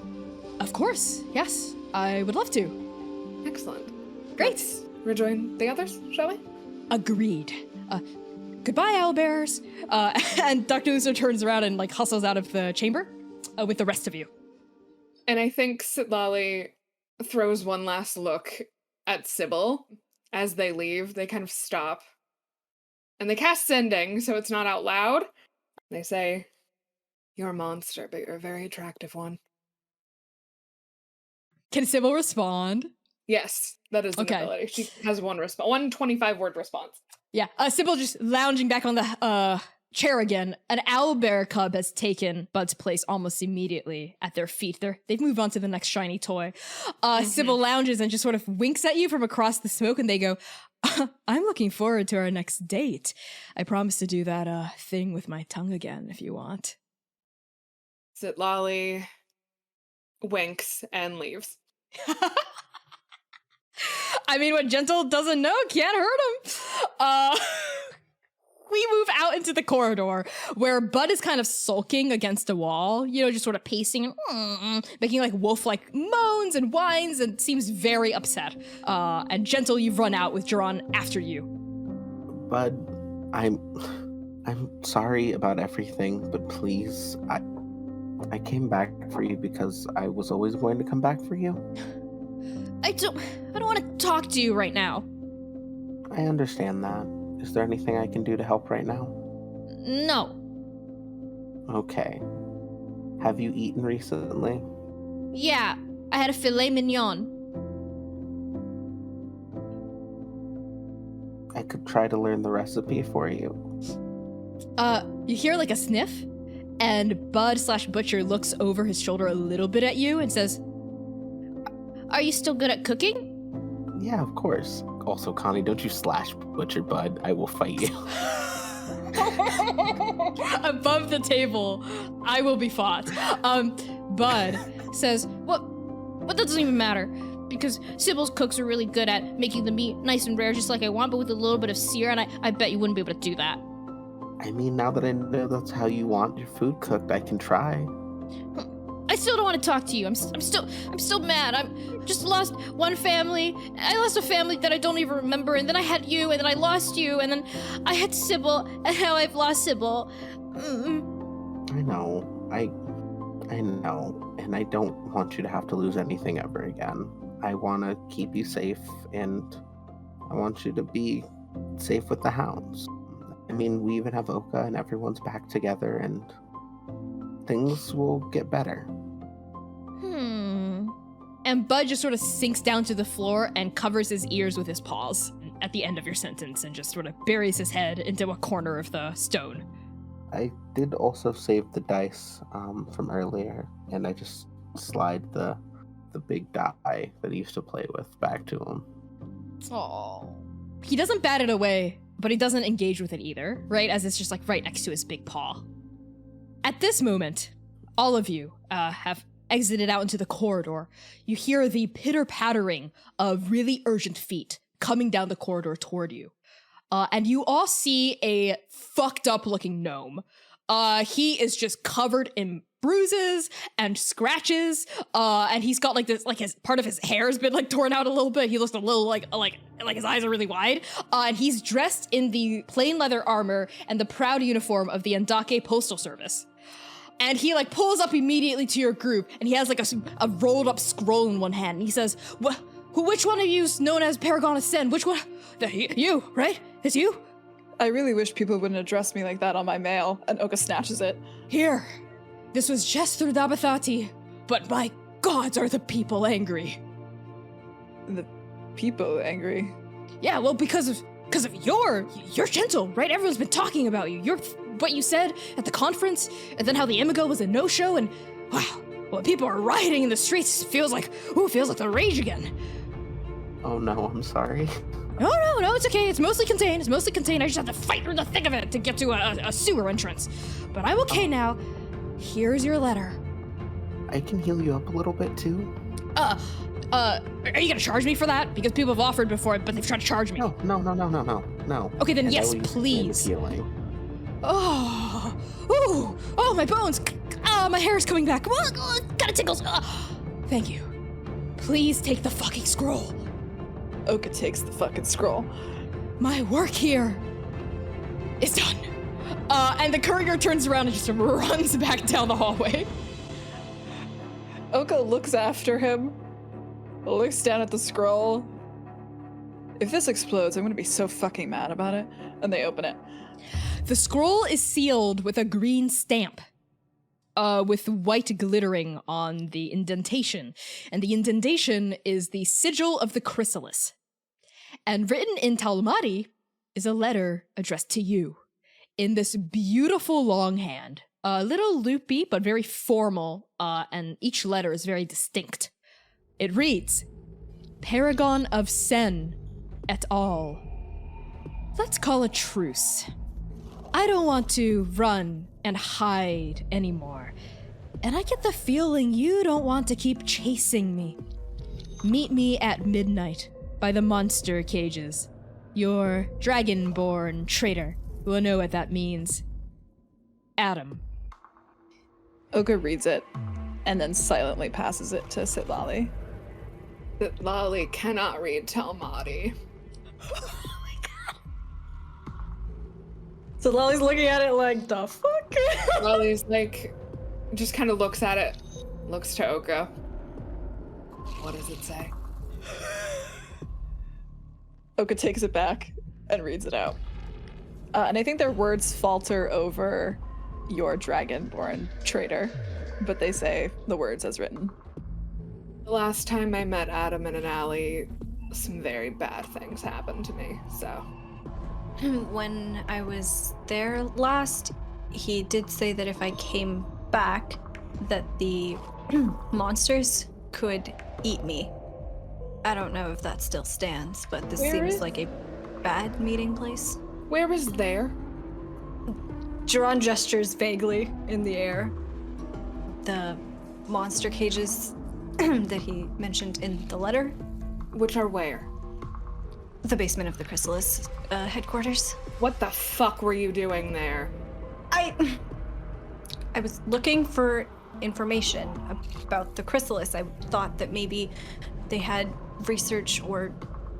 Of course, yes. I would love to. Excellent. Great. Let's rejoin the others, shall we? Agreed. Goodbye, owlbears. And Dr. Lusso turns around and, like, hustles out of the chamber with the rest of you. And I think Sitlali throws one last look at Sybil as they leave. They kind of stop. And they cast Sending, so it's not out loud. They say, "You're a monster, but you're a very attractive one." Can Sybil respond? Yes, that is the ability. She has one 25-word response. Yeah, Sybil just lounging back on the chair again. An owlbear cub has taken Bud's place almost immediately at their feet. They've moved on to the next shiny toy. Sybil lounges and just sort of winks at you from across the smoke, and they go, "I'm looking forward to our next date. I promise to do that thing with my tongue again, if you want." Sitlali winks and leaves. I mean, what Gentle doesn't know can't hurt him. We move out into the corridor where Bud is kind of sulking against a wall, just sort of pacing and making like wolf-like moans and whines and seems very upset. And Gentle, you've run out with Jiran after you. Bud, I'm sorry about everything, but please, I came back for you because I was always going to come back for you. I don't want to talk to you right now. I understand that. Is there anything I can do to help right now? No. Okay. Have you eaten recently? Yeah, I had a filet mignon. I could try to learn the recipe for you. You hear like a sniff, and Bud/Butcher looks over his shoulder a little bit at you and says, "Are you still good at cooking?" Yeah, of course. Also, Connie, don't you slash Butcher, Bud. I will fight you. Above the table, I will be fought. Bud says, What? That doesn't even matter. Because Sybil's cooks are really good at making the meat nice and rare just like I want, but with a little bit of sear, and I bet you wouldn't be able to do that. I mean, now that I know that's how you want your food cooked, I can try. I still don't want to talk to you. I'm still mad. I'm just lost one family. I lost a family that I don't even remember, and then I had you, and then I lost you, and then I had Sybil, and now I've lost Sybil. I know, and I don't want you to have to lose anything ever again. I want to keep you safe, and I want you to be safe with the hounds. I mean, we even have Oka, and everyone's back together, and things will get better. And Bud just sort of sinks down to the floor and covers his ears with his paws at the end of your sentence and just sort of buries his head into a corner of the stone. I did also save the dice from earlier, and I just slide the big die that he used to play with back to him. Oh. He doesn't bat it away, but he doesn't engage with it either, right? As it's just like right next to his big paw. At this moment, all of you have exited out into the corridor, you hear the pitter-pattering of really urgent feet coming down the corridor toward you. And you all see a fucked up looking gnome. He is just covered in bruises and scratches, and he's got like this, like his part of his hair has been like torn out a little bit. He looks a little like his eyes are really wide. And he's dressed in the plain leather armor and the proud uniform of the Andake Postal Service. And he like pulls up immediately to your group, and he has like a rolled up scroll in one hand. And he says, which one of you's known as Paragon of Sen? Which one? You, right? It's you? I really wish people wouldn't address me like that on my mail. And Oka snatches it. Here. This was just through Dabathati, but my gods, are the people angry. The people angry? Yeah, well, because of you're gentle, right? Everyone's been talking about you. You're what you said at the conference, and then how the Imago was a no-show, and wow, when people are rioting in the streets, feels like the rage again. Oh no, I'm sorry. No, it's okay. It's mostly contained. I just have to fight through the thick of it to get to a sewer entrance. But I'm okay now. Here's your letter. I can heal you up a little bit too. Are you gonna charge me for that? Because people have offered before, but they've tried to charge me. No. Okay, then And yes, at least please. in healing. Oh, my bones. My hair is coming back. Got it tickles. Thank you. Please take the fucking scroll. Oka takes the fucking scroll. My work here is done. And the courier turns around and just runs back down the hallway. Oka looks after him, looks down at the scroll. If this explodes, I'm gonna be so fucking mad about it. And they open it. The scroll is sealed with a green stamp, with white glittering on the indentation. And the indentation is the sigil of the chrysalis. And written in Talmudi is a letter addressed to you in this beautiful longhand. A little loopy, but very formal, and each letter is very distinct. It reads, Paragon of Sen et al. Let's call a truce. I don't want to run and hide anymore. And I get the feeling you don't want to keep chasing me. Meet me at midnight by the monster cages. Your dragonborn traitor will know what that means. Adam. Oka reads it and then silently passes it to Sitlali. Sitlali cannot read Talmudi. So Lolly's looking at it like, the fuck? Lolly's like, just kind of looks at it, looks to Oka. What does it say? Oka takes it back and reads it out. And I think their words falter over your dragonborn traitor, but they say the words as written. The last time I met Adam in an alley, some very bad things happened to me, so. When I was there last, he did say that if I came back, that the monsters could eat me. I don't know if that still stands, but this seems like a bad meeting place. Where is there? Jiran gestures vaguely in the air. The monster cages that he mentioned in the letter. Which are where? The basement of the Chrysalis headquarters. What the fuck were you doing there? I was looking for information about the Chrysalis. I thought that maybe they had research or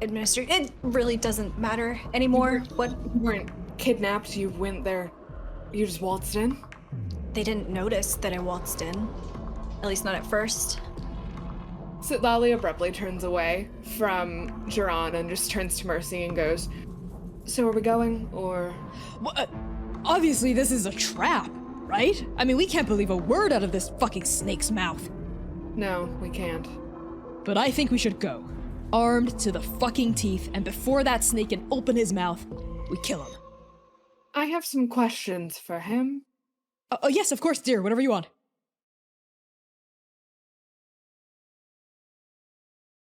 administration. It really doesn't matter anymore. You weren't kidnapped, you went there. You just waltzed in? They didn't notice that I waltzed in. At least not at first. Sitlali abruptly turns away from Jiran and just turns to Mercy and goes, so are we going, or? Well, obviously this is a trap, right? I mean, we can't believe a word out of this fucking snake's mouth. No, we can't. But I think we should go. Armed to the fucking teeth, and before that snake can open his mouth, we kill him. I have some questions for him. Oh yes, of course, dear, whatever you want.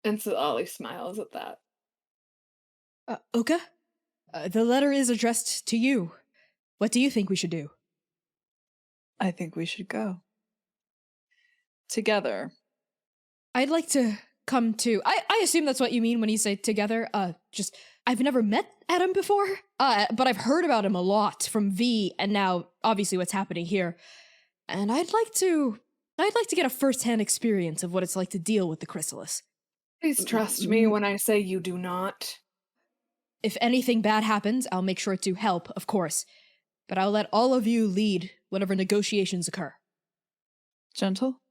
And Sitlali smiles at that. Oka? The letter is addressed to you. What do you think we should do? I think we should go. together. I'd like to come to. I assume that's what you mean when you say together. Just I've never met Adam before. But I've heard about him a lot from V, and now obviously what's happening here. And I'd like to get a first-hand experience of what it's like to deal with the chrysalis. Please trust me when I say you do not. If anything bad happens, I'll make sure to help, of course. But I'll let all of you lead whenever negotiations occur. Gentle?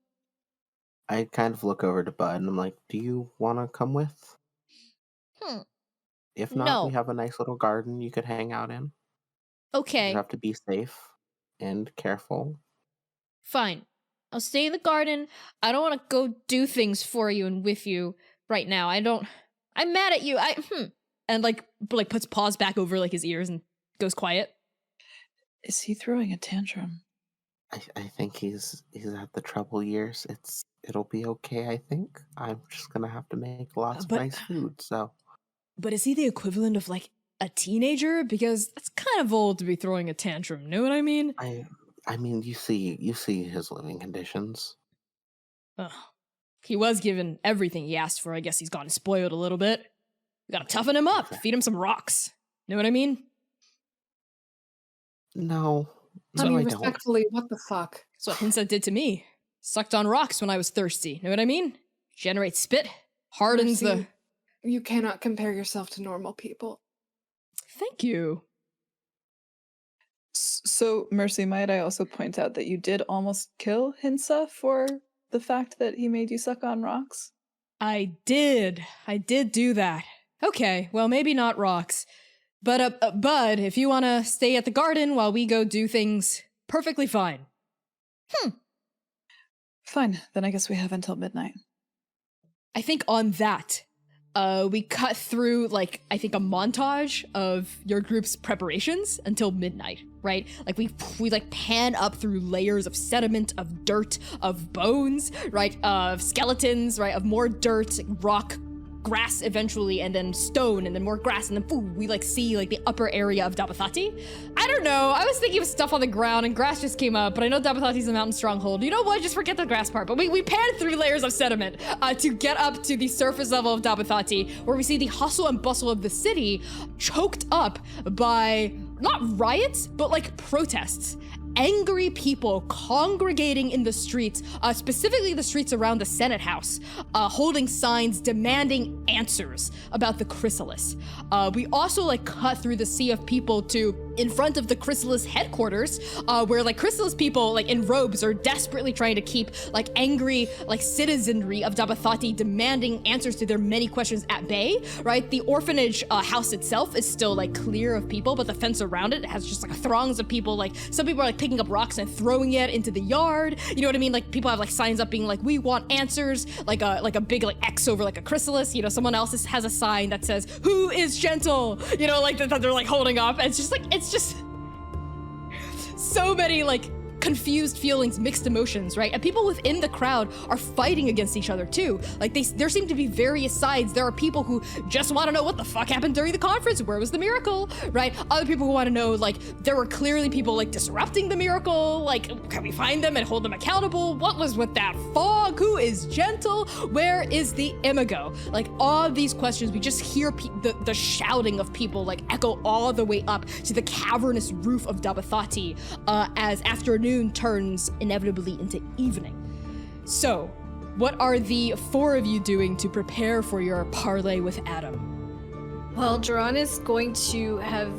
I kind of look over to Bud and I'm like, do you want to come with? If not, No. we have a nice little garden you could hang out in. Okay. You have to be safe and careful. Fine. I'll stay in the garden. I don't want to go do things for you and with you right now. I'm mad at you. And like puts paws back over like his ears and goes quiet. Is he throwing a tantrum? I think he's at the trouble years. It'll be okay, I think. I'm just gonna have to make lots of nice food, so. But is he the equivalent of like a teenager? Because that's kind of old to be throwing a tantrum, know what I mean? I mean, you see his living conditions. Ugh. He was given everything he asked for. I guess he's gotten spoiled a little bit. We gotta toughen him up, feed him some rocks. Know what I mean? No. I mean, respectfully, what the fuck? That's what Hinsa did to me. Sucked on rocks when I was thirsty. Know what I mean? Generates spit, hardens Mercy, You cannot compare yourself to normal people. Thank you. So, Mercy, might I also point out that you did almost kill Hinsa for the fact that he made you suck on rocks? I did do that. Okay, well, maybe not rocks. But, Bud, if you want to stay at the garden while we go do things, perfectly fine. Fine, then I guess we have until midnight. I think on that, we cut through, like, I think a montage of your group's preparations until midnight, right? Like, we like, pan up through layers of sediment, of dirt, of bones, right? Of skeletons, right? Of more dirt, rock, grass eventually, and then stone, and then more grass, and then we like see like the upper area of Dabathati. I don't know, I was thinking of stuff on the ground and grass just came up, but I know Dabathati's a mountain stronghold. You know what, just forget the grass part. But we panned through layers of sediment to get up to the surface level of Dabathati, where we see the hustle and bustle of the city choked up by not riots, but like protests. Angry people congregating in the streets, specifically the streets around the Senate House, holding signs demanding answers about the chrysalis. We also like cut through the sea of people to in front of the chrysalis headquarters, where like chrysalis people like in robes are desperately trying to keep like angry like citizenry of Dabathati demanding answers to their many questions at bay, right? The orphanage house itself is still like clear of people, but the fence around it has just like throngs of people. Like some people are like picking up rocks and throwing it into the yard. You know what I mean? Like people have like signs up being like, we want answers, like a big like X over like a chrysalis. You know, someone else has a sign that says, who is gentle? You know, like that they're like holding up. And it's just so many like confused feelings, mixed emotions, right? And people within the crowd are fighting against each other too. Like there seem to be various sides. There are people who just want to know what the fuck happened during the conference. Where was the miracle, right? Other people who want to know, like, there were clearly people like disrupting the miracle. Like, can we find them and hold them accountable? What was with that fog? Who is gentle? Where is the imago? Like all of these questions, we just hear the shouting of people like echo all the way up to the cavernous roof of Dabathati as afternoon turns inevitably into evening. So, what are the four of you doing to prepare for your parley with Adam? Well, Duran is going to have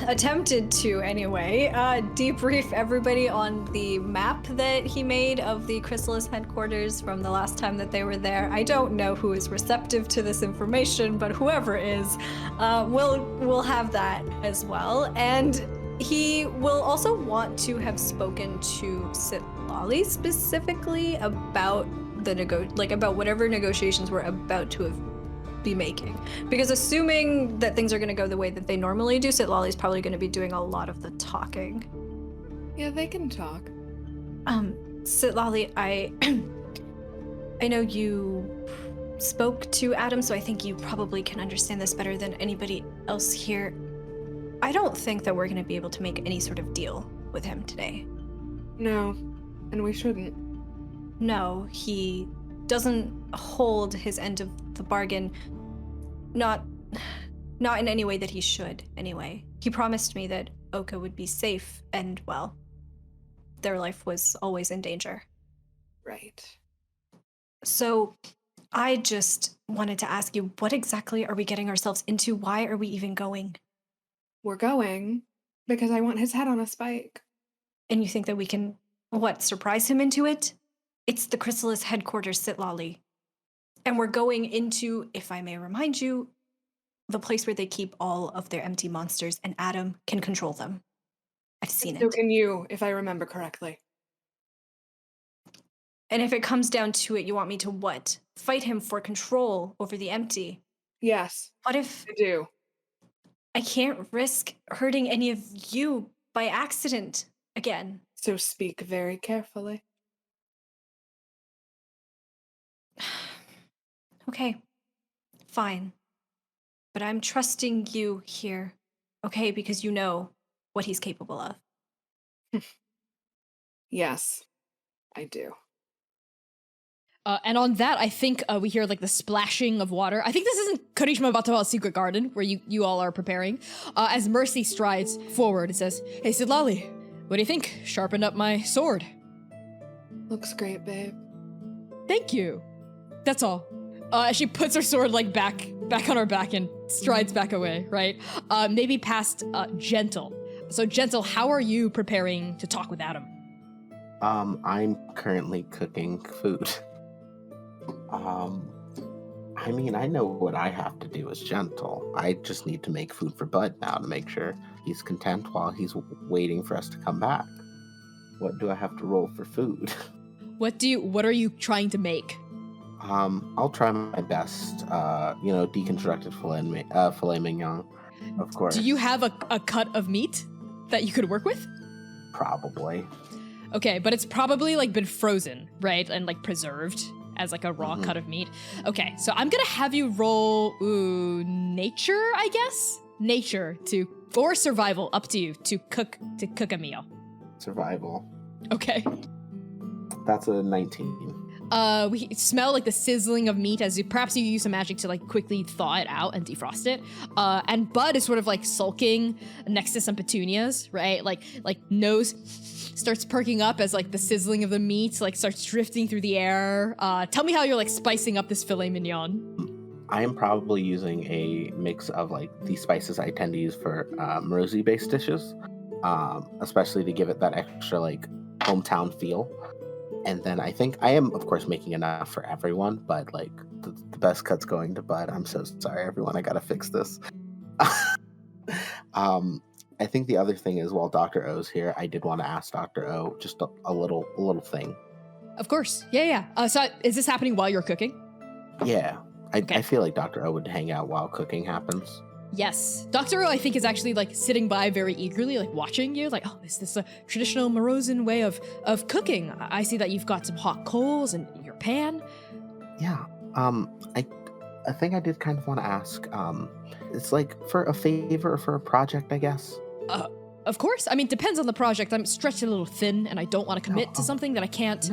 attempted to anyway debrief everybody on the map that he made of the chrysalis headquarters from the last time that they were there. I don't know who is receptive to this information, but whoever is will have that as well. And he will also want to have spoken to Sitlali specifically about about whatever negotiations we're about to be making. Because assuming that things are going to go the way that they normally do, Sitlali's probably going to be doing a lot of the talking. Yeah, they can talk. Sitlali, I know you spoke to Adam, so I think you probably can understand this better than anybody else here. I don't think that we're going to be able to make any sort of deal with him today. No, and we shouldn't. No, he doesn't hold his end of the bargain. Not in any way that he should, anyway. He promised me that Oka would be safe and, well, their life was always in danger. Right. So I just wanted to ask you, what exactly are we getting ourselves into? Why are we even going? We're going because I want his head on a spike. And you think that we can, surprise him into it? It's the Chrysalis headquarters, Sitlali. And we're going into, if I may remind you, the place where they keep all of their empty monsters, and Adam can control them. I've seen it. So can you, if I remember correctly. And if it comes down to it, you want me to what? Fight him for control over the empty? Yes. What if... I do. I can't risk hurting any of you by accident again. So speak very carefully. Okay. Fine. But I'm trusting you here, okay? Because you know what he's capable of. Yes, I do. And on that, I think we hear like the splashing of water. I think this isn't Karishma Batawa's secret garden where you all are preparing. As Mercy strides forward and says, "Hey, Sitlali, what do you think? Sharpened up my sword." Looks great, babe. Thank you. That's all. She puts her sword like back on her back and strides back away, right? Maybe past Gentle. So Gentle, how are you preparing to talk with Adam? I'm currently cooking food. I mean, I know what I have to do as Gentle. I just need to make food for Bud now to make sure he's content while he's waiting for us to come back. What do I have to roll for food? What are you trying to make? I'll try my best. Deconstructed filet mignon, of course. Do you have a cut of meat that you could work with? Probably. Okay, but it's probably like been frozen, right? And like preserved as like a raw cut of meat. Okay, so I'm gonna have you roll nature, I guess? Nature or survival, up to you, to cook a meal. Survival. Okay. That's a 19. We smell like the sizzling of meat as perhaps you use some magic to like quickly thaw it out and defrost it. And Bud is sort of like sulking next to some petunias, right? Like nose starts perking up as like the sizzling of the meat like starts drifting through the air. Tell me how you're like spicing up this filet mignon. I am probably using a mix of like the spices I tend to use for Marosi-based dishes, especially to give it that extra like hometown feel. And then I think I am, of course, making enough for everyone, but like the best cut's going to Bud. I'm so sorry, everyone. I gotta fix this. I think the other thing is, while Dr. O's here, I did want to ask Dr. O just a little thing. Of course, yeah. So is this happening while you're cooking? Yeah, Okay. I feel like Dr. O would hang out while cooking happens. Yes. Dr. O, I think, is actually like sitting by very eagerly, like watching you, like, oh, is this a traditional Morozan way of cooking? I see that you've got some hot coals in your pan. Yeah. I think I did kind of want to ask, it's like for a favor or for a project, I guess. Of course. I mean, depends on the project. I'm stretched a little thin and I don't want to commit to something that I can't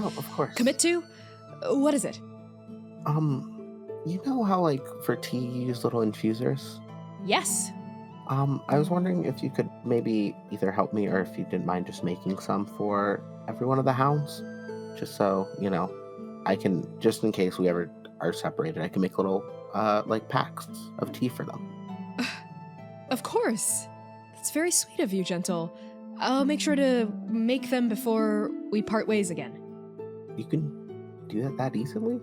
commit to. What is it? You know how like for tea you use little infusers? Yes. I was wondering if you could maybe either help me or if you didn't mind just making some for every one of the hounds. Just so, I can, just in case we ever are separated, I can make little, like packs of tea for them. Of course. That's very sweet of you, Gentle. I'll make sure to make them before we part ways again. You can do that easily?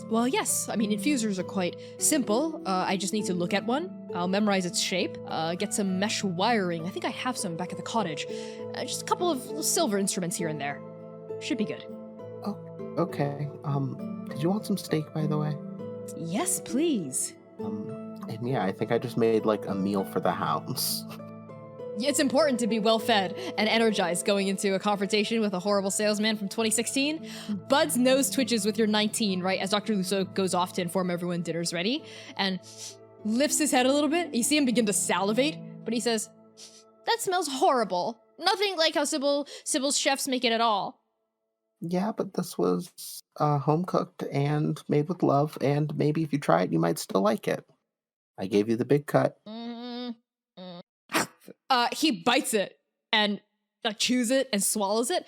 Well, yes. I mean, infusers are quite simple. I just need to look at one. I'll memorize its shape, get some mesh wiring. I think I have some back at the cottage. Just a couple of little silver instruments here and there. Should be good. Oh, okay. Did you want some steak, by the way? Yes, please. And yeah, I think I just made like a meal for the hounds. It's important to be well-fed and energized going into a confrontation with a horrible salesman from 2016. Bud's nose twitches with your 19, right, as Dr. Lusso goes off to inform everyone dinner's ready, and lifts his head a little bit. You see him begin to salivate, but he says, "That smells horrible. Nothing like how Sybil's chefs make it at all." Yeah, but this was home cooked and made with love, and maybe if you try it, you might still like it. I gave you the big cut. He bites it and chews it and swallows it.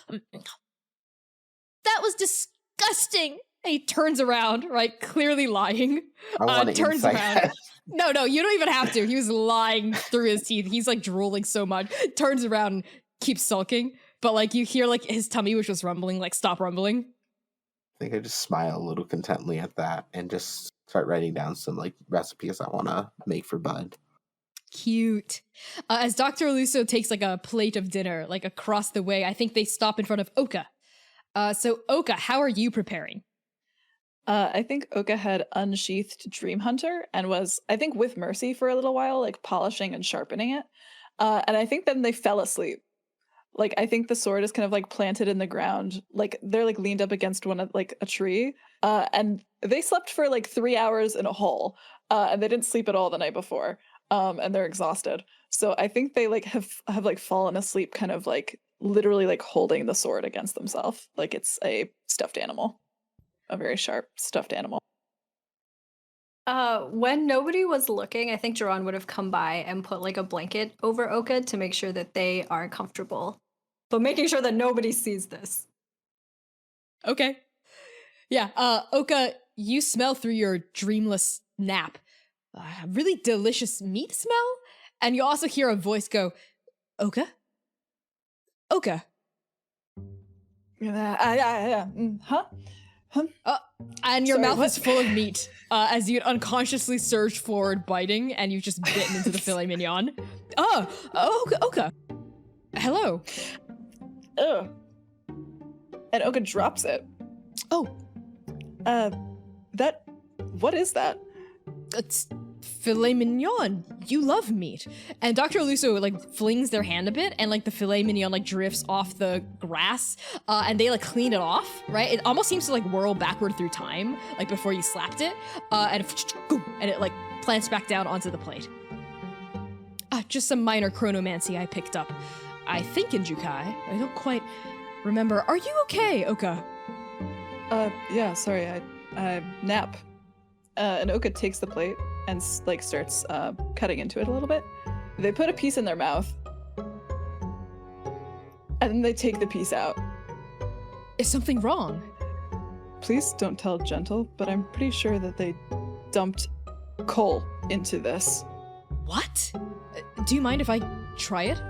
That was disgusting. And he turns around, right? Clearly lying. I want to turns insight. around. No, you don't even have to. He was lying through his teeth. He's like drooling so much. Turns around and keeps sulking. But like you hear like his tummy was just rumbling, like stop rumbling. I think I just smile a little contently at that and just start writing down some like recipes I want to make for Bud. Cute. As Dr. Aluso takes like a plate of dinner like across the way, I think they stop in front of Oka. So Oka, how are you preparing? I think Oka had unsheathed Dream Hunter and was, I think, with Mercy for a little while, like polishing and sharpening it. And I think then they fell asleep. Like, I think the sword is kind of like planted in the ground. Like they're like leaned up against one of like a tree. And they slept for like 3 hours in a hole. And they didn't sleep at all the night before. And they're exhausted. So I think they like have like fallen asleep kind of like literally like holding the sword against themselves. Like it's a stuffed animal. A very sharp stuffed animal. When nobody was looking, I think Jaron would have come by and put like a blanket over Oka to make sure that they are comfortable, but making sure that nobody sees this. Okay. Yeah, Oka, you smell through your dreamless nap. Really delicious meat smell? And you also hear a voice go, Oka? Oka? Huh? And your Sorry, mouth what? is full of meat as you unconsciously surge forward, biting, and you've just bitten into the filet mignon. Oka. Hello. Ugh. And Oka drops it. Oh. What is that? It's filet mignon. You love meat. And Dr. Aluso like flings their hand a bit and like the filet mignon like drifts off the grass and they like clean it off, right? It almost seems to like whirl backward through time, like before you slapped it, and it like plants back down onto the plate. Just some minor chronomancy I picked up. I think in Jukai. I don't quite remember. Are you okay, Oka? Yeah, sorry, I nap. And Oka takes the plate and like starts cutting into it a little bit. They put a piece in their mouth, and then they take the piece out. Is something wrong? Please don't tell Gentle, but I'm pretty sure that they dumped coal into this. What? Do you mind if I try it?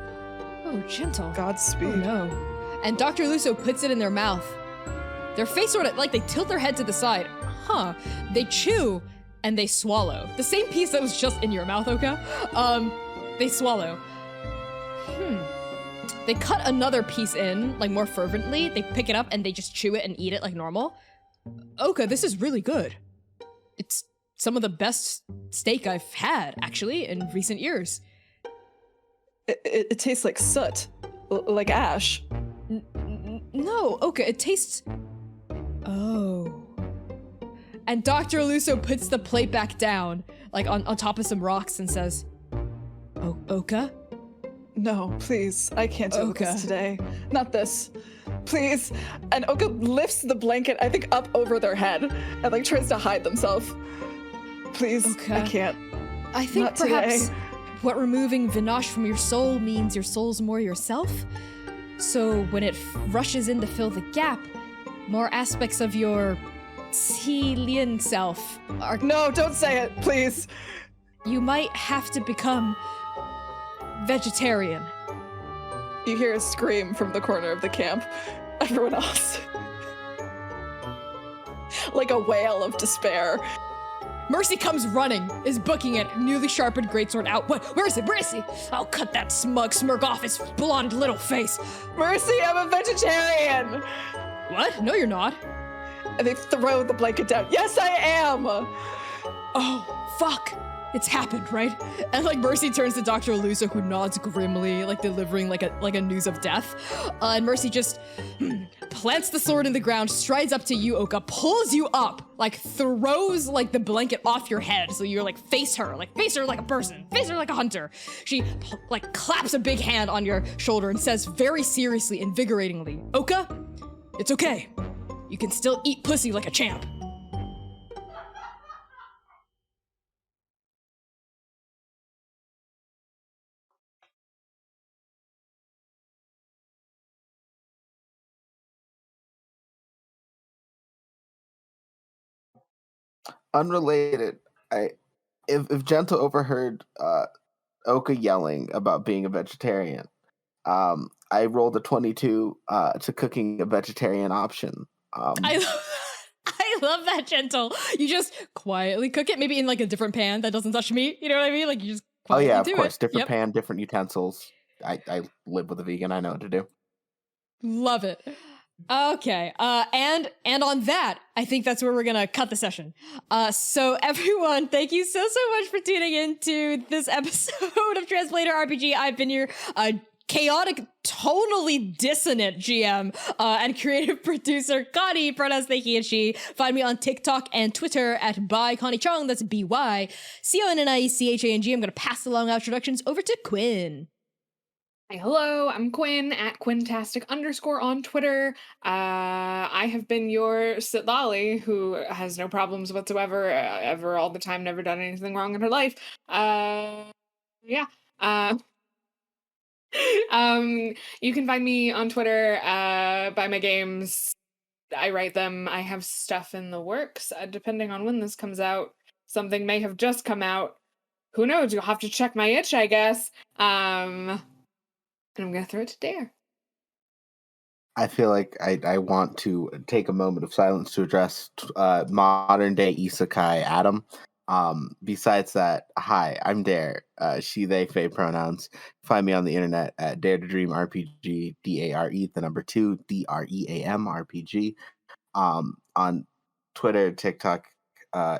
Oh, Gentle. Godspeed. Oh, no. And Dr. Aluso puts it in their mouth. Their face sort of, like, they tilt their head to the side. Huh. They chew, and they swallow. The same piece that was just in your mouth, Oka. They swallow. They cut another piece in, like, more fervently. They pick it up, and they just chew it and eat it like normal. Oka, this is really good. It's some of the best steak I've had, actually, in recent years. It tastes like soot. Like ash. No, Oka, it tastes... Oh. And Dr. Aluso puts the plate back down, like on top of some rocks and says, Oka? No, please. I can't do this today. Not this. Please. And Oka lifts the blanket, I think, up over their head and like tries to hide themselves. Please, Oka. I can't. I think Not perhaps today. what removing Vinash from your soul means your soul's more yourself. So when it rushes in to fill the gap, more aspects of your Celian self are... No, don't say it, please. You might have to become vegetarian. You hear a scream from the corner of the camp. Everyone else. Like a wail of despair. Mercy comes running, is booking it, newly sharpened greatsword out. Where is it? Where is he? I'll cut that smug smirk off his blonde little face. Mercy, I'm a vegetarian! What? No, you're not. And they throw the blanket down. Yes, I am! Oh, fuck. It's happened, right? And like Mercy turns to Dr. Aluso, who nods grimly, like delivering like a news of death. And Mercy just plants the sword in the ground, strides up to you, Oka, pulls you up, like throws like the blanket off your head, so you're like face her like a person, face her like a hunter. She like claps a big hand on your shoulder and says very seriously, invigoratingly, Oka, It's okay. You can still eat pussy like a champ. Unrelated, if Gentle overheard Oka yelling about being a vegetarian, I rolled a 22 to cooking a vegetarian option. I love that, Gentle. You just quietly cook it, maybe in like a different pan that doesn't touch meat. You know what I mean? Like you just Oh quietly yeah, of do course, it. different Yep. pan, different utensils. I live with a vegan. I know what to do. Love it. Okay, and on that, I think that's where we're gonna cut the session. So everyone, thank you so much for tuning in to this episode of Transplanar RPG. I've been your chaotic, tonally dissonant GM and creative producer Connie, pronouns they, he, and she. Find me on TikTok and Twitter at by Connie Chung. That's BYCONNIECHANG. I'm gonna pass along our introductions over to Quinn. Hi, hello, I'm Quinn at Quintastic_ on Twitter. I have been your Sitlali, who has no problems whatsoever, ever, all the time, never done anything wrong in her life. Yeah. You can find me on Twitter, buy my games. I write them. I have stuff in the works, depending on when this comes out. Something may have just come out. Who knows? You'll have to check my itch, I guess. And I'm going to throw it to Dare. I feel like I want to take a moment of silence to address modern day isekai Adam. Besides that, hi, I'm Dare. She, they, they pronouns. Find me on the internet at Dare to Dream RPG, DARE, the number 2, DREAM RPG. On Twitter, TikTok,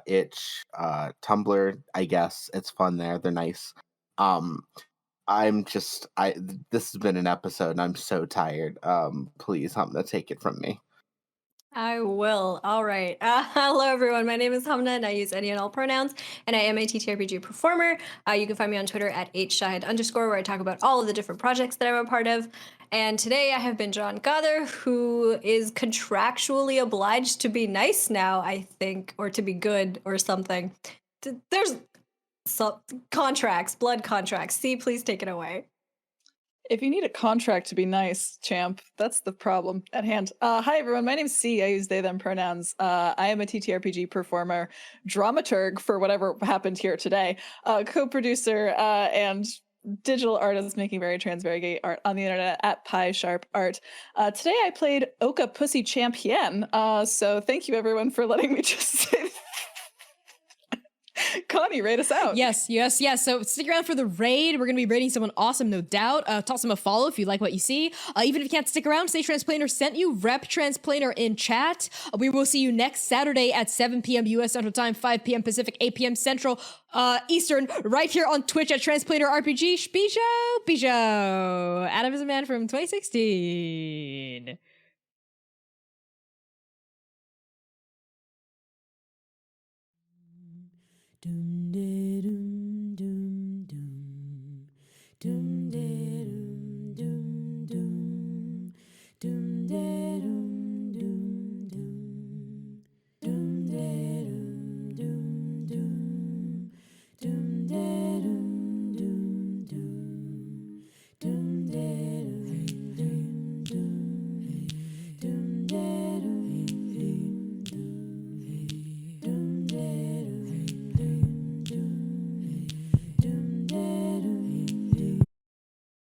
Itch, Tumblr, I guess. It's fun there. They're nice. This has been an episode and I'm so tired. Please, Hamna, take it from me. I will. All right. Hello, everyone. My name is Hamna, and I use any and all pronouns, and I am a TTRPG performer. You can find me on Twitter at @shahid_, where I talk about all of the different projects that I'm a part of. And today I have been John Gather, who is contractually obliged to be nice now, I think, or to be good or something. There's contracts, blood contracts. C, please take it away. If you need a contract to be nice, champ, that's the problem at hand. Hi, everyone. My name's C. I use they, them pronouns. I am a TTRPG performer, dramaturg for whatever happened here today, co-producer, and digital artist making very trans, very gay art on the internet at Pie Sharp Art. Today I played Oka Pussy Champion. So thank you, everyone, for letting me just say Connie, rate us out. Yes. So stick around for the raid. We're going to be raiding someone awesome, no doubt. Toss them a follow if you like what you see. Even if you can't stick around, say Transplanar sent you. Rep Transplanar in chat. We will see you next Saturday at 7 p.m. U.S. Central Time, 5 p.m. Pacific, 8 p.m. Central Eastern, right here on Twitch at Transplanar RPG. Bijou. Adam is a man from 2016. Dum de dum dum dum dum